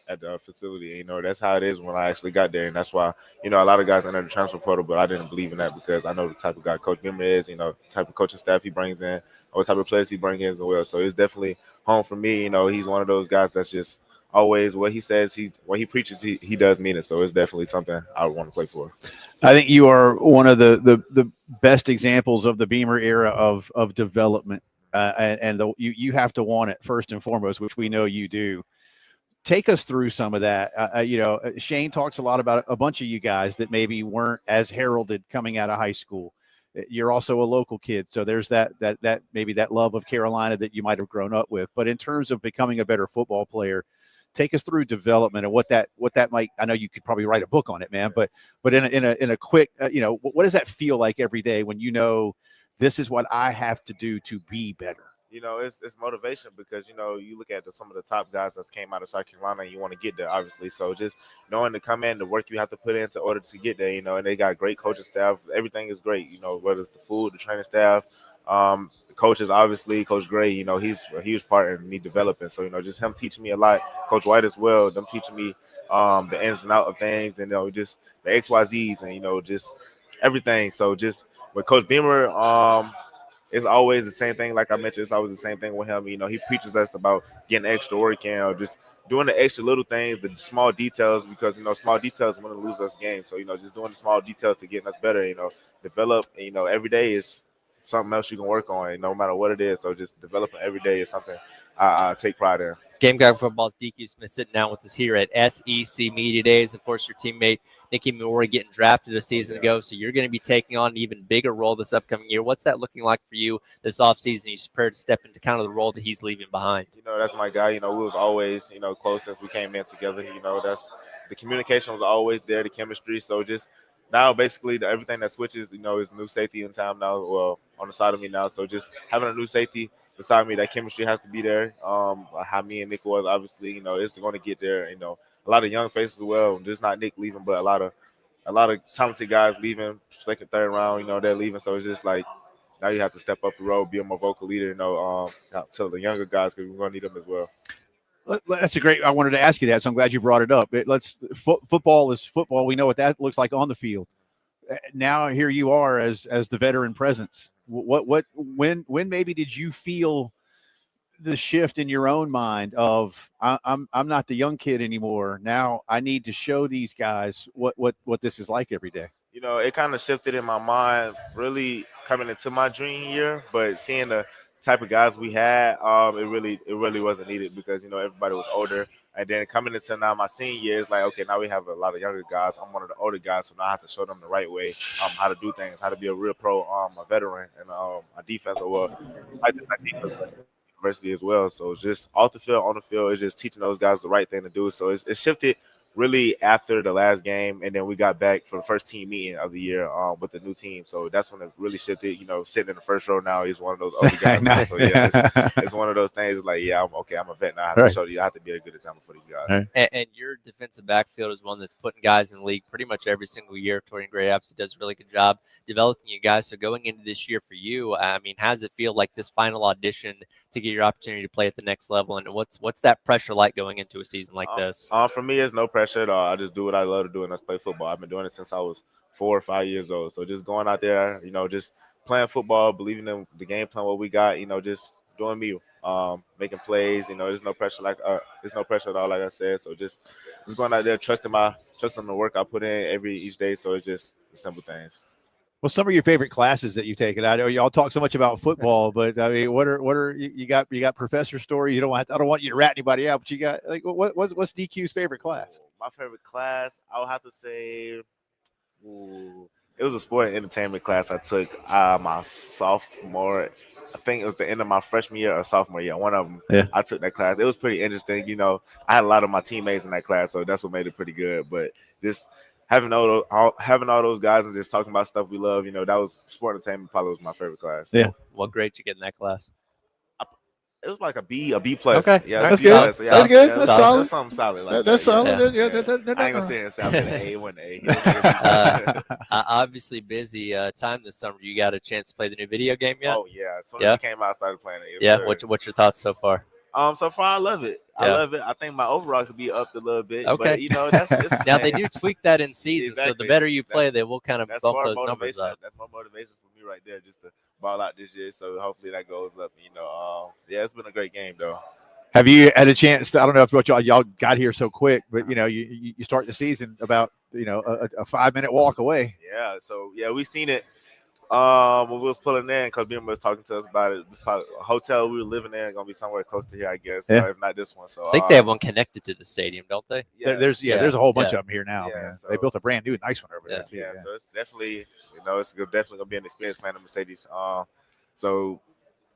at the facility. That's how it is when I actually got there. And that's why, a lot of guys enter the transfer portal, but I didn't believe in that because I know the type of guy Coach Beamer is, the type of coaching staff he brings in, what type of players he brings in as well. So it's definitely home for me. He's one of those guys that's just always what he says, what he preaches, he does mean it. So it's definitely something I would want to play for. I think you are one of the best examples of the Beamer era of development. You have to want it first and foremost, which we know you do. Take us through some of that. Shane talks a lot about a bunch of you guys that maybe weren't as heralded coming out of high school. You're also a local kid, so there's that maybe that love of Carolina that you might have grown up with. But in terms of becoming a better football player, take us through development and what that might. I know you could probably write a book on it, man. But in a quick, what does that feel like every day when this is what I have to do to be better? It's motivation because, you look at some of the top guys that came out of South Carolina and you want to get there, obviously. So just knowing to come in, the work you have to put in to order to get there, and they got great coaching staff. Everything is great, whether it's the food, the training staff, the coaches, obviously. Coach Gray, he's a huge part in me developing. So, just him teaching me a lot. Coach White as well, them teaching me the ins and outs of things and, just the XYZs and, just everything. So just with Coach Beamer, it's always the same thing. Like I mentioned, it's always the same thing with him. He preaches us about getting extra work in or just doing the extra little things, the small details, because, small details want to lose us games. So, just doing the small details to getting us better, develop, every day is something else you can work on, no matter what it is. So just developing every day is something I take pride in. Gamecock Football's DQ Smith sitting down with us here at SEC Media Days. Of course, your teammate Nicky Moore getting drafted a season ago, so you're going to be taking on an even bigger role this upcoming year. What's that looking like for you this offseason? You prepared to step into kind of the role that he's leaving behind? That's my guy. We was always, close since we came in together. That's the communication was always there, the chemistry. So just now, basically, everything that switches, is new safety in time now, well, on the side of me now. So just having a new safety beside me, that chemistry has to be there. How me and Nick was, obviously, it's going to get there. A lot of young faces as well. Just not Nick leaving, but a lot of talented guys leaving, second, third round. They're leaving. So it's just like now you have to step up the road, be a more vocal leader. To the younger guys because we're going to need them as well. That's a great. I wanted to ask you that, so I'm glad you brought it up. Football is football. We know what that looks like on the field. Now here you are as the veteran presence. When maybe did you feel the shift in your own mind of I'm not the young kid anymore. Now I need to show these guys what this is like every day. It kind of shifted in my mind really coming into my junior year, but seeing the type of guys we had, it really wasn't needed because everybody was older And then coming into now my senior year, it's like, okay, now we have a lot of younger guys. I'm one of the older guys, so now I have to show them the right way, how to do things, how to be a real pro, a veteran, and a defense, or well, I defense university as well. So it's just off the field, on the field, it's just teaching those guys the right thing to do. So it's shifted really after the last game, and then we got back for the first team meeting of the year with the new team. So that's when it really shifted. Sitting in the first row now, he's one of those older guys. Now. So yeah, it's one of those things. It's like, yeah, I'm a vet now. I have to show you. I have to be a good example for these guys. And your defensive backfield is one that's putting guys in the league pretty much every single year. Torian Gray obviously does a really good job developing you guys. So going into this year for you, I mean, how does it feel like this final audition to get your opportunity to play at the next level? And what's that pressure like going into a season like this? For me, it's no pressure at all. I just do what I love to do, and that's play football. I've been doing it since I was 4 or 5 years old. So just going out there, just playing football, believing in the game plan, what we got, just doing me, making plays. There's no pressure there's no pressure at all, like I said. So just going out there, trusting the work I put in each day. So it's just the simple things. Well, some of your favorite classes that you've taken. I know y'all talk so much about football, but I mean, what are you got Professor Story. I don't want you to rat anybody out, but you got like what's DQ's favorite class? My favorite class, I would have to say, it was a sport and entertainment class I took my sophomore. I think it was the end of my freshman year or sophomore year. One of them, I took that class. It was pretty interesting. I had a lot of my teammates in that class, so that's what made it pretty good. But just having all those guys and just talking about stuff we love, that was sport entertainment. Probably was my favorite class. Yeah. What grade did you get in that class? It was like a B plus. Okay, yeah, that's B good. plus. Yeah, That's good. Yeah, That's solid. That's something solid. Like That's solid. Yeah. Yeah. I ain't gonna say it. I'm an A, one A. Obviously busy time this summer. You got a chance to play the new video game yet? Oh yeah, as soon as it came out, I started playing it. Yeah. Sir. What's your thoughts so far? So far I love it. I Yeah. love it. I think my overall could be upped a little bit. Okay. But that's now they do tweak that in season, so the Exactly. better you play, they will kind of That's bump more those numbers motivation. up. That's more motivation for me right there, just to ball out this year. So hopefully that goes up. Yeah, it's been a great game though. Have you had a chance? I don't know if y'all got here so quick, but you start the season about a 5-minute walk away. Yeah. So yeah, we seen it. When we was pulling in, because Beamer was talking to us about it. A hotel we were living in gonna be somewhere close to here, I guess. Yeah. If not this one. So I think they have one connected to the stadium, don't they? There's a whole bunch Yeah. of them here now. Yeah, Man. so- They built a brand new nice one over there too. Yeah, so it's definitely, it's definitely gonna be an experience playing the Mercedes. So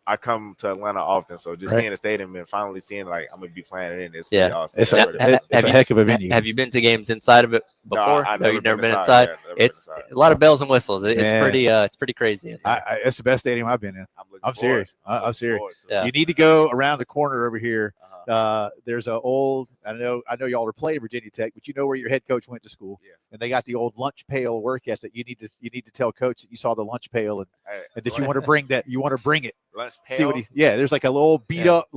I come to Atlanta often, so just Right. seeing the stadium and finally seeing like I'm gonna be playing it in, it's Yeah. pretty awesome. It's Have a you- heck of a venue. Have you been to games inside of it No, before? I've No, never you've never been been inside. inside. Yeah, never been It's inside. a lot of bells and whistles. It's Yeah. pretty crazy. It's the best stadium I've been in. I'm serious. I'm serious. Yeah. You need to go around the corner over here. Uh-huh. There's an old. I know y'all are playing Virginia Tech, but you know where your head coach went to school, Yes. and they got the old lunch pail work ethic. You need to tell coach that you saw the lunch pail and that you want to bring that. You want to bring it. Lunch See what pail? there's like a little beat Yeah. up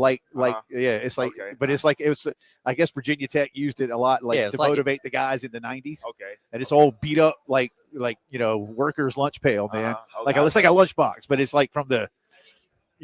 it's like Okay. but it's like it was I guess Virginia Tech used it a lot Yeah, to it's like- motivate the guys in the 90s, Okay. and it's all beat up like workers lunch pail, man. Okay. It's like a lunchbox, but it's like from the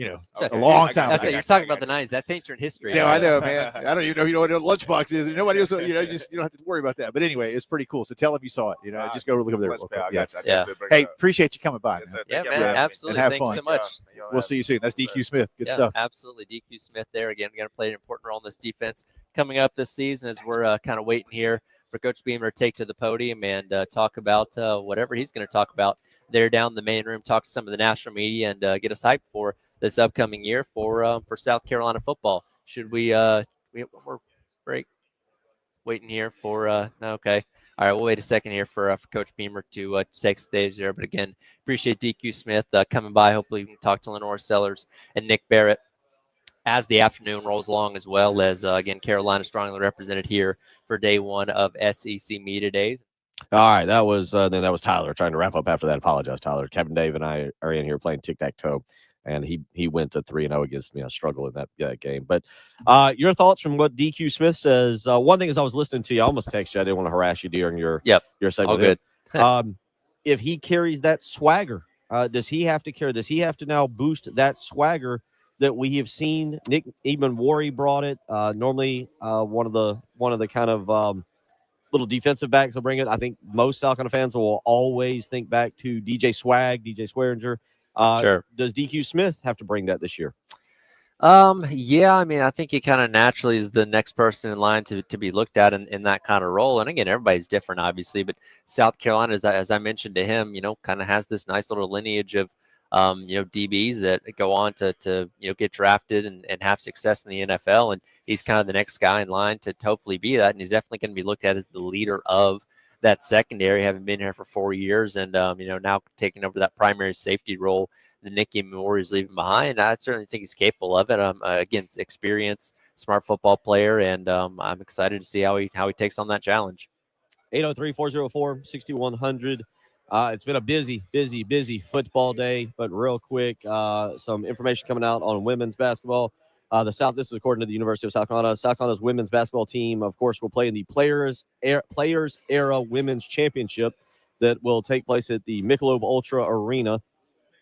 Okay. a long I got time it. That's ago. it. You're talking about the 90s. That's ancient history. Yeah, I know, man. I don't even know what a lunchbox is. Nobody else, you don't have to worry about that. But anyway, it's pretty cool. So tell them you saw it. Just go look over there. Lunch pail, I Yeah. got you. I Yeah. definitely bring Hey, it up. appreciate you coming by. Yes, Man. sir. Yeah, Thank you man. for having me. Absolutely. And have Thanks fun. so much. We'll see you soon. That's DQ Smith. Good Yeah, stuff. absolutely. DQ Smith there again. Going to play an important role in this defense coming up this season as we're kind of waiting here for Coach Beamer to take to the podium and talk about whatever he's going to talk about there down in the main room, talk to some of the national media and get us hyped for this upcoming year for South Carolina football. Should we have one more break? Waiting here for no, okay. All right, we'll wait a second here for Coach Beamer to take stage there. But again, appreciate DQ Smith coming by. Hopefully we can talk to Lenore Sellers and Nick Barrett as the afternoon rolls along, as well as, again, Carolina strongly represented here for day one of SEC Media Days. All right, that was Tyler trying to wrap up after that. Apologize, Tyler. Kevin Dave and I are in here playing tic-tac-toe, and he went to 3-0 against me. I struggled in that game. But your thoughts from what DQ Smith says. One thing is I was listening to you. I almost texted you. I didn't want to harass you during your segment. All good. If he carries that swagger, does he have to carry? Does he have to now boost that swagger that we have seen? Nick Eamon-Warry brought it. Normally, one of the kind of little defensive backs will bring it. I think most South Carolina fans will always think back to DJ Swearinger. Sure. Does DQ Smith have to bring that this year? Yeah, I mean, I think he kind of naturally is the next person in line to be looked at in that kind of role. And again, everybody's different, obviously, but South Carolina, as I mentioned to him, kind of has this nice little lineage of, DBs that go on to get drafted and have success in the NFL. And he's kind of the next guy in line to hopefully be that. And he's definitely going to be looked at as the leader of that secondary, having been here for 4 years and, now taking over that primary safety role the Nicky Moore is leaving behind. I certainly think he's capable of it. Again, experience, smart football player, and I'm excited to see how he takes on that challenge. 803-404-6100. It's been a busy football day, but real quick, some information coming out on women's basketball. This is according to the University of South Carolina. South Carolina's women's basketball team, of course, will play in the Players Era Women's Championship that will take place at the Michelob Ultra Arena.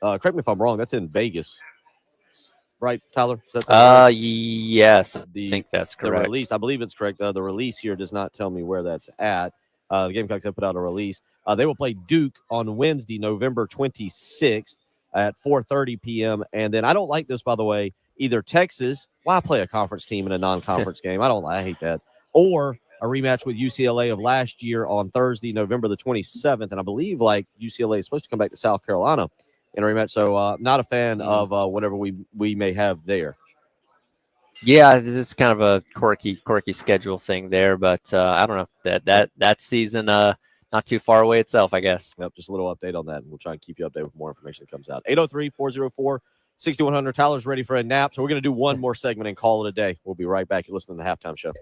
Correct me if I'm wrong. That's in Vegas, right, Tyler? Is that right? Yes, I think that's correct. The release, I believe it's correct. The release here does not tell me where that's at. The Gamecocks have put out a release. They will play Duke on Wednesday, November 26th at 4:30 p.m. And then I don't like this, by the way. Either Texas, why play a conference team in a non-conference game? I hate that. Or a rematch with UCLA of last year on Thursday, November the 27th. And I believe UCLA is supposed to come back to South Carolina in a rematch. So not a fan of whatever we may have there. Yeah, this is kind of a quirky schedule thing there, but I don't know that season not too far away itself, I guess. Yep, just a little update on that, and we'll try and keep you updated with more information that comes out. 803-404-6100. Tyler's ready for a nap, so we're going to do one more segment and call it a day. We'll be right back. You're listening to the Halftime Show.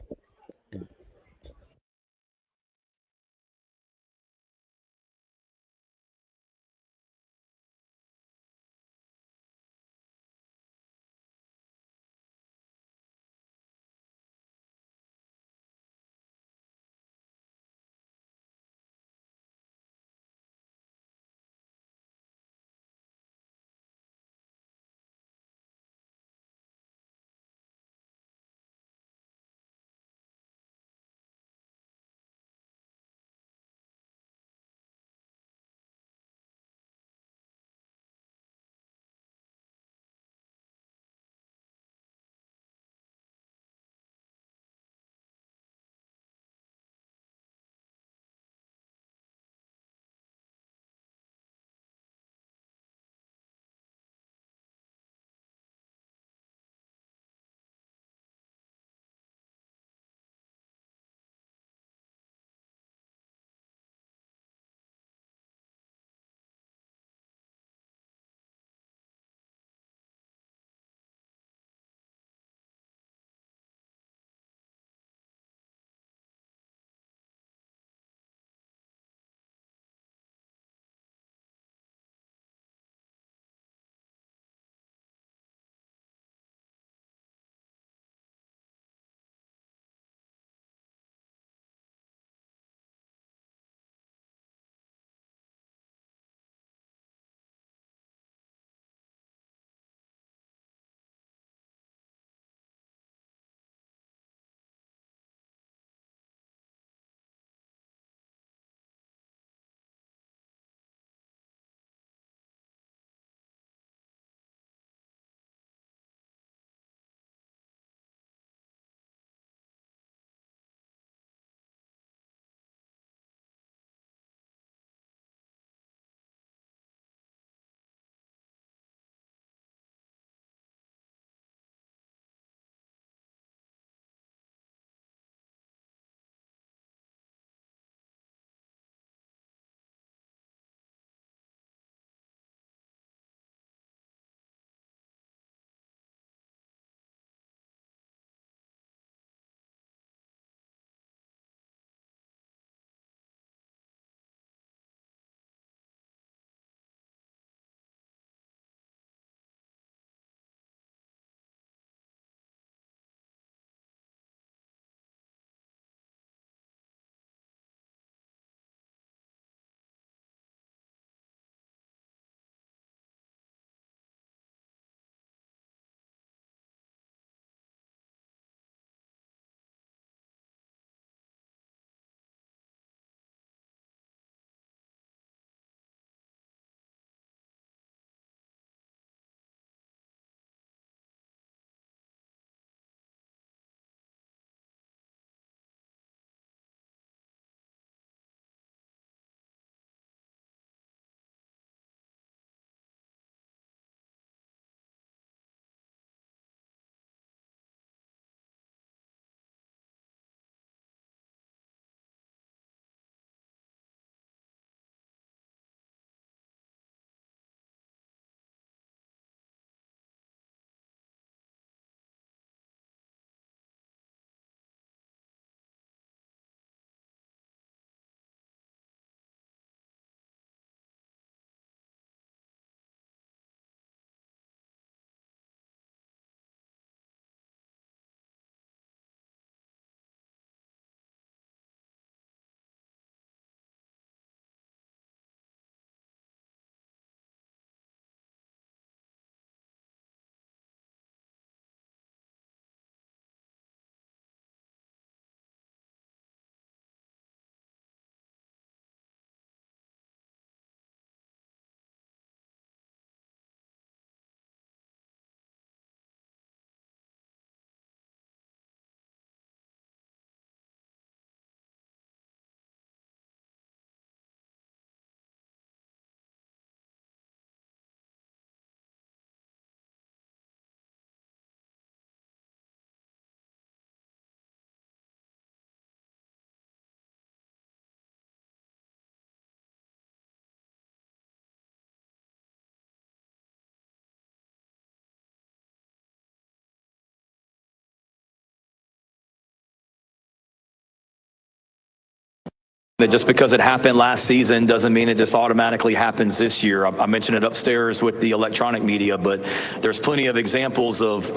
That just because it happened last season doesn't mean it just automatically happens this year. I mentioned it upstairs with the electronic media, but there's plenty of examples of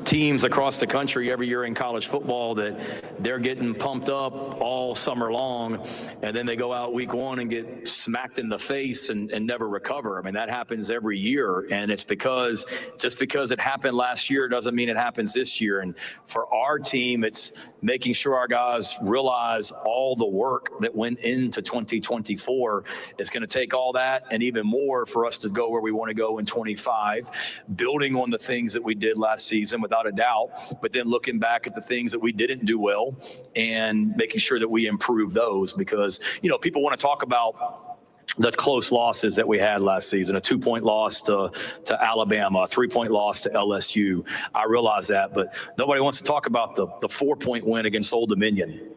teams across the country every year in college football that they're getting pumped up all summer long, and then they go out week one and get smacked in the face and never recover. I mean, that happens every year, and it's because just because it happened last year doesn't mean it happens this year. And for our team, it's making sure our guys realize all the work that went into 2024. It's going to take all that and even more for us to go where we want to go in 25, building on the things that we did last season without a doubt, but then looking back at the things that we didn't do well and making sure that we improve those, because, you know, people want to talk about the close losses that we had last season, a 2-point loss to Alabama, a 3-point loss to LSU. I realize that, but nobody wants to talk about the 4-point win against Old Dominion.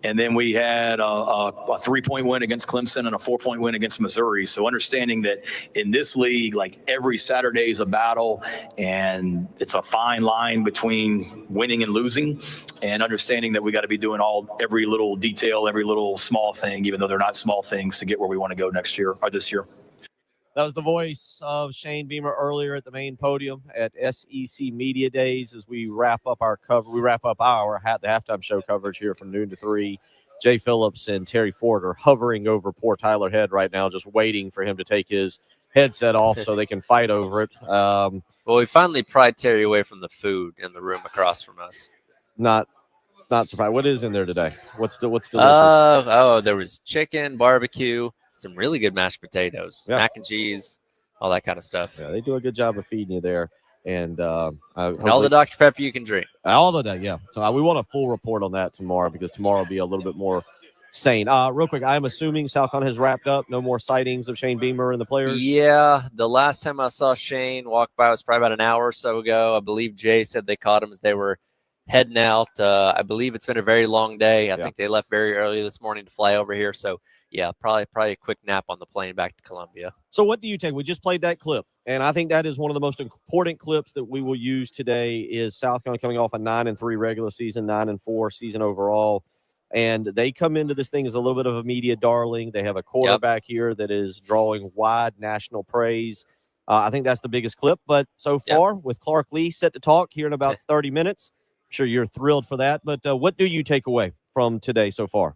And then we had a 3-point win against Clemson and a 4-point win against Missouri. So understanding that in this league, like every Saturday is a battle, and it's a fine line between winning and losing, and understanding that we got to be doing every little detail, every little small thing, even though they're not small things, to get where we want to go next year or this year. That was the voice of Shane Beamer earlier at the main podium at SEC Media Days as we wrap up our cover. We wrap up the halftime show coverage here from noon to 3. Jay Phillips and Terry Ford are hovering over poor Tyler Head right now, just waiting for him to take his headset off so they can fight over it. Well, we finally pried Terry away from the food in the room across from us. Not surprised. What is in there today? What's delicious? There was chicken, barbecue, some really good mashed potatoes, mac and cheese, all that kind of stuff. Yeah, they do a good job of feeding you there. And all the Dr. Pepper you can drink. All the day, yeah. So we want a full report on that tomorrow, because tomorrow will be a little bit more sane. Real quick, I'm assuming Salcon has wrapped up. No more sightings of Shane Beamer and the players? Yeah, the last time I saw Shane walk by was probably about an hour or so ago. I believe Jay said they caught him as they were heading out. I believe it's been a very long day. I think they left very early this morning to fly over here. So, yeah, probably a quick nap on the plane back to Columbia. So what do you take? We just played that clip, and I think that is one of the most important clips that we will use today. Is South Carolina coming off a 9-3 regular season, 9-4 season overall, and they come into this thing as a little bit of a media darling. They have a quarterback here that is drawing wide national praise. I think that's the biggest clip. But so far, with Clark Lee set to talk here in about 30 minutes, I'm sure you're thrilled for that. But what do you take away from today so far?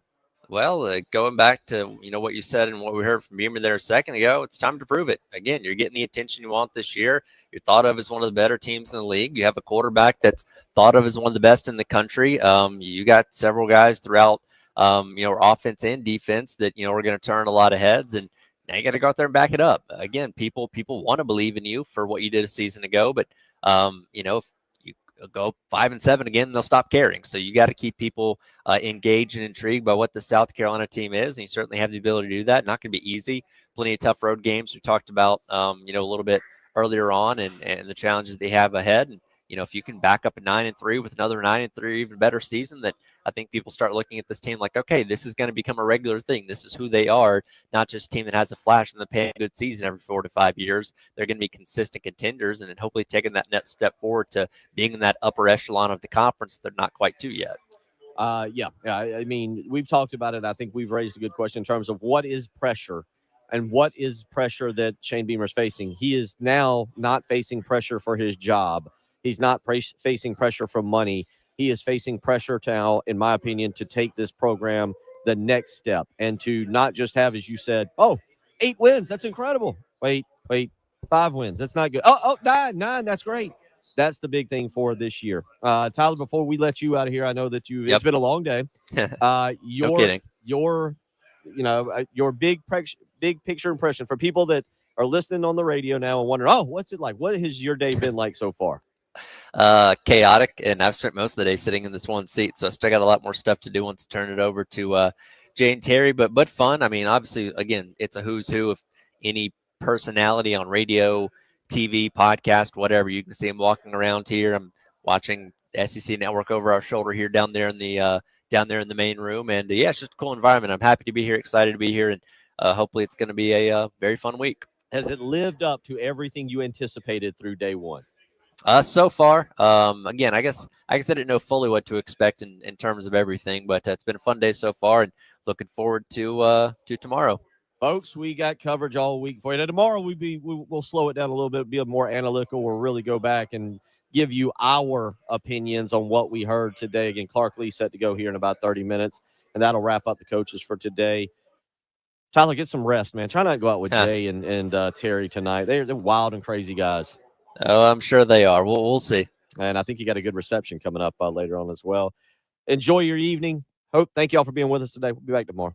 Well, going back to what you said and what we heard from Beamer there a second ago, it's time to prove it. Again, you're getting the attention you want this year. You're thought of as one of the better teams in the league. You have a quarterback that's thought of as one of the best in the country. You got several guys throughout, our offense and defense that are going to turn a lot of heads, and now you got to go out there and back it up. Again, people want to believe in you for what you did a season ago, but if you go 5-7 again, they'll stop caring. So you got to keep people engaged and intrigued by what the South Carolina team is, and you certainly have the ability to do that. Not going to be easy. Plenty of tough road games. We talked about a little bit earlier on, and the challenges they have ahead. And if you can back up a 9-3 with another 9-3, even better season, that I think people start looking at this team like, okay, this is going to become a regular thing. This is who they are, not just a team that has a flash in the pan, good season every 4 to 5 years. They're going to be consistent contenders, and then hopefully taking that next step forward to being in that upper echelon of the conference they're not quite to yet. I mean, we've talked about it. I think we've raised a good question in terms of what is pressure and what is pressure that Shane Beamer is facing. He is now not facing pressure for his job. He's not facing pressure from money. He is facing pressure now, in my opinion, to take this program the next step and to not just have, as you said, 8 wins. That's incredible. Wait, 5 wins. That's not good. 9. That's great. That's the big thing for this year. Tyler, before we let you out of here, I know that it's been a long day. No kidding. Your big picture impression for people that are listening on the radio now and wondering, what's it like? What has your day been like so far? Chaotic, and I've spent most of the day sitting in this one seat, so I still got a lot more stuff to do once I turn it over to Jay and Terry, but fun. I mean, obviously, again, it's a who's who of any personality on radio, TV, podcast, whatever. You can see him walking around here. I'm watching the SEC Network over our shoulder here down there in the main room, and it's just a cool environment. I'm happy to be here, excited to be here, and hopefully it's going to be a very fun week. Has it lived up to everything you anticipated through day one? So far, again, I guess I didn't know fully what to expect in terms of everything, but it's been a fun day so far, and looking forward to tomorrow. Folks, we got coverage all week for you. Now, tomorrow we'll slow it down a little bit, be more analytical. We'll really go back and give you our opinions on what we heard today. Again, Clark Lee set to go here in about 30 minutes, and that'll wrap up the coaches for today. Tyler, get some rest, man. Try not to go out with Jay and Terry tonight. They're wild and crazy guys. Oh, I'm sure they are. We'll see. And I think you got a good reception coming up later on as well. Enjoy your evening. Thank you all for being with us today. We'll be back tomorrow.